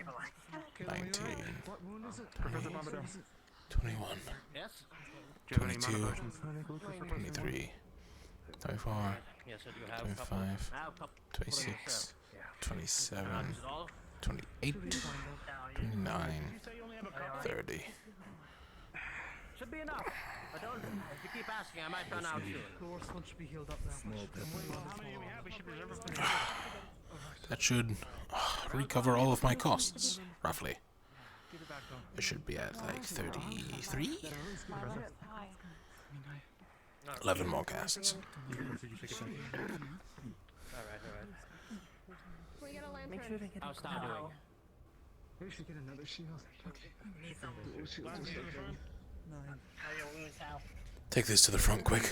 19, 20, 21, 22, 23, 24, 25, 26, 27, 28, 29, 30. Should be enough. But don't, if you keep asking, I might run out soon. Horse one should be healed up now. Small pepper. How many do we have? We should be reserved for That should recover all of my costs, roughly. I should be at like 33? 11 more casts. Alright. We got a lantern. Make sure they get How's Star doing? We should get another shield. Need some. Those shields are so heavy. How your wounds, Hal? Take this to the front quick.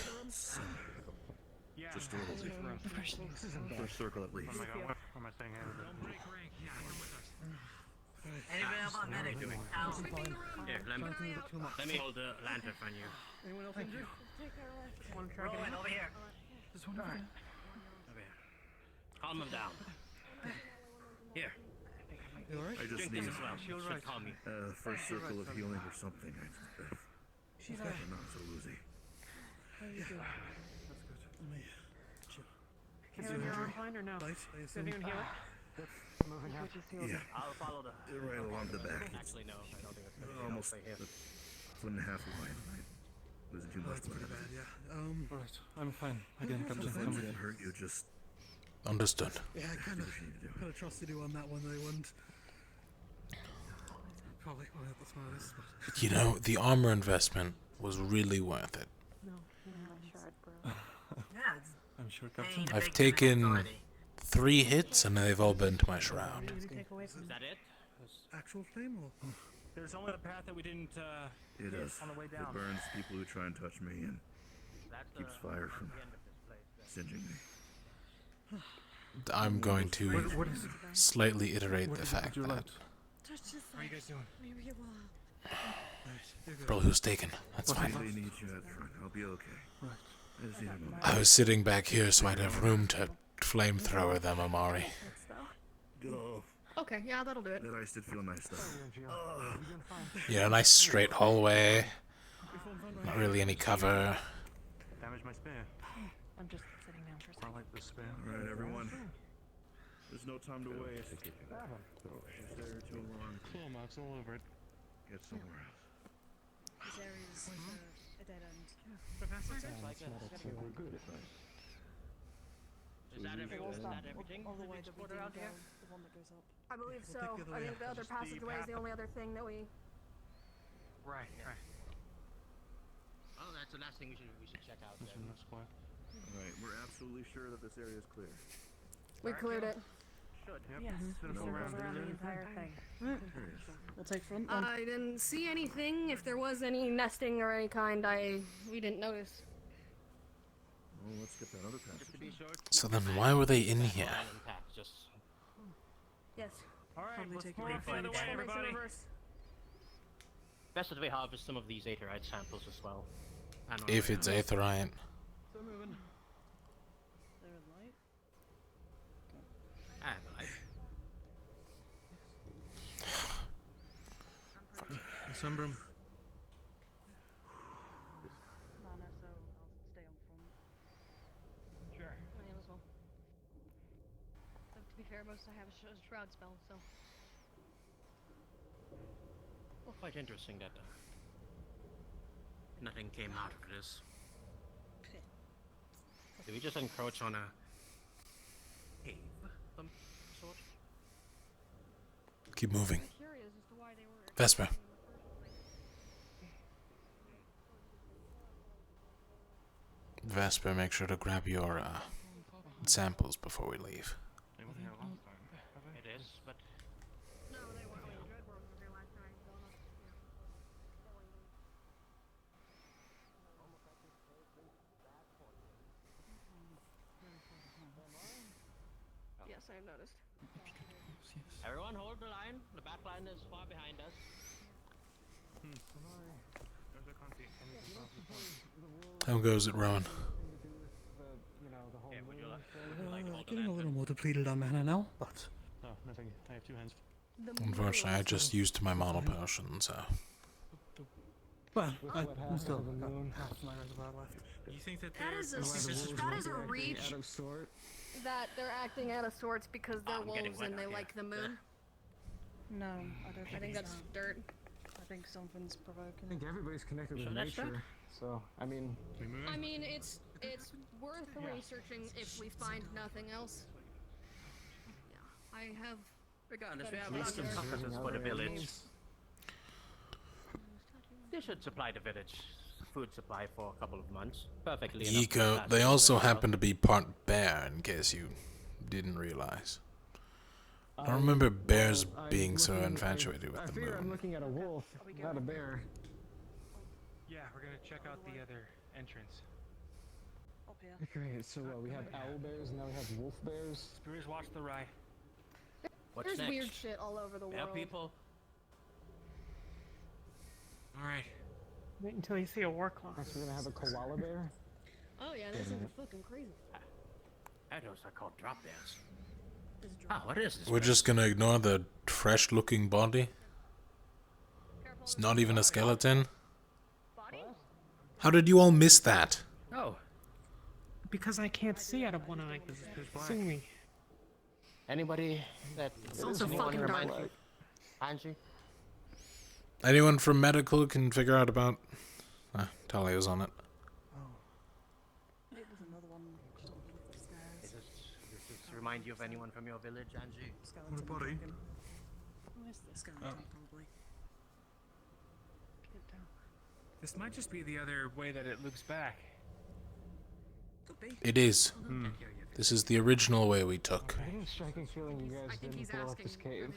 Just a little. First circle at least. Oh my god, what am I saying here? Anybody else on medic doing? Hal? Here, let me hold the lantern for you. Anyone else injured? Rowan, over here. Just one. Over here. Calm him down. Here. You alright? I just Drink need this as well. Should calm me. first circle of healing or something. She's I'm not so woozy. How you doing? That's good. Let me chill. Healing your arm fine or no? Light, I Is assume. anyone heal it? Moving out. Yeah. I'll follow the... Right along the back. Actually, no. I don't think it's We're going to almost right here. a foot and a half away. Losing too much That's blood. pretty bad, yeah. Right, I'm fine. Again, Captain. Things I'm won't hurt you, just Understood. Yeah, I kind do of what you need to do. trusted you on that one. They wouldn't. Probably won't help the smartest, but You know, the armor investment was really worth it. No, you're not sure, bro. Yeah, it's I'm sure Captain. I've taken 3 hits and they've all been to my shroud. Is that it? Actual flame or? There's only the path that we didn't It hit does. on the way It down. burns people who try and touch me and That's keeps fire from singeing me. I'm going to What is it? slightly iterate What the is it fact you're that like? How are you guys doing? Maybe you will. Bro, who's taken? That's fine. They need you at the front. I'll be okay. Right. I just need a moment. I was sitting back here so I'd have room to flamethrower them, Amari. Go. Okay, yeah, that'll do it. That ice did feel nice though. Yeah, a nice straight hallway. Not really any cover. Damage my spear. I'm just sitting down for a I second. like the spear. Alright, everyone. There's no time to waste. If you're there too long, Claw marks all over it. get somewhere else. This area's a dead end. We're good. Is that everything? All the way Did we that we explore do around go, here? the one that goes up. I believe We'll so. take the other I way think the up. other Just the passageway is the path. only other thing that we. Right. Oh, that's the last thing we should check out. This Then. one looks quiet. Alright, we're absolutely sure that this area is clear. We cleared it. Should. Yep. Yes, Bit of it a goes round around the there. entire thing. We'll take front. I didn't see anything. If there was any nesting or any kind, we didn't notice. Well, let's get that other passage. Just to be sure. So then why were they in here? Just Yes. Alright, Probably let's take move it on in the way, front. everybody. best that we harvest some of these aetherite samples as well. And If it's aetherite. Still moving. There a light? I have a light. Sunbrum. Mana, so I'll stay on front. Sure. I am as well. But to be fair, most I have is shroud spell, so. Well, quite interesting that nothing came out of this. Did we just encroach on a cave of some sort? Keep moving. I'm curious as to why they were. Vesper. Vesper, make sure to grab your samples before we leave. They weren't here last time. It is, but No, they weren't. I mean, Dread were on the have noticed. Everyone hold the line. The back line is far behind us. How goes it, Rowan? Yeah, would you like Getting a little more depleted on mana now, but no, nothing. I have 2 hands. Unfortunately, I just used my mana potion, so. Well, What I'm happened still to the moon? half my reservoir left. You think that That is a reach Out of sort. that they're acting out of sorts because they're I'm getting wolves and wet they up like the moon. No, I don't think I think that's so. dirt. I think something's provoking. I think everybody's connected with that's nature. right. So, I mean, I mean, it's worth researching if we find nothing else. Yeah, I have. Regardless, we better have lots of things there. purposes for the village. They should supply the village food supply for a couple of months. Perfectly enough. Eco, they also happen to be part bear, in case you didn't realize. I don't remember bears being so infatuated with I the figure I'm moon. looking at a wolf, not a bear. Yeah, we're gonna check out the other entrance. Up here. Great, so we have owl bears, now we have wolf bears. Spears, watch the rye. What's There's next? weird shit all over the Bear world. people. Alright. Wait until you see a war cloth. Next we're gonna have a koala bear. Oh yeah, this is fucking crazy. Those are called drop bears. Ah, what is this? We're just gonna ignore the fresh-looking body? It's not even a skeleton? How did you all miss that? Oh. Because I can't see out of one eye. See me. Anybody that It's also anyone fucking remind dark. you? Angie? Anyone from medical can figure out about... Talia was on it. There's another one upstairs. Does this remind you of anyone from your village, Angie? Skeleton. body? Who is this skeleton, probably? Can't tell. This might just be the other way that it loops back. Could be. It is. This is the original way we took. I get a striking feeling you guys didn't blow up this cave.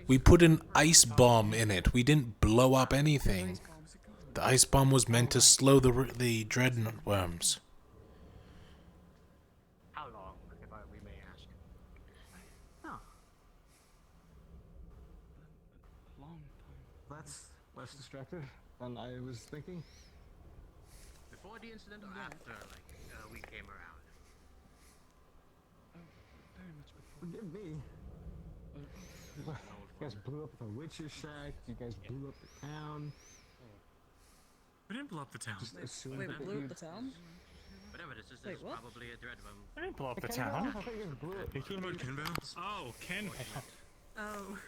We put an ice bomb in it. We didn't blow up anything. The ice bomb was meant to slow the dreadnought worms. How long, if we may ask? Oh. Long time. That's less destructive than I was thinking. Before the incident or after, like, we came around? Very much before. Forgive me. You guys blew up the witch's shack. You guys blew up the town. We didn't blow up the town. Just assume Wait, that we blew you... up the town? Whatever this is, Wait, this is what? probably a dread room. I didn't blow up the Okay, town. I thought you guys blew it. You talking about Ken Bells? Oh, Ken. Oh.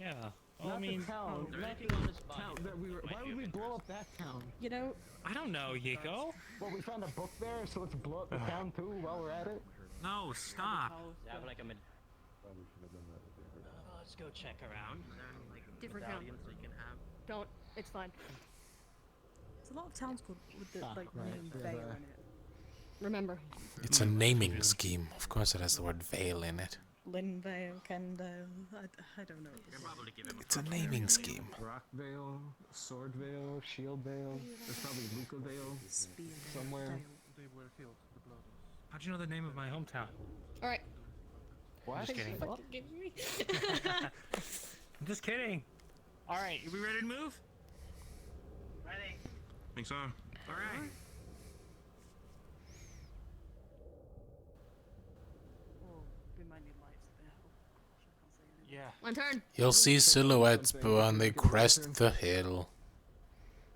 Yeah. Well, I Not mean, the town. Is there Not anything on this the body town that we were... might Why be would of we blow interest? up that town? You know, I don't know, Yiko. Well, we found a book there, so let's blow up the town too while we're at it. No, stop. They have like a let's go check around. Is there like Different town. medallions we can have? Don't. It's fine. there's a lot of towns called with the like right, name there's Vale a- in it. Remember. It's a naming scheme. Of course it has the word veil in it. Lynn Vale, Kendale. I don't know. We can probably give him It's a naming scheme. Rock Vale, Sword Vale, Shield Vale. There's probably Luca Vale somewhere. They were filled with blood. How'd you know the name of my hometown? All right. What? I'm just kidding. Fucking kidding me? I'm just kidding. All right, are we ready to move? Ready? Think so. All right. Oh, we might need lights there. I can't see anything. Yeah. My turn. You'll see silhouettes when they crest the hill.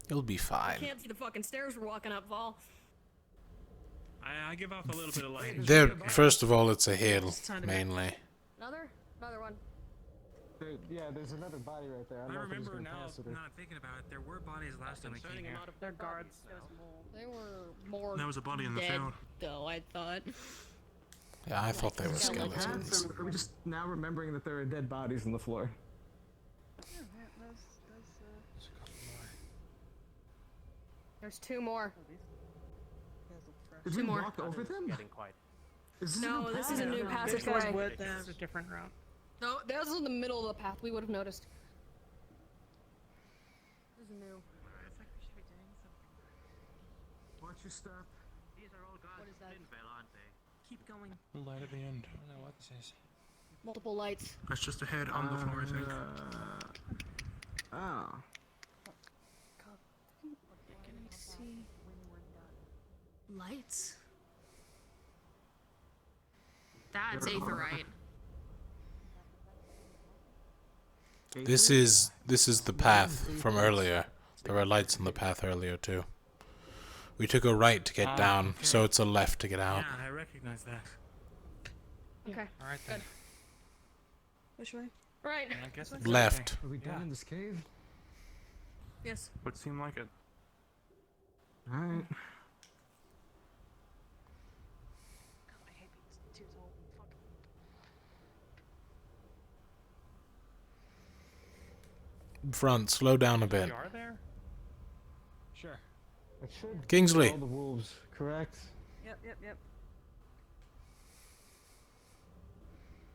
You'll be I fine. can't see the fucking stairs we're walking up, Vol. I give off a little bit of light. There, first of all, it's a hill, mainly. Another one. Yeah, there's another body right there. I don't I know if we're just remember gonna now, pass it or- not thinking about it, there were bodies last time I came here. They're guards. They were more. There was a body in the dead, field. though, I thought. Yeah, I thought they were Skeletons. skeletons. So we're just now remembering that there are dead bodies on the floor. There's two more. Did Two we more. walk over them? Getting quite. Is this No, a this path? is a new passageway. This is a different route. No, that was in the middle of the path. We would have noticed. This is new. Watch your step. These are all gods What is of that? Linvale, aren't they? Keep going. Light at the end. I don't know what this is. Multiple lights. That's just a head on the floor, I think. Oh. Can we see lights? That's Aetherite. This is the path from earlier. There were lights on the path earlier too. We took a right to get down, okay. so it's a left to get out. Yeah, I recognize that. Okay. Alright then. Good. Which way? Right. I guess it's Left. Are we down in this cave? Yes. Would seem like it. Alright. Front, slow down a bit. You are there? Sure. It should Kingsley. all the wolves, correct? Yep.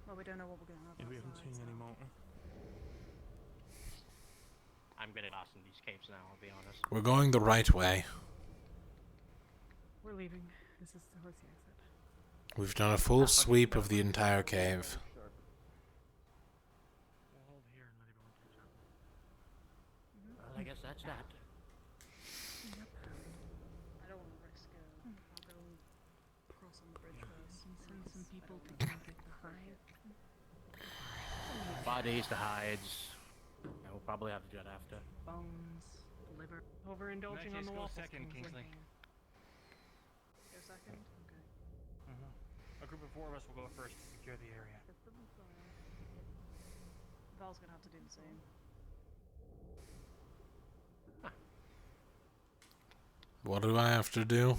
Well, we don't know what we're gonna have. Yeah, we haven't outside, seen so- any more. I'm getting lost in these caves now, I'll be honest. We're going the right way. We're leaving. This is the horsey exit. We've done a full sweep of the entire cave. We'll hold here and let everyone catch up. Well, I guess that's that. I don't want to risk it. I'll go cross on the bridge first. Send some people to go get the hide. Bodies, the hides. Yeah, we'll probably have to do that after. Bones, liver. Overindulging on Matthews, the go waffles. second, Kingsley. Go second? Okay. A group of 4 of us will go first to secure the area. Val's gonna have to do the same. What do I have to do?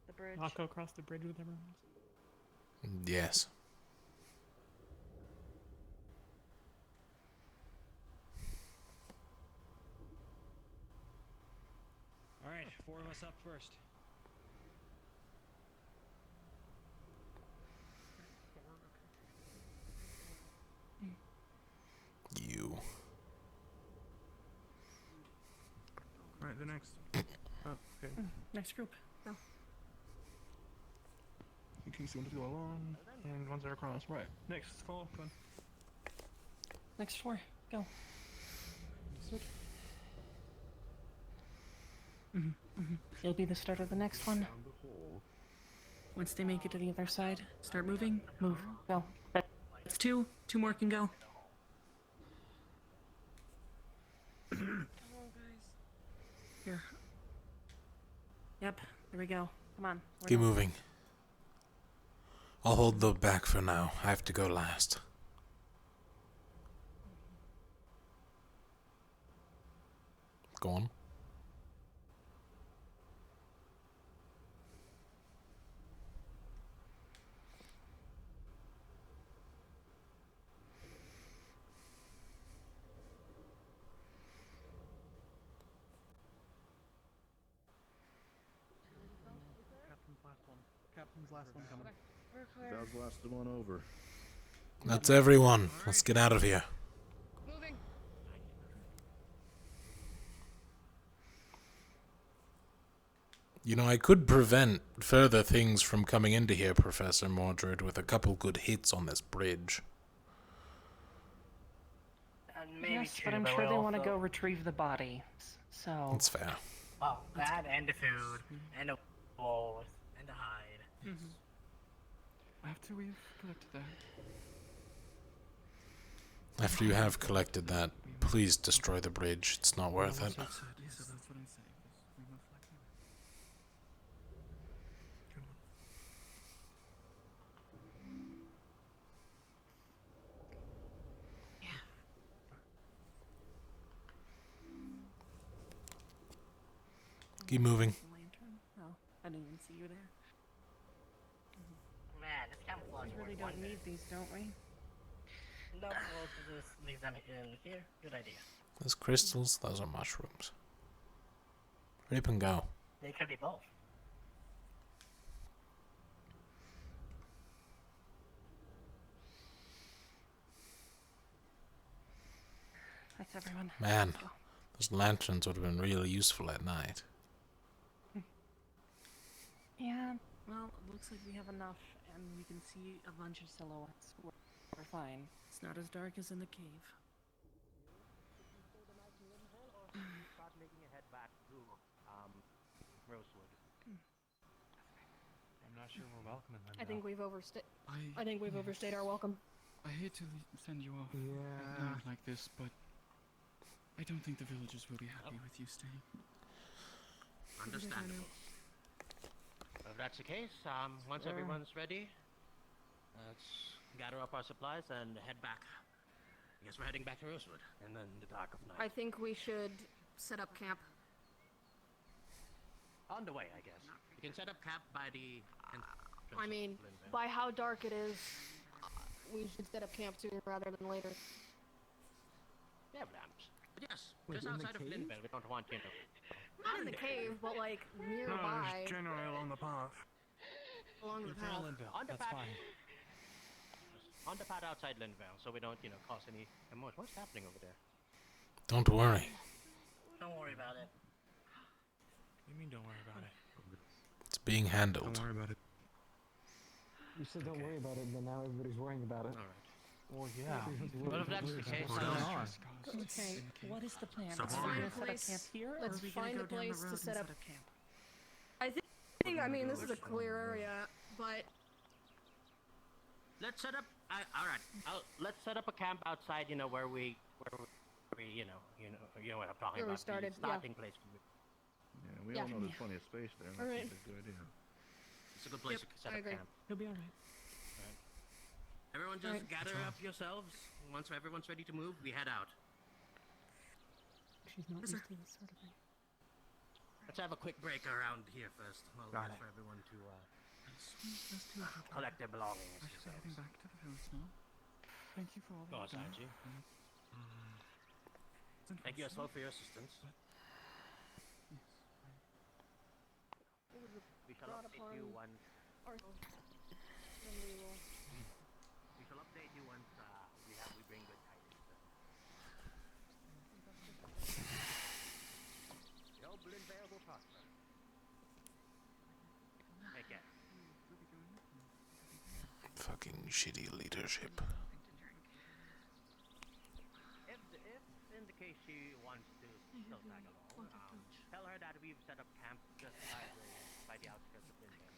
The bridge. I'll go across the bridge with everyone else. Yes. Alright, 4 of us up first. You. Right, the next. Oh, okay. Next group. Go. You can see them to go along, and ones that are across. Right. Next, fall. Fun. Next 4. Go. It'll be the start of the next one. Once they make it to the other side, start moving. Move. Go. That's 2. 2 more can go. Here. Yep. There we go. Come on. we're Keep done. moving. I'll hold the back for now. I have to go last. Go on. Captain's last one coming. Val's last one over. That's everyone. Let's get out of here. Moving. You know, I could prevent further things from coming into here, Professor Mordred, with a couple good hits on this bridge. And maybe Yes, true, but I'm sure we they want to also- go retrieve the body. So. That's fair. Well, that and the food, and the walls, and the hide. After we've collected that. After you have collected that, please destroy the bridge. It's not worth it. So that's what I'm saying. We must like that. Come on. Keep moving. Lantern? Oh, I didn't even see you there. Man, this camouflage We really worked don't wonders. need these, don't we? No, we'll just leave them in here. Good idea. Those crystals, those are mushrooms. Rip and go. They could be both. Thanks, everyone. Man, Let's go. those lanterns would have been really useful at night. Yeah, well, it looks like we have enough, and we can see a bunch of silhouettes. We're fine. It's not as dark as in the cave. Start making a head back to Rosewood. I'm not sure we're welcoming them. I think we've overstayed. I I think we've overstayed our welcome. I hate to send you off at night like this, but I don't think the villagers will be happy with you staying. Understandable. If that's the case, once everyone's ready, let's gather up our supplies and head back. I guess we're heading back to Rosewood in the dark of night. I think we should set up camp. On the way, I guess. You can set up camp by the entrance I mean, of Linvale. by how dark it is, we should set up camp sooner rather than later. We have lamps. But yes, Wait, just in the outside of cave? Linvale, we don't want, Not in the cave, but like nearby. generally along the path. Along the path. On the path. On the path outside Linvale, so we don't, cause any emotion. What's happening over there? Don't worry. Don't worry about it. What do you mean don't worry about it? It's being handled. Don't worry about it. You said don't worry about it, and then now everybody's worrying about it. Alright. Well, yeah. Well, if that's the case, What's going on? Okay, what is the plan? Let's Are we find gonna a set up place. camp here, or Let's are we find gonna a go down place the road to and set up. camp? I mean, this is a clear area, but Let's set up. All right. Let's set up a camp outside. Where we, you know what I'm talking Where we about. started, the starting place. Yeah, we all know there's plenty of space there. That's Alright. a good idea. It's a good place Yep, to set I up agree. camp. He'll be alright. Everyone just Alright. gather up yourselves. Once everyone's ready to move, we head out. She's not used to this sort of thing. Let's have a quick break around here first. While we wait for everyone to collect their belongings. I should be heading back to the village now. Thank you for all Go that you've outside, done. G. Thank you as well for your assistance. We shall brought update upon you once. then we will. We shall update you once we bring good tidings. We hope Linvale will prosper. Take care. Fucking shitty leadership. If in the case she wants to still tag along, tell her that we've set up camp just by the outskirts of Linvale.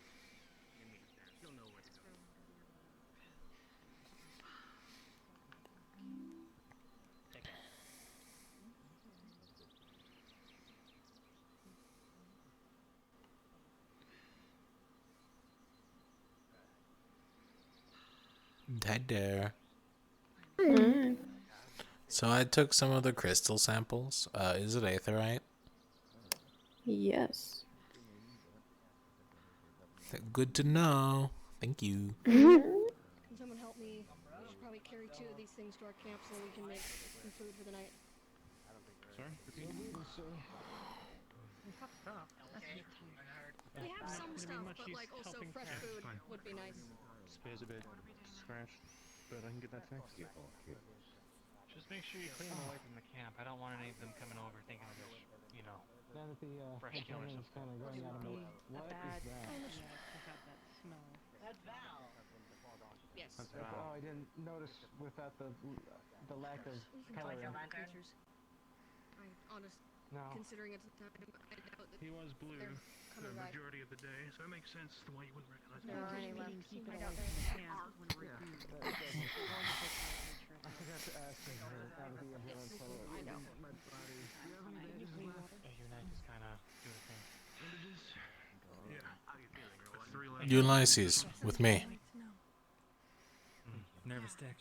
You meet there. She'll know where to go. Take care. Hi there. So I took some of the crystal samples. Is it aetherite? Yes. Good to know. Thank you. Can someone help me? We should probably carry 2 of these things to our camp so we can make some food for the night. Sorry? Repeat. We have some Pretty stuff, much but he's like also helping fresh camp. food Fine. would be nice. Spare's a bit scratched, but I can get that fixed. Just make sure you clean them away from the camp. I don't want any of them coming over thinking there's, Now that the fresh kill or is something. kind of going out of Be my... a What bad is that? idea to have that smell. That's Val. Yes. Oh, I didn't notice without the lack of Like your coloring. lantern? No. Considering it's a time, I doubt that He was blue they're the coming back. majority of the day, so it makes sense the why you wouldn't recognize There him. are any Maybe left. keep it I away doubt from the there camp when we're Yeah, food. that doesn't... I forgot to ask him out of the ambulance. I know. My body. Your knife is kind of doing a thing. Bandages? Yeah. How you feeling? With 3 left. Ulysses, with me. Nervous tick.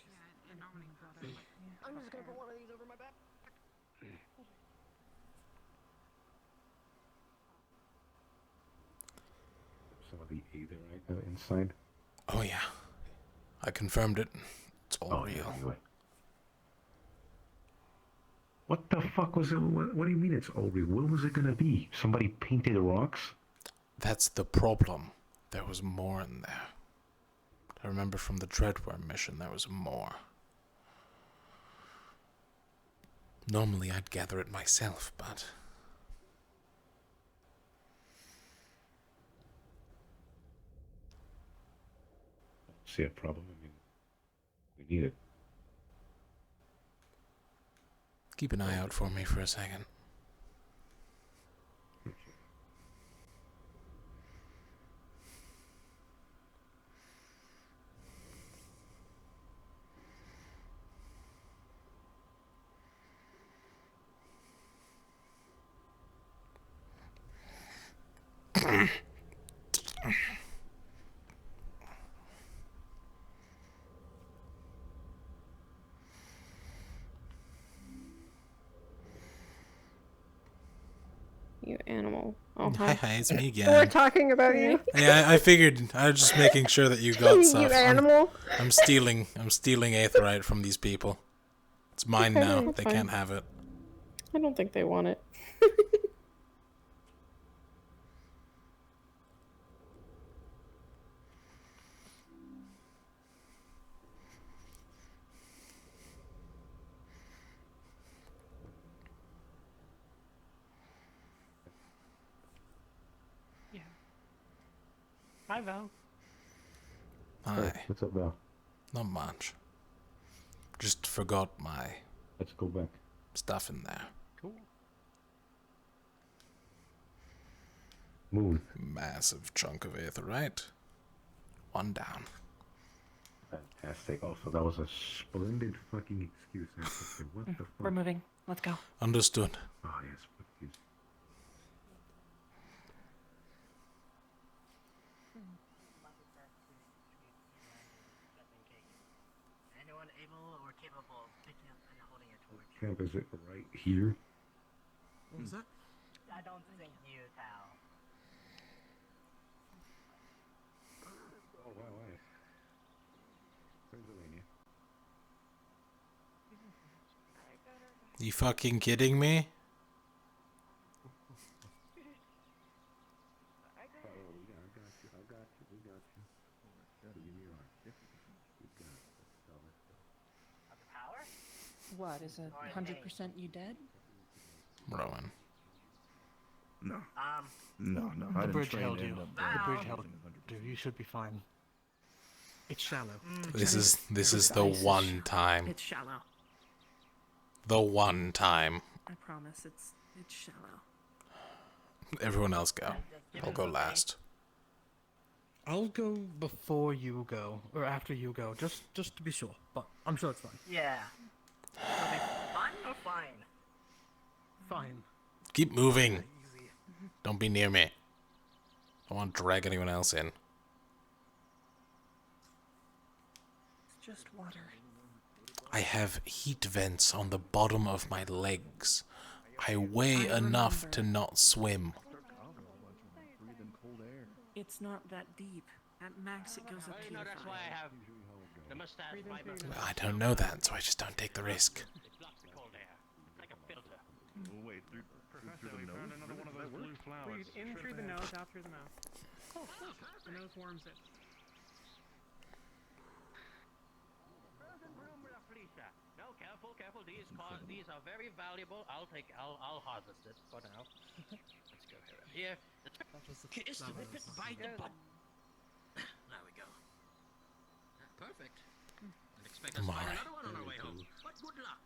I'm just gonna put one of these over my back. Some of the aetherite inside. Oh yeah. I confirmed it. It's all real. What the fuck was it? What do you mean it's all real? What was it gonna be? Somebody painted rocks? That's the problem. There was more in there. I remember from the Dreadworm mission there was more. Normally I'd gather it myself, but... see a problem. I mean, we need it. Keep an eye out for me for a second. You animal. Oh, Hi, it's me again. We're talking about you. Yeah, I figured. I was just making sure that you got You stuff. animal. I'm stealing aetheryte from these people. It's mine Okay, now. that's They fine. can't have it. I don't think they want it. Yeah. Hi, Val. Hi. What's up, Val? Not much. Just forgot my Let's go back. stuff in there. Cool. Move. Massive chunk of aetheryte. One down. Fantastic. Also, that was a splendid fucking excuse. I have to say, what the fuck? We're moving. Let's go. Understood. Oh, yes, please. Anyone able or capable of picking up and holding a torch? Camp, is it right here? What was that? I don't think you, Tal. Oh, wow. Pennsylvania. You fucking kidding me? What, is it 100% you dead? Rowan. No. No, No, The I didn't bridge train held to you. end up The bridge dead. held you. You should be fine. It's shallow. This is the one time. It's shallow. The one time. I promise, it's shallow. Everyone else go. I'll go last. I'll go before you go, or after you go, just to be sure. But I'm sure it's fine. Yeah. It'll be fun or fine? Fine. Keep moving. Don't be near me. I don't want to drag anyone else in. It's just water. I have heat vents on the bottom of my legs. I weigh enough to not swim. It's not that deep. At max, it goes up to your That's why I have the mustache fiber. I don't know that, so I just don't take the risk. It blocks the cold air, like a filter. Oh, wait, through Professor, the we nose? found another one of those blue flowers. Breathe in through the nose, out through the mouth. Oh, the nose warms it. Frozen broom with a fleecer. No, careful. These are very valuable. I'll harvest it for now. Let's go here. Kiss the bit by the butt. There we go. Perfect. I'd expect us to find another one on our way home. But good luck.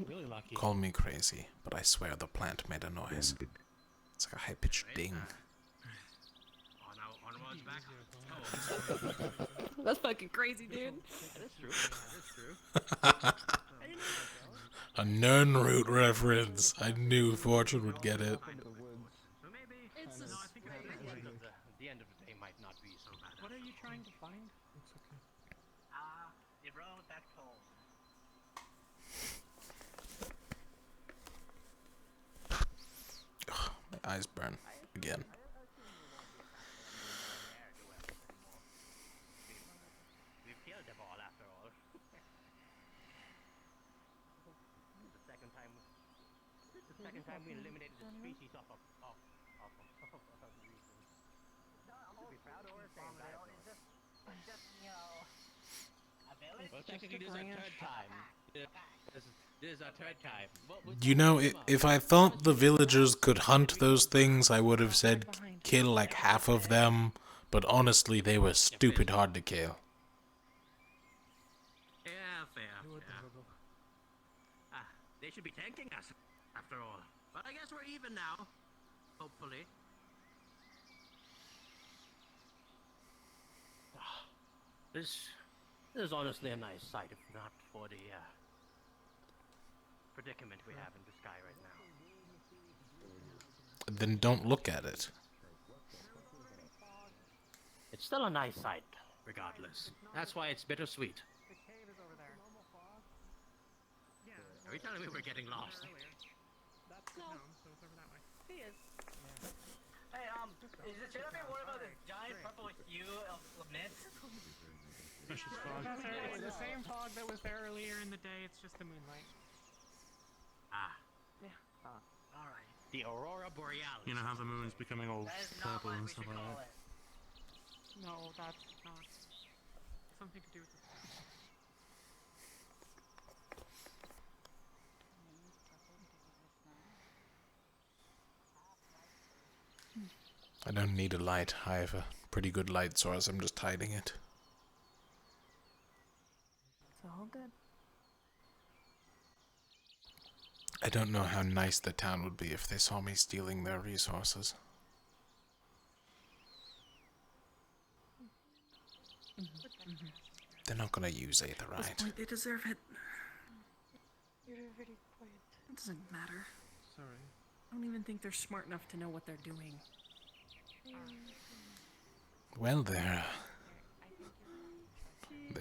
Really lucky. Call me crazy, but I swear the plant made a noise. It's like a high-pitched ding. Onwards back. That's fucking crazy, dude. That's true. A Nernroot reference. I knew Fortune would get it. So maybe It's no, I think the end of the day might not be so bad. What are you trying to find? The road back home. My eyes burn again. We've killed them all after all. The second time we eliminated the species off of the region. To be proud or ashamed, it's just, you know, a village. Well, technically, this is our third time. This is our third time. You know, if I thought the villagers could hunt those things, I would have said kill like half of them. But honestly, they were stupid hard to kill. But I guess we're even now. Hopefully. This is honestly a nice sight, if not for the predicament we have in the sky right now. Then don't look at it. It's still a nice sight, regardless. That's why it's bittersweet. The cave is over there. Yeah. Are you telling me we're getting lost? That's no, so it's over that way. He is. Hey, is it should I be worried about this giant purple hue of mist? Professor, it's the same fog that was there earlier in the day, it's just the moonlight. Ah. Yeah. Alright. The Aurora Borealis. You know how the moon's becoming all That is not purple what and we stuff should like call that. it. No, that's not something to do with the fog. I don't need a light. I have a pretty good light source. I'm just hiding it. It's all good. I don't know how nice the town would be if they saw me stealing their resources. They're not gonna use At this Aetherite. point, they deserve it. You're a very quiet. It doesn't matter. Sorry. I don't even think they're smart enough to know what they're doing. Well, their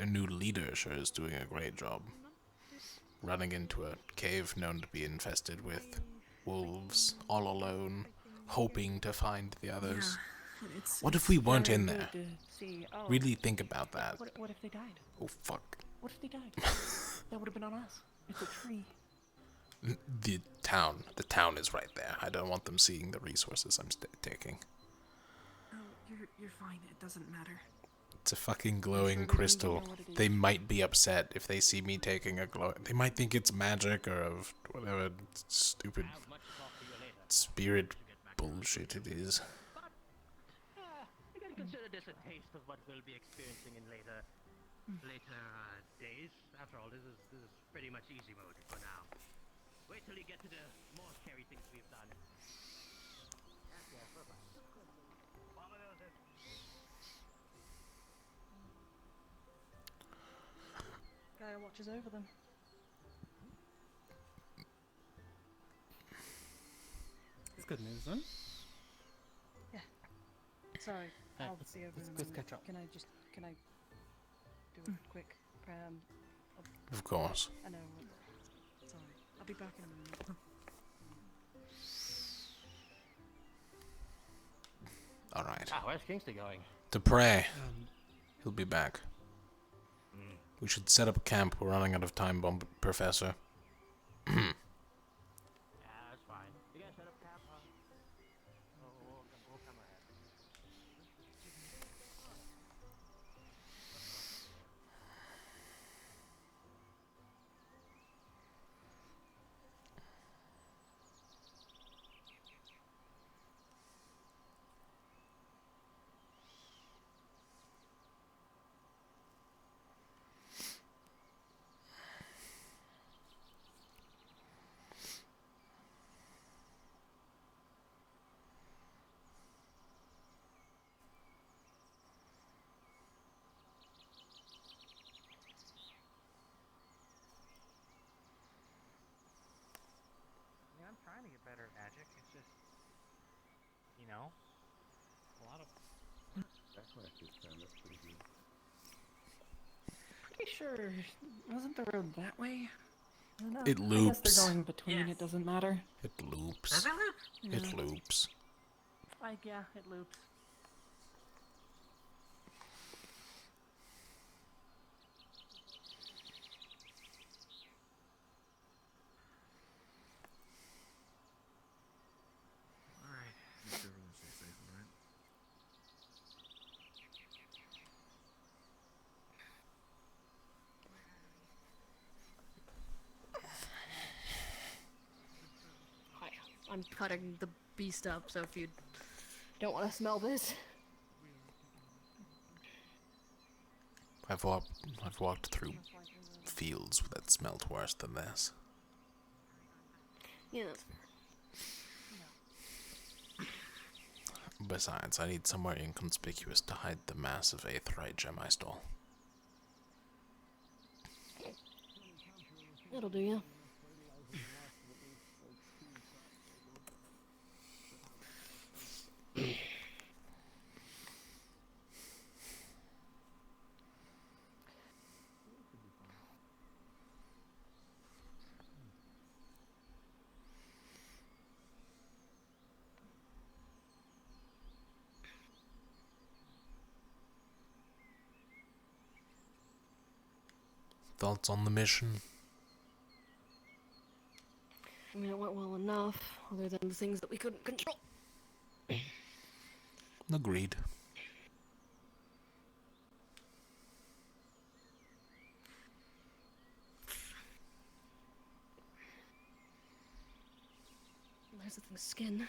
new leader sure is doing a great job. Running into a cave known to be infested with wolves, all alone, hoping to find the others. Yeah, it's, What if we weren't very in good there? to see. Oh, Really think about that. What if they died? Oh, fuck. What if they died? That would have been on us. It's a tree. The town is right there. I don't want them seeing the resources I'm taking. Oh, you're fine. It doesn't matter. It's a fucking glowing crystal. They might be upset if they see me taking a glow. They might think it's magic or of whatever stupid spirit bullshit it is. You can consider this a taste of what we'll be experiencing in later days. After all, this is pretty much easy mode for now. Wait till you get to the more scary things we've done. Gaia watches over them. It's good news then. Yeah. Sorry, Hey, I'll see you over let's in a go minute. catch up. Can I do a quick Of course. I know. Sorry. I'll be back in a minute. Alright. Ah, where's Kingsley going? To pray. He'll be back. We should set up camp. We're running out of time, Professor. Yeah, that's fine. You guys set up camp, huh? We'll come ahead. I'm trying to get better at magic. It's just, you know, a lot of. That's what I just found. That's pretty good. Pretty sure. Wasn't the road that way? I don't know. It I guess loops. they're going between. It doesn't matter. It loops. Does it loop? It Yeah. loops. Like, yeah, it loops. Alright. Make sure everyone stays safe, alright? Hi. I'm cutting the beast up, so if you don't want to smell this. I've walked through fields that smelt worse than this. Yeah, that's fair. Besides, I need somewhere inconspicuous to hide the massive aetheryte gem I stole. That'll do ya. Thoughts on the mission? I mean, it went well enough, other than the things that we couldn't control. Agreed. There's the thing's skin.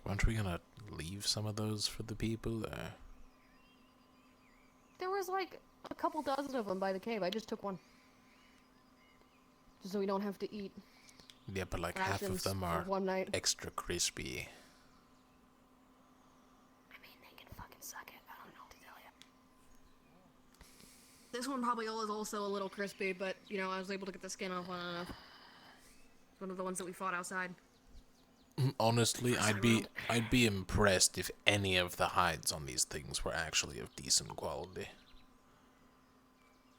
Aren't we gonna leave some of those for the people? There was like a couple dozen of them by the cave. I just took one. Just so we don't have to eat. Yeah, but like half of rations them are one night. extra crispy. I mean, they can fucking suck it. I don't know what to tell you. This one probably is also a little crispy, but, you know, I was able to get the skin off on enough. It's one of the ones that we fought outside. Honestly, I'd be impressed if any of the hides on these things were actually of decent quality.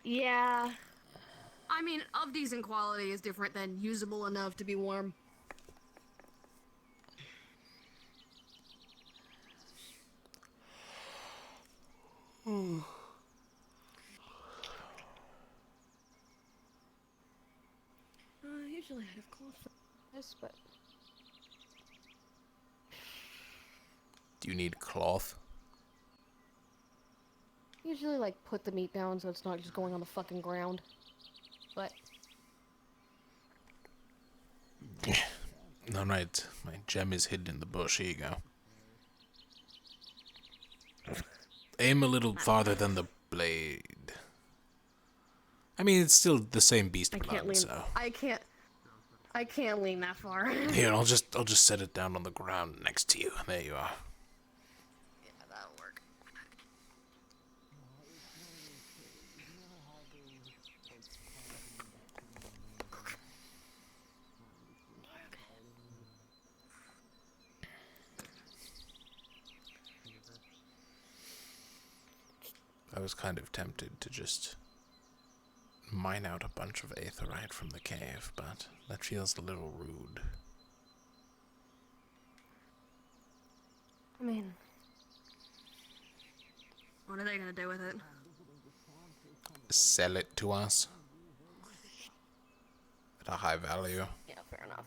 Yeah. I mean, of decent quality is different than usable enough to be warm. Usually I have cloth for this, but... Do you need cloth? Usually, like, put the meat down so it's not just going on the fucking ground. But... Alright, my gem is hidden in the bush. Here you go. Aim a little farther than the blade. I mean, it's still the same beast blood, so... I can't lean that far. Here, I'll just set it down on the ground next to you. There you are. Yeah, that'll work. I was kind of tempted to just mine out a bunch of aetheryte from the cave, but that feels a little rude. I mean... What are they gonna do with it? Sell it to us at a high value. Yeah, fair enough.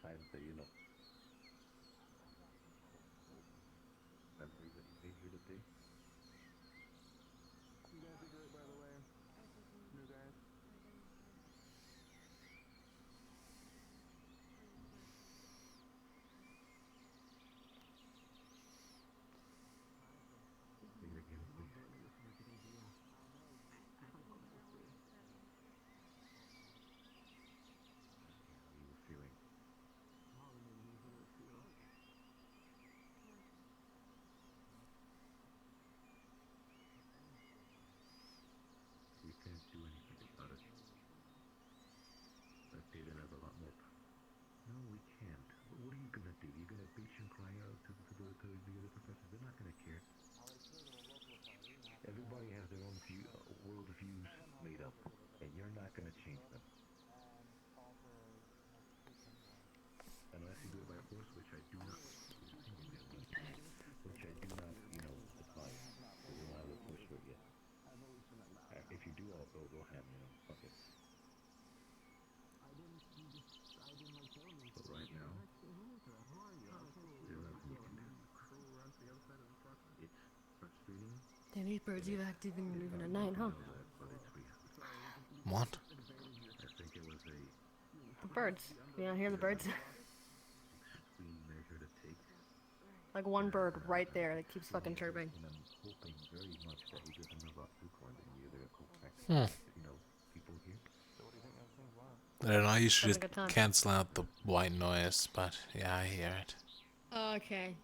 Besides the, you know, memory that you made here today. These birds you active even at night, huh? What? I think it was a The birds. You don't hear the birds? extreme measure to take. Like one bird right there that keeps fucking chirping. And I'm hoping very much that he doesn't know about Zukorn and the other Hmm. people here. So what do you think those things were? I don't know, I used to Having just a good time. cancel out the white noise, but yeah, I hear it. Okay.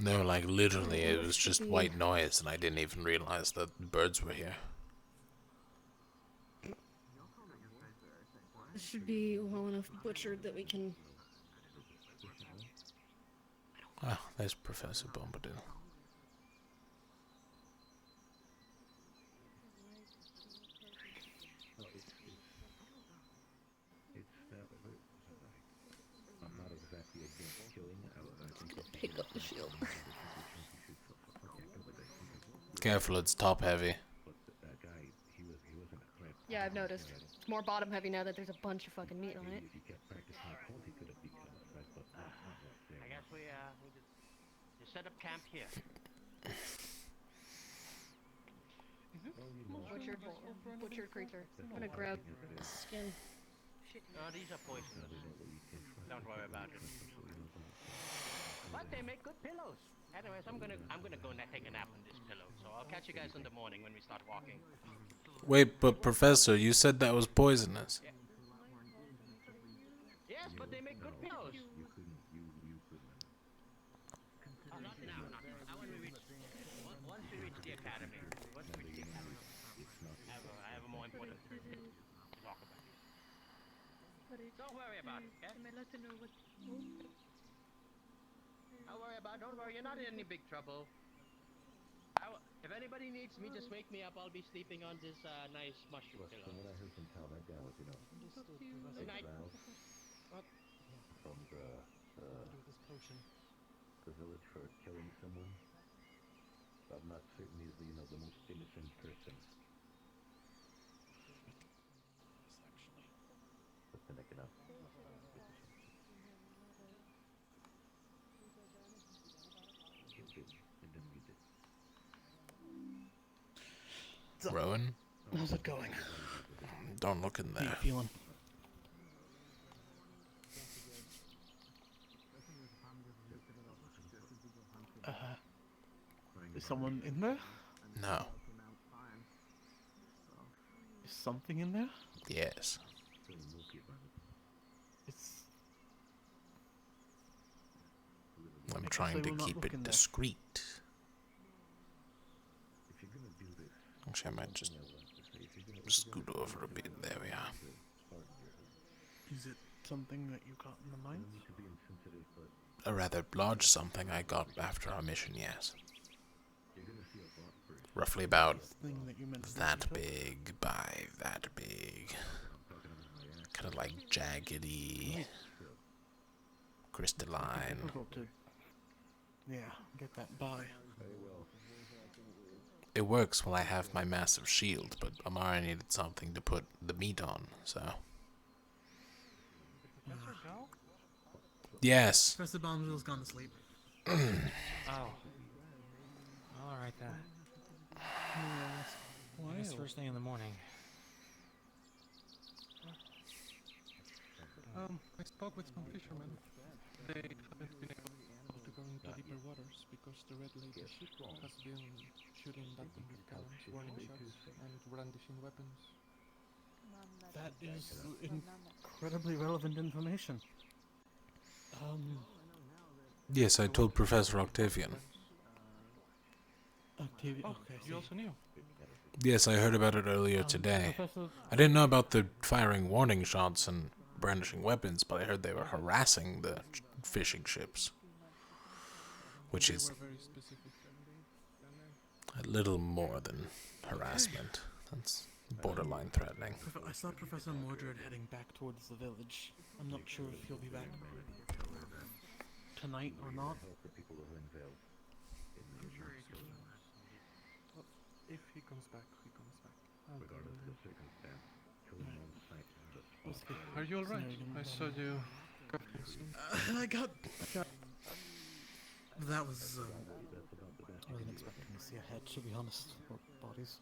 No, like literally, it was just white noise, and I didn't even realize that birds were here. It should be well enough butchered that we can. Ah, there's Professor Bombadil. I'm not exactly against killing. I think it's Pick up the shield. Careful, it's top heavy. But that guy, he wasn't a threat. Yeah, I've noticed. It's more bottom heavy now that there's a bunch of fucking meat on it. If he kept practicing at home, he could have become a threat, but not I guess we just set up camp here. Butchered creature. I'm gonna grab skin. No, these are poisonous. Don't worry about it. But they make good pillows. Anyways, I'm gonna go and take a nap on this pillow. So I'll catch you guys in the morning when we start walking. Wait, but Professor, you said that was poisonous. Yes, but they make good pillows. Not now, not now. Now when we reach, once we reach the academy, I have a more important thing to talk about. Don't worry about it, okay? Am I allowed to know what? Don't worry, you're not in any big trouble. If anybody needs me, just wake me up. I'll be sleeping on this nice mushroom pillow. From what I heard from Tal, that guy was, Good night. from the village for killing someone. I'm not certain he's the most innocent person. But then I cannot. Rowan? How's it going? Don't look in How you there. feeling? Is someone in there? No. Is something in there? Yes. It's. I'm I guess trying I to will not keep look it in there. discreet. If you're gonna do this, Actually, I might just scoot over a bit. There we are. Is it something that you got in the mines? A rather large something I got after our mission, yes. Roughly about Thing that you mentioned that before? big by that big. Kind of like jaggedy, crystalline. Difficult to, yeah, get that by. It works while I have my massive shield, but Amara needed something to put the meat on, so. Yes. Professor Bombadil's gone to sleep. Oh. Alright then. I guess first thing in the morning. I spoke with some fishermen. They haven't been able to go into deeper waters because the Red Lady ship has been shooting nothing with cannons, warning shots, and brandishing weapons. That is incredibly relevant information. Yes, I told Professor Octavian. Octavian. Okay, you also knew. Yes, I heard about it earlier today. I didn't know about the firing warning shots and brandishing weapons, but I heard they were harassing the fishing ships. Which is a little more than harassment. That's borderline threatening. I saw Professor Mordred heading back towards the village. I'm not sure if he'll be back tonight or not. If he comes back, he comes back. Regardless of the circumstance, killing on sight is just Are you alright? I saw you. I got That was, I wasn't expecting to see a head, to be honest, or bodies.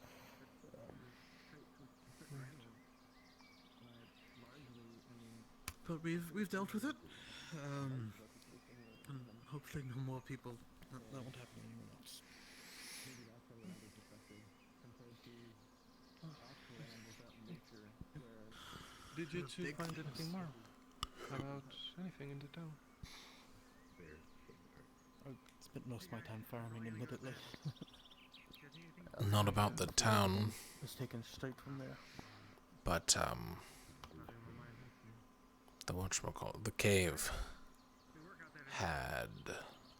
Right. But we've dealt with it, and hopefully no more people. That won't happen to anyone else. Did you two find anything more about anything in the town? I spent most of my time farming, admittedly. Not about the town, It was taken straight from there. but the whatchamacallit, the cave had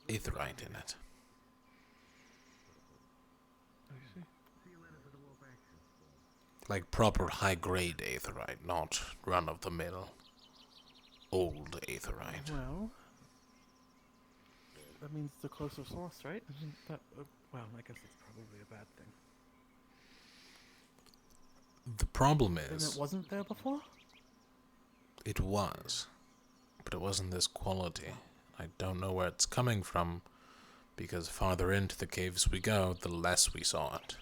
aetherite in it. I see. Like proper high-grade aetherite, not run-of-the-mill old aetherite. Well, that means the closer source, right? Isn't that, well, I guess it's probably a bad thing. The problem And is, it wasn't there before? it was, but it wasn't this quality. I don't know where it's coming from, because farther into the caves we go, the less we saw it.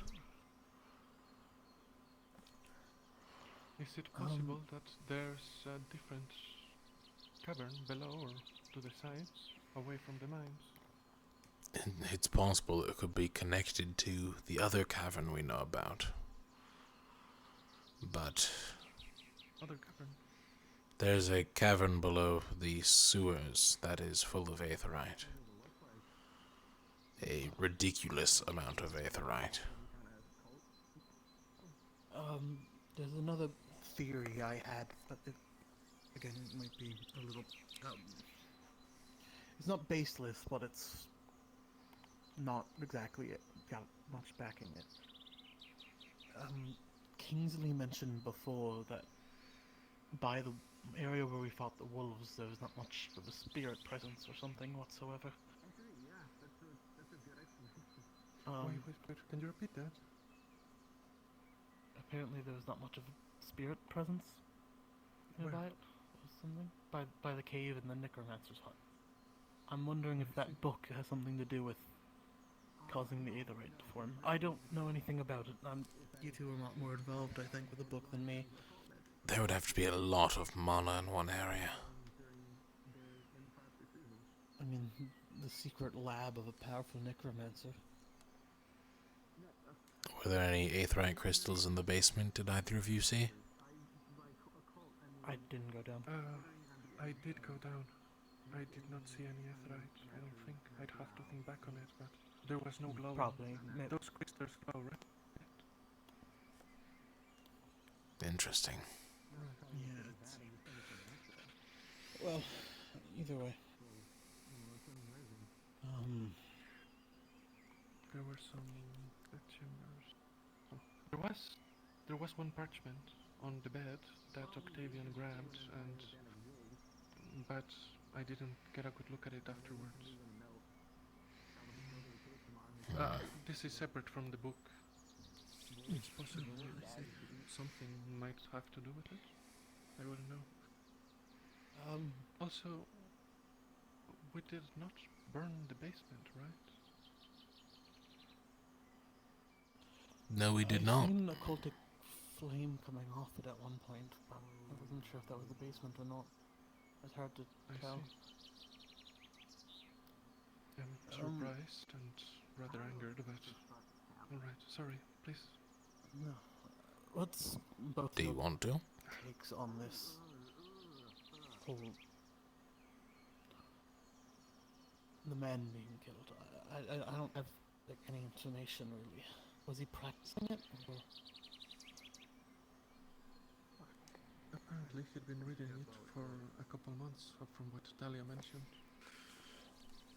Is it possible that there's a different cavern below or to the sides, away from the mines? It's possible it could be connected to the other cavern we know about. But Other cavern? there's a cavern below the sewers that is full of aetherite. A ridiculous amount of aetherite. There's another theory I had, but it, again, it might be a little, it's not baseless, but it's not exactly got much backing it. Kingsley mentioned before that by the area where we fought the wolves, there was not much of a spirit presence or something whatsoever. Wait, can you repeat that? Apparently there was not much of a spirit presence nearby it, or something. By the cave and the necromancer's hut. I'm wondering if that book has something to do with causing the aetherite to form. I don't know anything about it. You two are a lot more involved, I think, with the book than me. There would have to be a lot of mana in one area. I mean, the secret lab of a powerful necromancer. Were there any aetherite crystals in the basement, did either of you see? I didn't go down. I did go down. I did not see any aetherite, I don't think. I'd have to think back on it, but there was no glow. Probably. Those crystals glow, right? Interesting. Yeah, it's... Well, either way. There were some chambers. Oh, there was one parchment on the bed that Octavian grabbed, but I didn't get a good look at it afterwards. This is separate from the book. It's possible something might have to do with it. I wouldn't know. Also, we did not burn the basement, right? No, we did I've not. seen a cultic flame coming off it at one point, but I wasn't sure if that was the basement or not. It's hard to tell. I'm surprised and rather angered, but alright, sorry, please. No. What's both Do you your want to? takes on this whole... the man being killed? I don't have like any information really. Was he practicing it? Or... Apparently he'd been reading it for a couple months, from what Talia mentioned.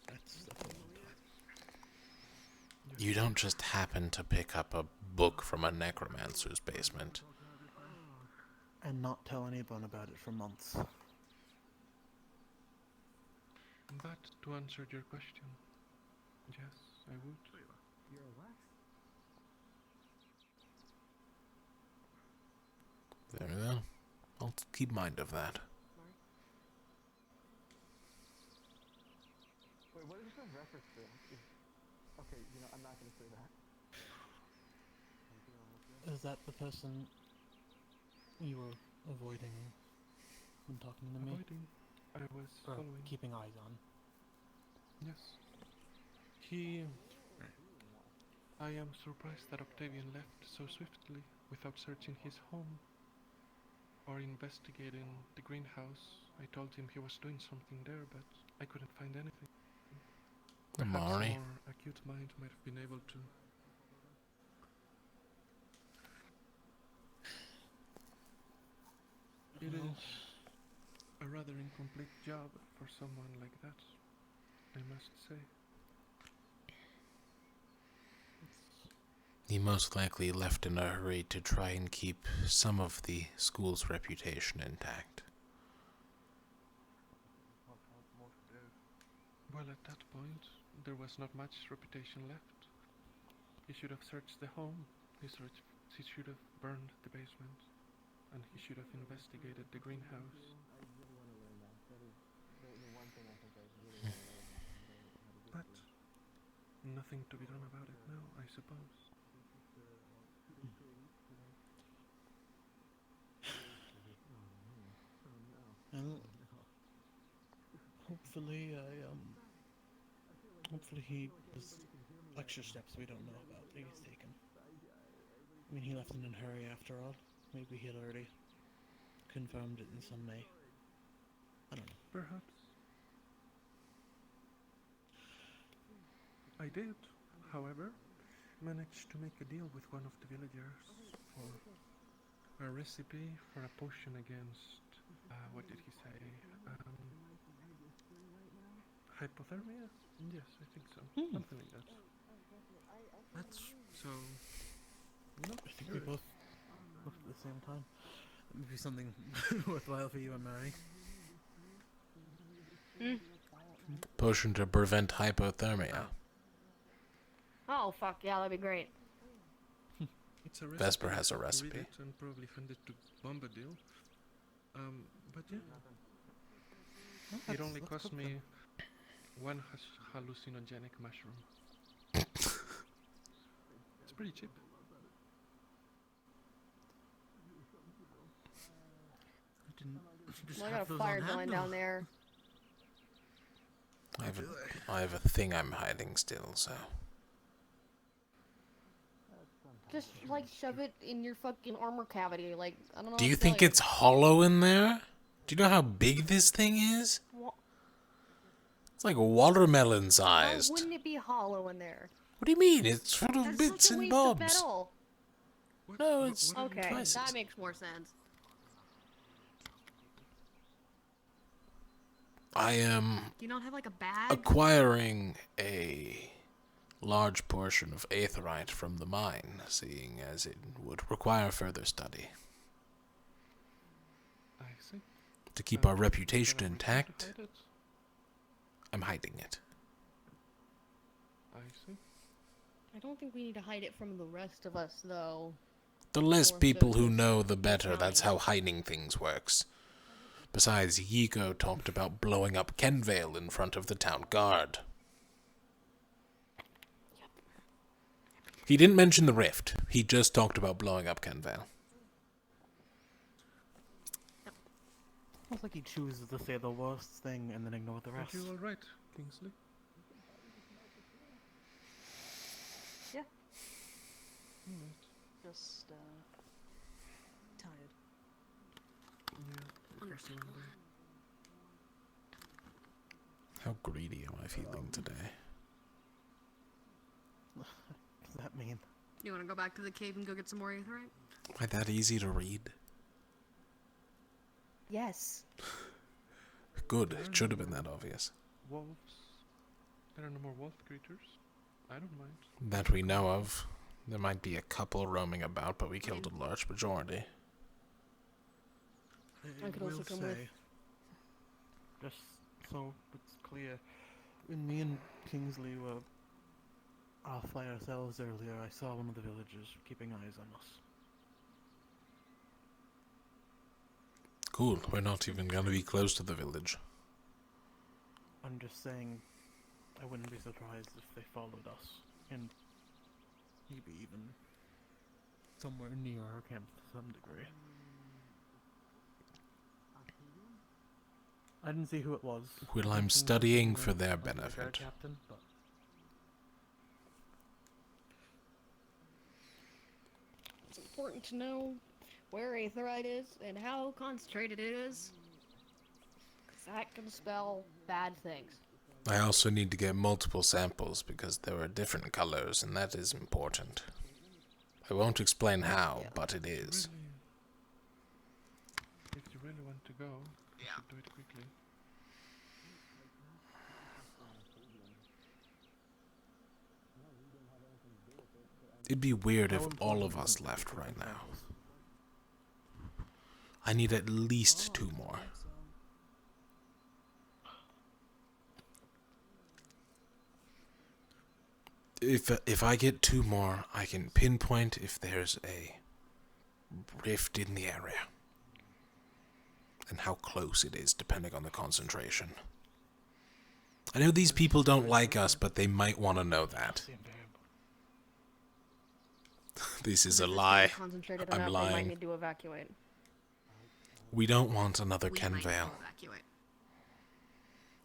That's a long time. You don't just happen to pick up a book from a necromancer's basement. And not tell anyone about it for months. But to answer your question, yes, I would. Very well. I'll keep mind of that. Wait, what is the reference Okay, you know, I'm not gonna say that. Is that the person you were avoiding when talking to me? Avoiding. I was Or following. keeping eyes on? Yes. He. I am surprised that Octavian left so swiftly without searching his home or investigating the greenhouse. I told him he was doing something there, but I couldn't find anything. Perhaps a Amari. more acute mind might have been able to. It is a rather incomplete job for someone like that, I must say. He most likely left in a hurry to try and keep some of the school's reputation intact. Well, at that point, there was not much reputation left. He should have searched the home, he should have burned the basement, and he should have investigated the greenhouse. But nothing to be done about it now, I suppose. Well, hopefully he has extra steps we don't know about that he's taken. I mean, he left in a hurry after all. Maybe he'd already confirmed it in some way. I don't know. Perhaps. I did, however, manage to make a deal with one of the villagers for a recipe for a potion against, what did he say? Hypothermia? Yes, I think so. Something like that. That's so. No, I think we both looked at the same time. Maybe something worthwhile for you and Mary. Potion to prevent hypothermia. Oh fuck yeah, that'd be great. It's a recipe. Vesper has a Read recipe. it and probably hand it to Bombadil. But yeah. It only cost me one hallucinogenic mushroom. It's pretty cheap. Well, I got a fire going down there. I have a thing I'm hiding still, so. Just like shove it in your fucking armor cavity. Like, I don't know. Do you what to think tell it's hollow in there? Do you know how big this thing is? It's like watermelon Why sized. wouldn't it be hollow in there? What do you mean? It's full of That's bits such a and waste of bobs. metal. No, it's Okay, twice that as- makes more sense. I am Do you not have like a bag? acquiring a large portion of aetherite from the mine, seeing as it would require further study. I see. To keep our reputation intact, I'm hiding it. I see. I don't think we need to hide it from the rest of us, though. The less Or people the- who know, the better. That's how hiding things works. Besides, Yigo talked about blowing up Kenvale in front of the town guard. He didn't mention the rift. He just talked about blowing up Kenvale. Almost like he chooses to say the worst thing and then ignore the Are rest. you alright, Kingsley? Yeah. Alright. Just tired. Yeah, across the one day. How greedy am I feeling today? What does that mean? You want to go back to the cave and go get some more aetherite? Am I that easy to read? Yes. Good. It should have been that obvious. Wolves. There are no more wolf creatures. I don't mind. That we know of. There might be a couple roaming about, but we killed a large majority. I could also come with. Just so it's clear, when me and Kingsley were off by ourselves earlier, I saw one of the villagers keeping eyes on us. Cool. We're not even gonna be close to the village. I'm just saying, I wouldn't be surprised if they followed us, and maybe even somewhere near our camp to some degree. I didn't see who it was. Well, I I'm don't think studying it was for their like a guard benefit. captain, but It's important to know where aetherite is and how concentrated it is, because that can spell bad things. I also need to get multiple samples because there are different colors, and that is important. I won't explain how, but it is. If you really want to go, you should do it quickly. It'd be weird if all of us left right now. I need at least 2 more. If I get 2 more, I can pinpoint if there's a rift in the area. And how close it is, depending on the concentration. I know these people don't like us, but they might want to know that. This is a lie. Concentrated I'm enough, they might lying. need to evacuate. We don't want another We might need to Kenvale. evacuate.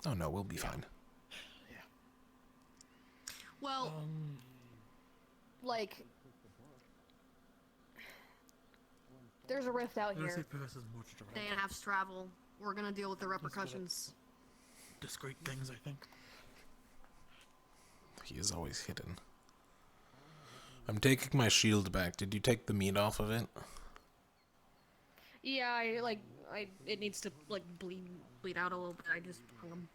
Oh no, we'll be fine. Well, like, there's a rift out let's see here. if Professor's more direct. Day and a half's travel. We're gonna deal with the repercussions. Discreet things, I think. He is always hidden. I'm taking my shield back. Did you take the meat off of it? Yeah, it needs to bleed out a little bit. I just hung 'em.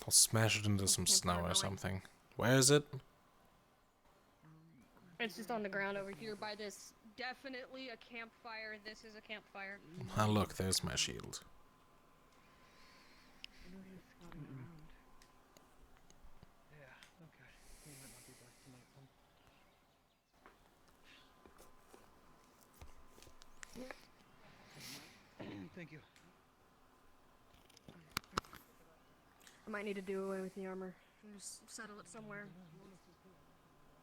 I'll smash it into some snow or something. Where is it? It's just on the ground over here by this. Definitely a campfire. This is a campfire. Ah, look, there's my shield. Yeah, okay. We might not be back tonight then. Thank you. I might need to do away with the armor. Just settle it somewhere.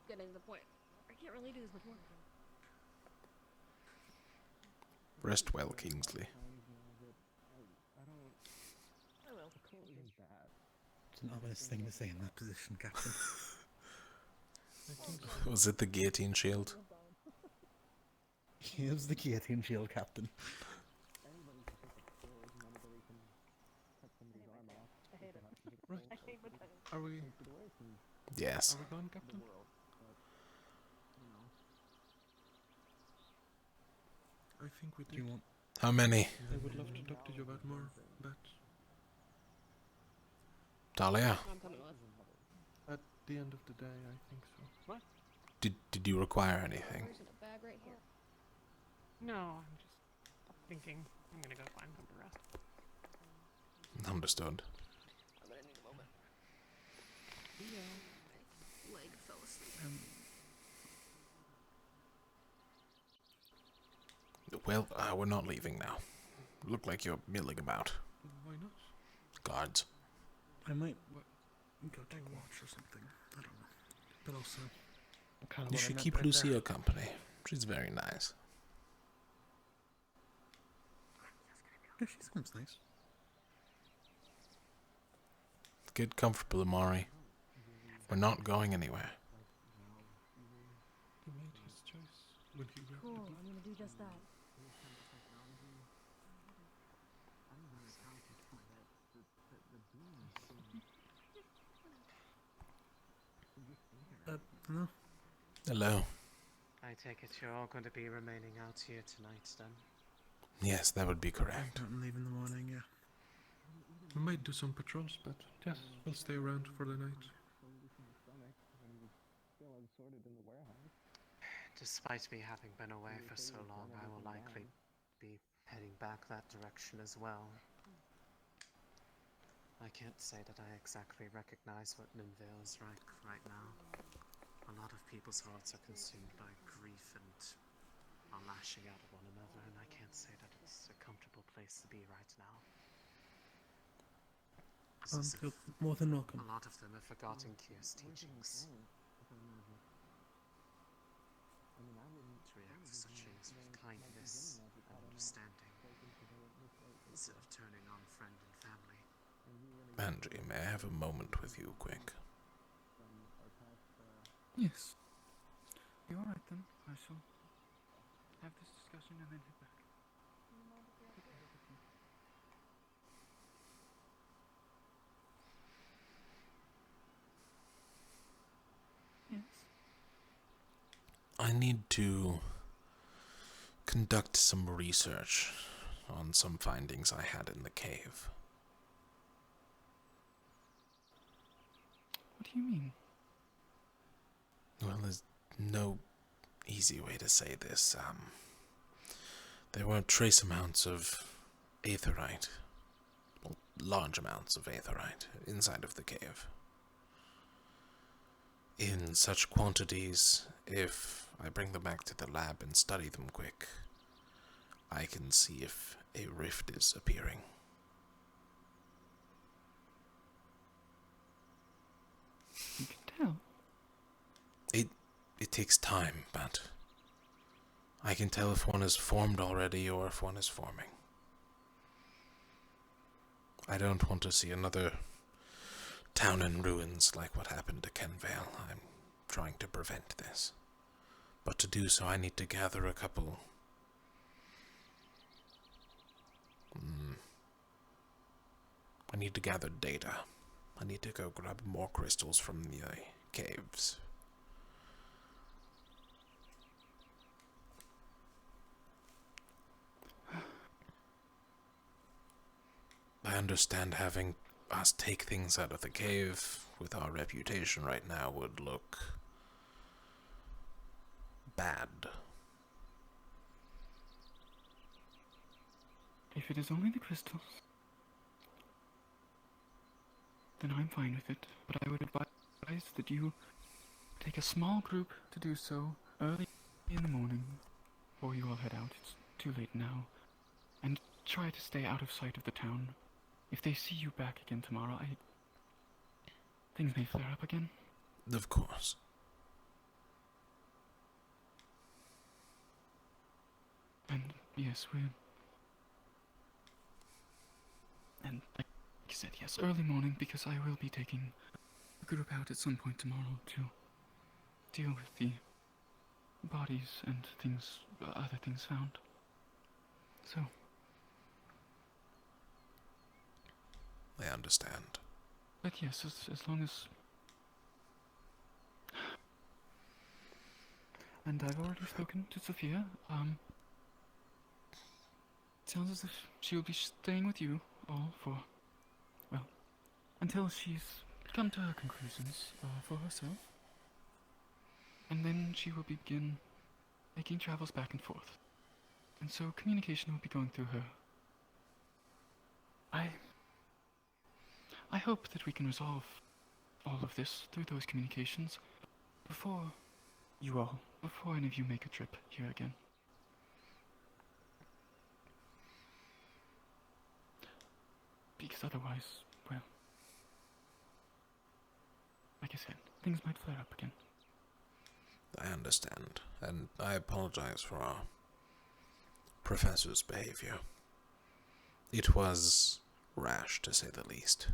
Getting to the point. I can't really do this much more. Rest well, Kingsley. I will. It's an ominous thing to say in that position, Captain. Was it the guillotine shield? Here's the guillotine shield, Captain. Right. Are we? Yes. Are we gone, Captain? I think we do. How many? I would love to talk to you about more, but Talia, I'm coming with. at the end of the day, I think so. What? did you require anything? There's a bag right here. No, I'm just thinking. I'm gonna go find some rest. Understood. I'm gonna need a moment. My leg fell asleep. Well, we're not leaving now. Look like you're milling about. Why not? Guards. I might go take watch or something. I don't know. But also, kind of You should keep Lucia company. She's very nice. Yeah, she seems nice. Get comfortable, Amari. We're not going anywhere. He made his choice when he grabbed Cool. the blood. I'm gonna do just that. No. Hello. I take it you're all going to be remaining out here tonight, then? Yes, that would be correct. I'm leaving in the morning, yeah. We might do some patrols, but yes, we'll stay around for the night. Despite me having been away for so long, I will likely be heading back that direction as well. I can't say that I exactly recognize what Nineveh is like right now. A lot of people's hearts are consumed by grief and are lashing out at one another, and I can't say that it's a comfortable place to be right now. It's as You're if more than welcome. a lot of them have forgotten Kier's teachings. To react to such things with kindness and understanding, instead of turning on friend and family. Angie, may I have a moment with you, quick? Yes. You alright then? I shall have this discussion and then head back. Yes. I need to conduct some research on some findings I had in the cave. What do you mean? Well, there's no easy way to say this. There were trace amounts of aetherite, well, large amounts of aetherite, inside of the cave. In such quantities, if I bring them back to the lab and study them quick, I can see if a rift is appearing. You can tell. It takes time, but I can tell if one is formed already or if one is forming. I don't want to see another town in ruins like what happened to Kenvale. I'm trying to prevent this. But to do so, I need to gather a couple... I need to gather data. I need to go grab more crystals from the caves. I understand having us take things out of the cave with our reputation right now would look bad. If it is only the crystals, then I'm fine with it, but I would advise that you take a small group to do so early in the morning, before you all head out. It's too late now. And try to stay out of sight of the town. If they see you back again tomorrow, things may flare up again. Of course. And yes, and like you said, yes, early morning, because I will be taking a group out at some point tomorrow to deal with the bodies and things, other things found. So. I understand. But yes, as long as... And I've already spoken to Sophia. It sounds as if she'll be staying with you all for, well, until she's come to her conclusions for herself. And then she will begin making travels back and forth. And so communication will be going through her. I hope that we can resolve all of this through those communications before any of you make a trip here again. Because otherwise, well, like I said, things might flare up again. I understand, and I apologize for our professor's behavior. It was rash, to say the least.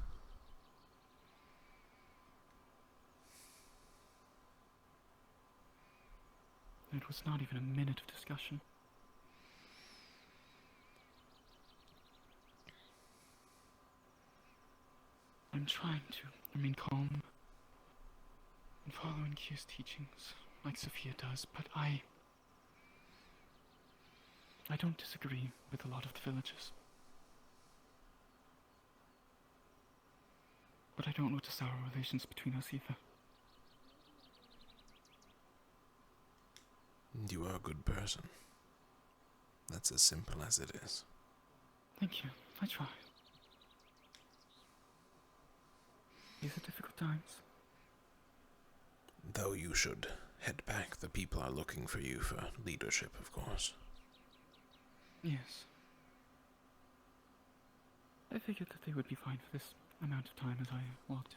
It was not even a minute of discussion. I'm trying to remain calm and following Kier's teachings, like Sophia does, but I don't disagree with a lot of the villagers. But I don't notice our relations between us either. You are a good person. That's as simple as it is. Thank you. I try. These are difficult times. Though you should head back, the people are looking for you for leadership, of course. Yes. I figured that they would be fine for this amount of time as I walked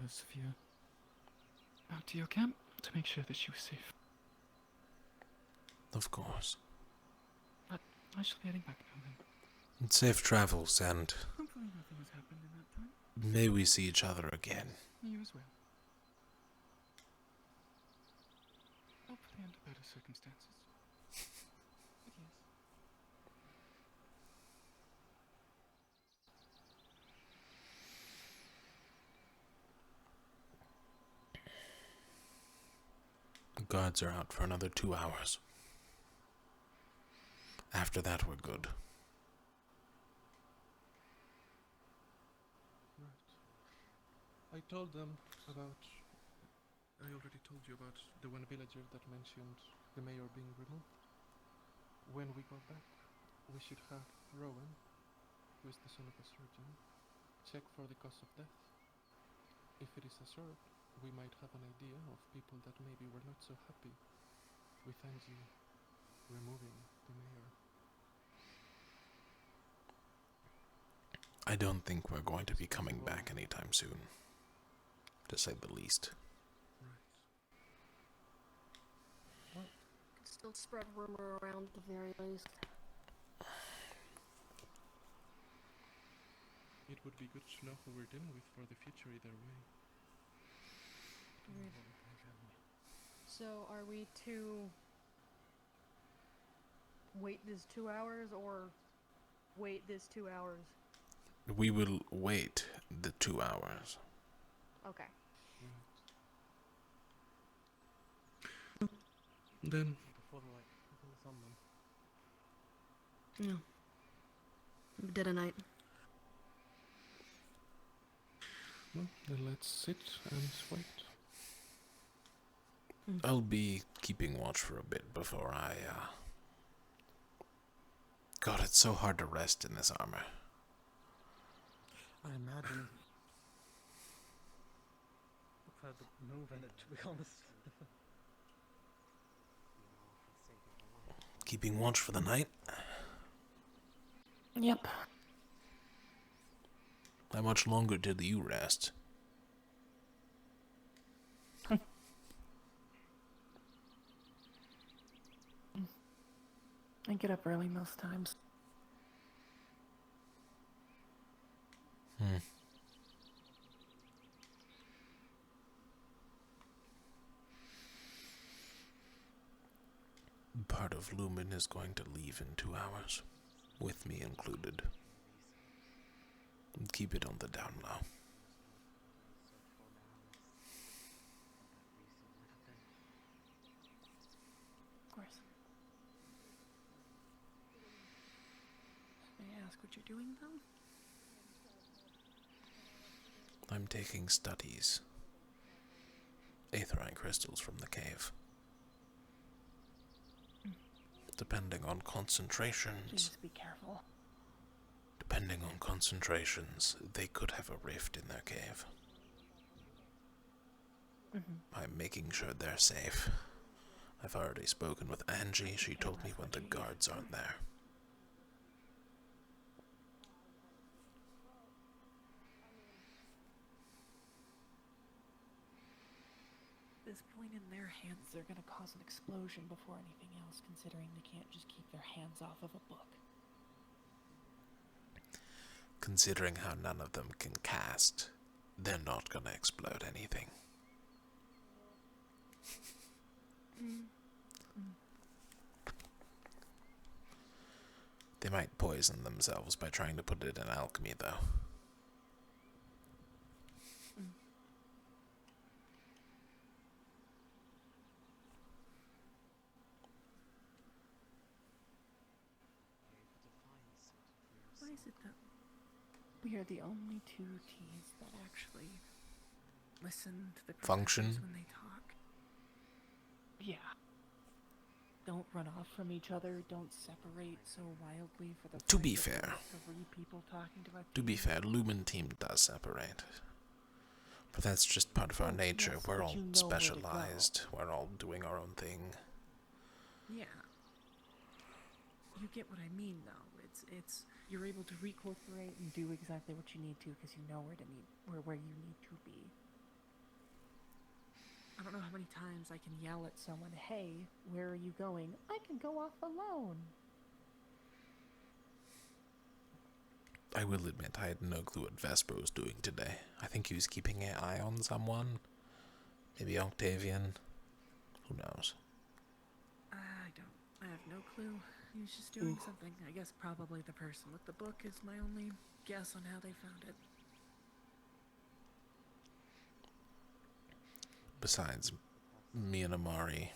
Sophia out to your camp to make sure that she was safe. Of course. But I shall be heading back now then. And safe travels, and Hopefully nothing has happened in that time. may we see each other again. You as well. Hopefully under better circumstances. But yes. The guards are out for another 2 hours. After that, we're good. I told them about... I already told you about the one villager that mentioned the mayor being removed. When we got back, we should have Rowan, who is the son of a surgeon, check for the cause of death. If it is asserted, we might have an idea of people that maybe were not so happy with Angie removing the mayor. I don't think we're going to be coming back anytime soon, to say the least. Could still spread rumor around at the very least. It would be good to know who we're dealing with for the future either way. So are we to wait this 2 hours or wait this 2 hours? We will wait the 2 hours. Okay. Then... Before the light, before the sun then. No. Dead of night. Well, then let's sit and wait. I'll be keeping watch for a bit before I, God, it's so hard to rest in this armor. I imagine. Prefer to move in it, to be honest. Keeping watch for the night? Yep. How much longer till you rest? I get up early most times. Part of Lumen is going to leave in 2 hours, with me included. And keep it on the down low. Of course. May I ask what you're doing, though? I'm taking studies. Aetherine crystals from the cave. Depending on concentrations. Please be careful. Depending on concentrations, they could have a rift in their cave. I'm making sure they're safe. I've already spoken with Angie. She told me when the guards aren't there. At this point in their hands, they're gonna cause an explosion before anything else, considering they can't just keep their hands off of a book. Considering how none of them can cast, they're not gonna explode anything. They might poison themselves by trying to put it in alchemy, though. Why is it that we are the only two T's that actually listen to the Function? professors when they talk? Yeah. Don't run off from each other. Don't separate so wildly for the. To be fair, Three people talking to a to be fair, Lumen Team does separate. But that's just part of our nature. yes, We're but all you know where to go. specialized. We're all doing our own thing. Yeah. You get what I mean, though. It's you're able to recorporate and do exactly what you need to because you know where you need to be. I don't know how many times I can yell at someone, "Hey, where are you going?" I can go off alone. I will admit I had no clue what Vesper was doing today. I think he was keeping an eye on someone. Maybe Octavian. Who knows? I have no clue. He was just doing something. I guess probably the person with the book is my only guess on how they found it. Besides, me and Amari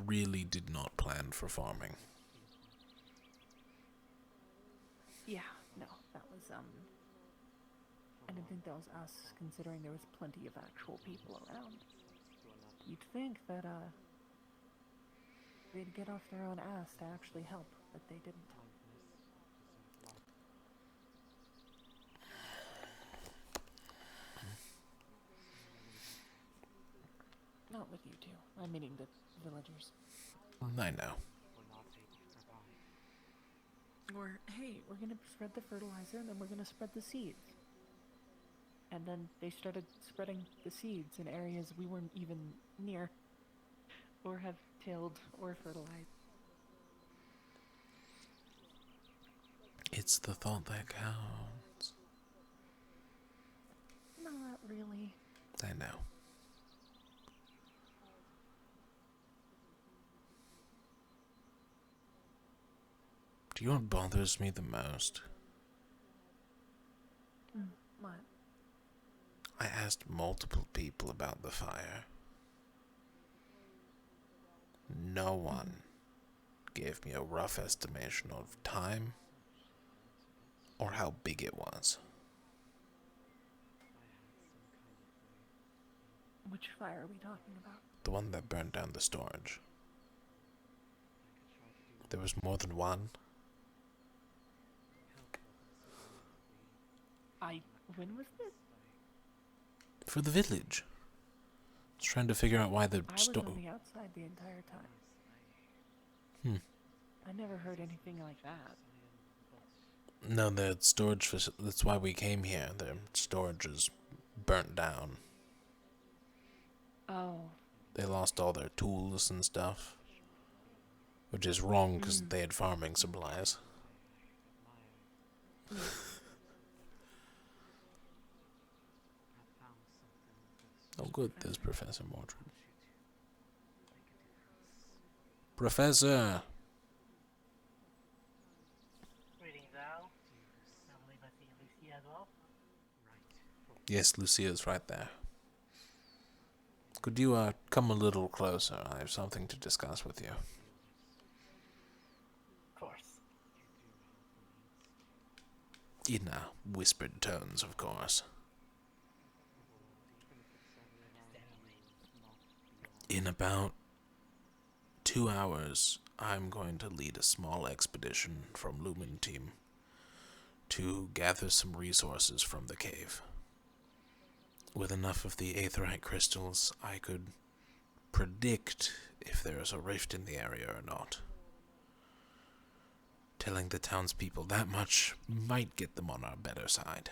really did not plan for farming. Yeah, no, that was, I didn't think that was us, considering there was plenty of actual people around. You'd think that, they'd get off their own ass to actually help, but they didn't. Not with you two. I'm meaning the villagers. I know. Or, hey, we're gonna spread the fertilizer and then we're gonna spread the seeds. And then they started spreading the seeds in areas we weren't even near, or have tilled, or fertilized. It's the thought that counts. Not really. I know. Do you know what bothers me the most? What? I asked multiple people about the fire. No one gave me a rough estimation of time or how big it was. Which fire are we talking about? The one that burned down the storage. There was more than one. When was this? For the village. I was trying to figure out why the I was on the outside the entire time. I never heard anything like that. No, the storage facility, that's why we came here. The storage is burnt down. Oh. They lost all their tools and stuff. Which is wrong because they had farming supplies. Oh good, there's Professor Mordred. Professor! Greetings, Al. I believe I see Lucy as well. Yes, Lucia's right there. Could you come a little closer? I have something to discuss with you. Of course. In whispered tones, of course. In about 2 hours, I'm going to lead a small expedition from Lumen Team to gather some resources from the cave. With enough of the aetherite crystals, I could predict if there is a rift in the area or not. Telling the townspeople that much might get them on our better side.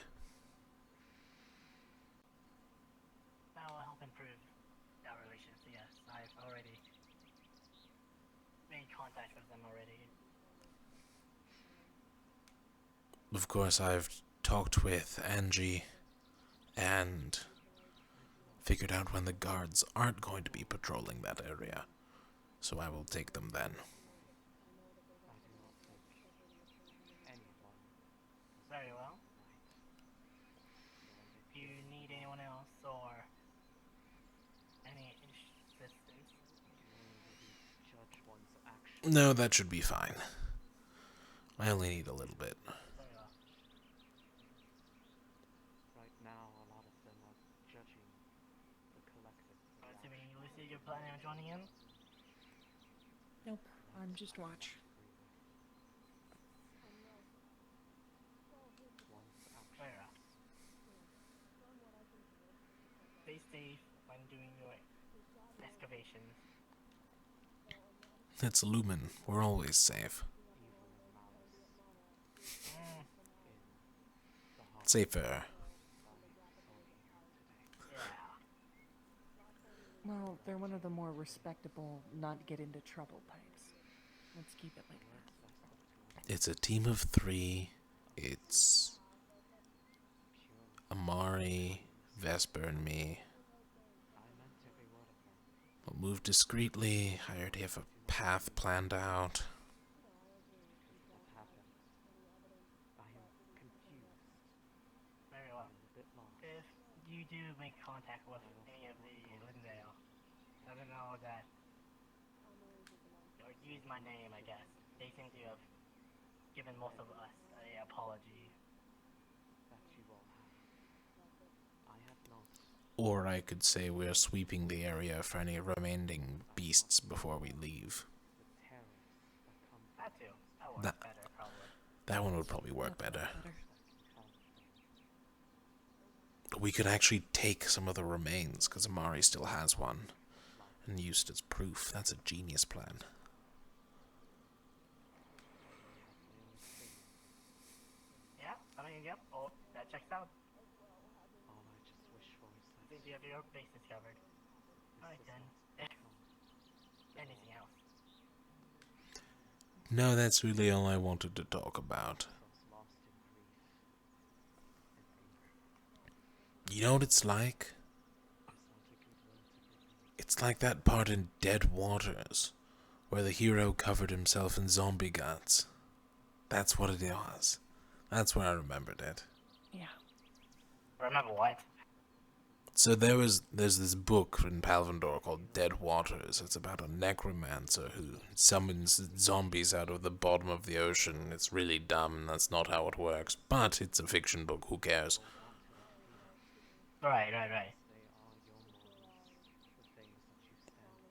That will help improve our relations, yes. I've already made contact with them already. Of course, I've talked with Angie and figured out when the guards aren't going to be patrolling that area, so I will take them then. Very well. If you need anyone else or any assistance, No, that should be fine. I only need a little bit. Right now, a lot of them are judging the collective. Assuming Lucy, you're planning on joining in? Nope, I'm just watch. Fair enough. Stay safe when doing your excavations. It's Lumen. We're always safe. safer. Well, they're one of the more respectable, not get into trouble types. Let's keep it like that. It's a team of 3. It's Amari, Vesper, and me. We'll move discreetly. I already have a path planned out. Very well. If you do make contact with any of the Lindale, let them know that, or use my name, I guess. They seem to have given most of us an apology. Or I could say we're sweeping the area for any remaining beasts before we leave. That too. That works better, probably. That one would probably work better. We could actually take some of the remains, because Amari still has one, and use it as proof. That's a genius plan. Yeah, I mean, yep. Oh, that checks out. I think you have your bases covered. Alright then. Anything else? No, that's really all I wanted to talk about. You know what it's like? It's like that part in Dead Waters, where the hero covered himself in zombie guts. That's what it was. That's where I remembered it. Yeah. Remember what? So there's this book in Palvindor called Dead Waters. It's about a necromancer who summons zombies out of the bottom of the ocean. It's really dumb, that's not how it works. But it's a fiction book, who cares? Right.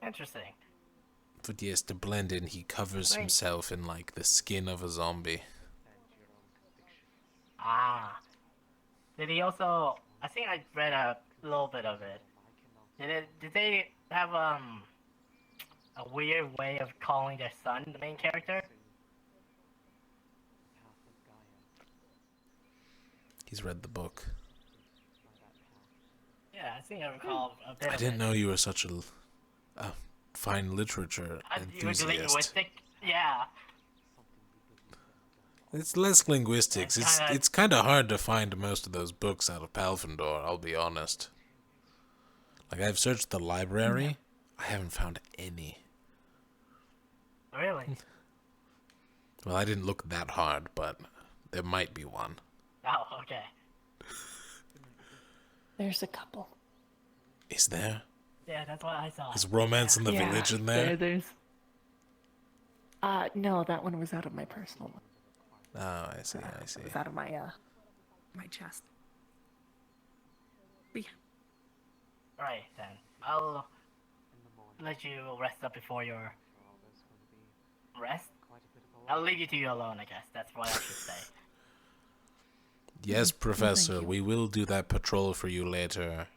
Interesting. But yes, to blend in, he covers himself in like the skin of a zombie. Ah. Did he also... I think I read a little bit of it. Did they have a weird way of calling their son the main character? He's read the book. Yeah, I think I recall a bit I of didn't it. know you were such a fine literature enthusiast. Linguistic? Yeah. It's less linguistics. It's kind of hard to find most of those books out of Palvindor, I'll be honest. Like, I've searched the library. I haven't found any. Really? Well, I didn't look that hard, but there might be one. Oh, okay. There's a couple. Is there? Yeah, that's what I saw. Is Romance in the Village in there? There's... no, that one was out of my personal one. Oh, I see. It was out of my, my chest. But yeah. Right, then. I'll let you rest up before your... Rest? I'll leave you to you alone, I guess. That's what I should say. Yes, Professor, we will do that patrol for you later.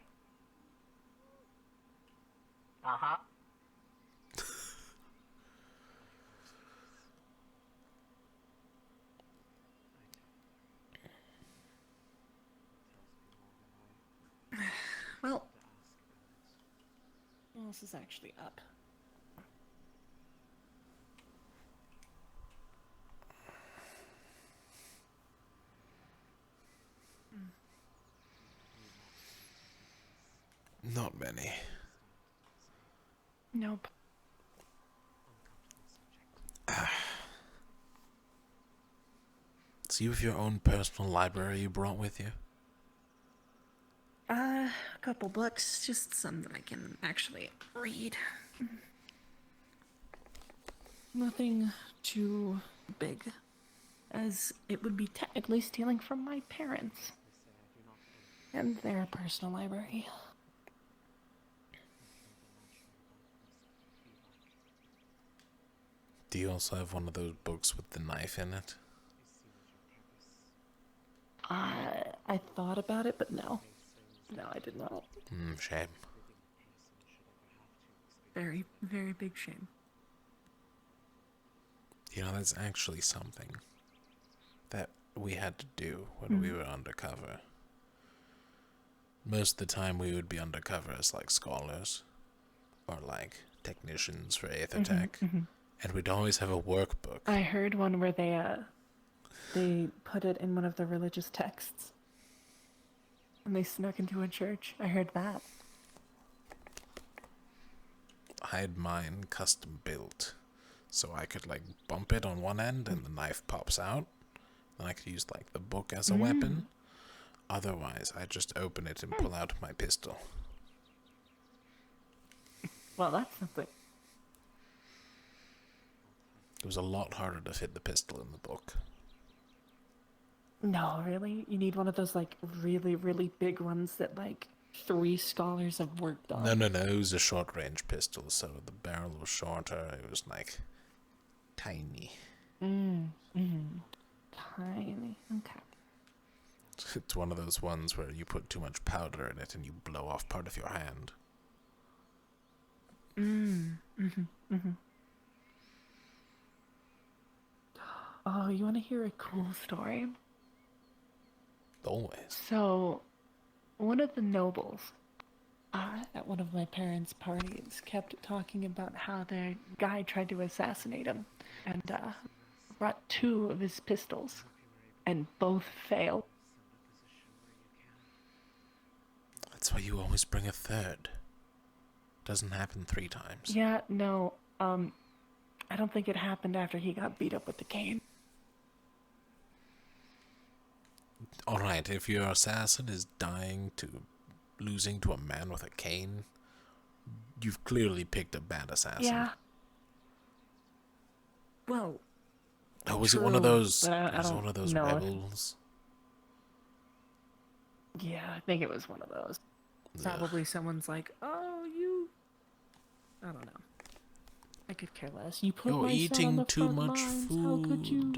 Uh-huh. Well, what else is actually up? Not many. Nope. So you have your own personal library you brought with you? A couple books, just some that I can actually read. Nothing too big, as it would be technically stealing from my parents and their personal library. Do you also have one of those books with the knife in it? I thought about it, but no. No, I did not. Shame. Very, very big shame. You know, that's actually something that we had to do when we were undercover. Most of the time we would be undercover as like scholars or like technicians for Aethertech, and we'd always have a workbook. I heard one where they put it in one of the religious texts. And they snuck into a church. I heard that. I had mine custom built, so I could like bump it on one end and the knife pops out. Then I could use like the book as a weapon. Otherwise, I just open it and pull out my pistol. Well, that's something. It was a lot harder to fit the pistol in the book. No, really? You need one of those, like, really, really big ones that, like, 3 scholars have worked on. No, it was a short-range pistol, so the barrel was shorter. It was, like, tiny. Tiny. Okay. It's one of those ones where you put too much powder in it and you blow off part of your hand. Oh, you want to hear a cool story? Always. So, one of the nobles at one of my parents' parties kept talking about how the guy tried to assassinate him and brought 2 of his pistols, and both failed. That's why you always bring a third. Doesn't happen 3 times. Yeah, no, I don't think it happened after he got beat up with the cane. Alright, if your assassin is losing to a man with a cane, you've clearly picked a bad assassin. Yeah. Well, oh, was it one of those? Was it one of those rebels? Yeah, I think it was one of those. Probably someone's like, "Oh, you." I don't know. I could care less. You put You're my son on eating the too front much lines. food. How could you?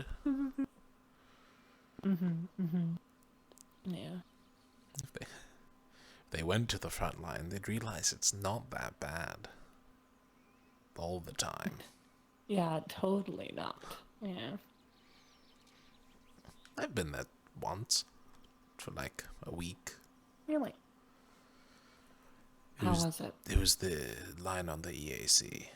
Yeah. If they went to the front line, they'd realize it's not that bad. All the time. Yeah, totally not. Yeah. I've been there once. For like a week. Really? How was it? It was the line on the EAC.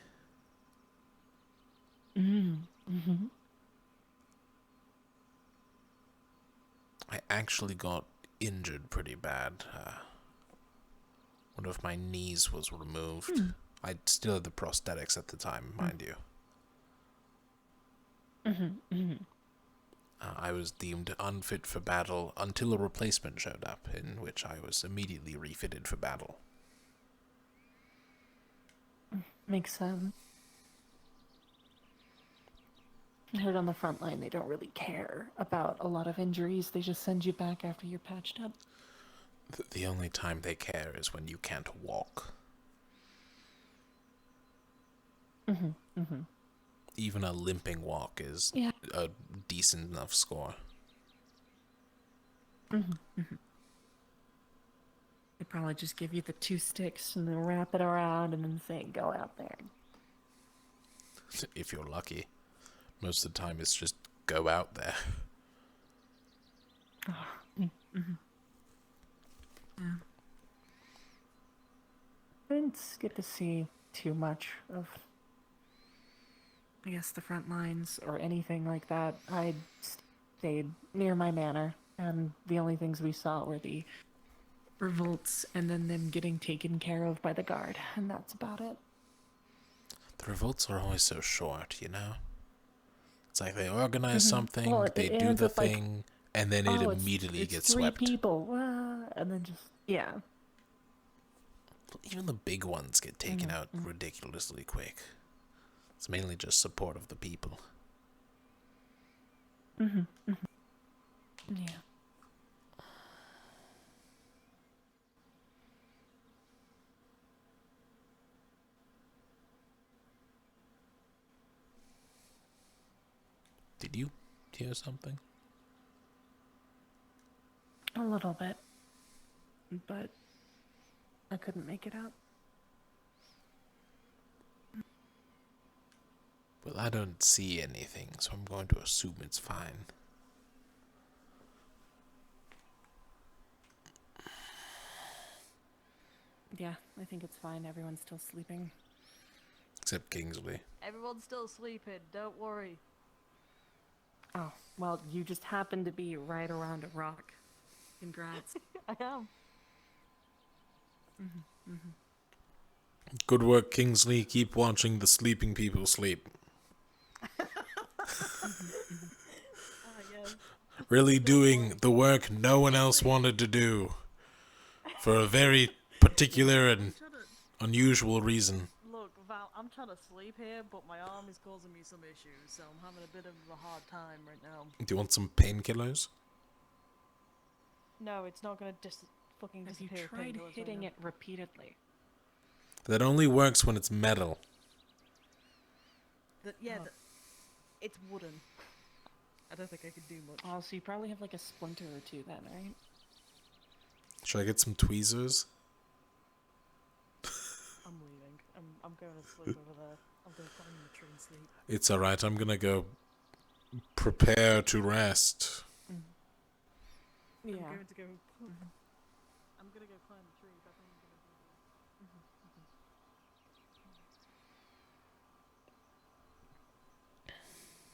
I actually got injured pretty bad. One of my knees was removed. I still had the prosthetics at the time, mind you. I was deemed unfit for battle until a replacement showed up, in which I was immediately refitted for battle. Makes sense. I heard on the front line they don't really care about a lot of injuries. They just send you back after you're patched up. The only time they care is when you can't walk. Even a limping walk is a decent enough score. They probably just give you the 2 sticks and then wrap it around and then say, go out there. If you're lucky. Most of the time it's just go out there. Yeah. I didn't get to see too much of, I guess, the front lines or anything like that. I stayed near my manor, and the only things we saw were the revolts and then them getting taken care of by the guard, and that's about it. The revolts are always so short, you know? It's like they organize something, they do the thing, and then it immediately gets 3 swept. people, and then just, yeah. Even the big ones get taken out ridiculously quick. It's mainly just support of the people. Yeah. Did you hear something? A little bit. But I couldn't make it out. Well, I don't see anything, so I'm going to assume it's fine. Yeah, I think it's fine. Everyone's still sleeping. Except Kingsley. Everyone's still sleeping. Don't worry. Oh, well, you just happen to be right around a rock. Congrats. I am. Good work, Kingsley. Keep watching the sleeping people sleep. Yes. Really doing the work no one else wanted to do. For a very particular and unusual reason. Look, Val, I'm trying to sleep here, but my arm is causing me some issues, so I'm having a bit of a hard time right now. Do you want some painkillers? No, it's not gonna fucking Have you disappear. tried hitting it repeatedly? That only works when it's metal. It's wooden. I don't think I could do much. Oh, so you probably have like a splinter or two then, right? Should I get some tweezers? I'm leaving. I'm going to sleep over there. I'm going to climb in the tree and sleep. It's alright, I'm gonna go prepare to rest. Yeah. I'm going to go. I'm going to go climb the tree. But I think I'm going to do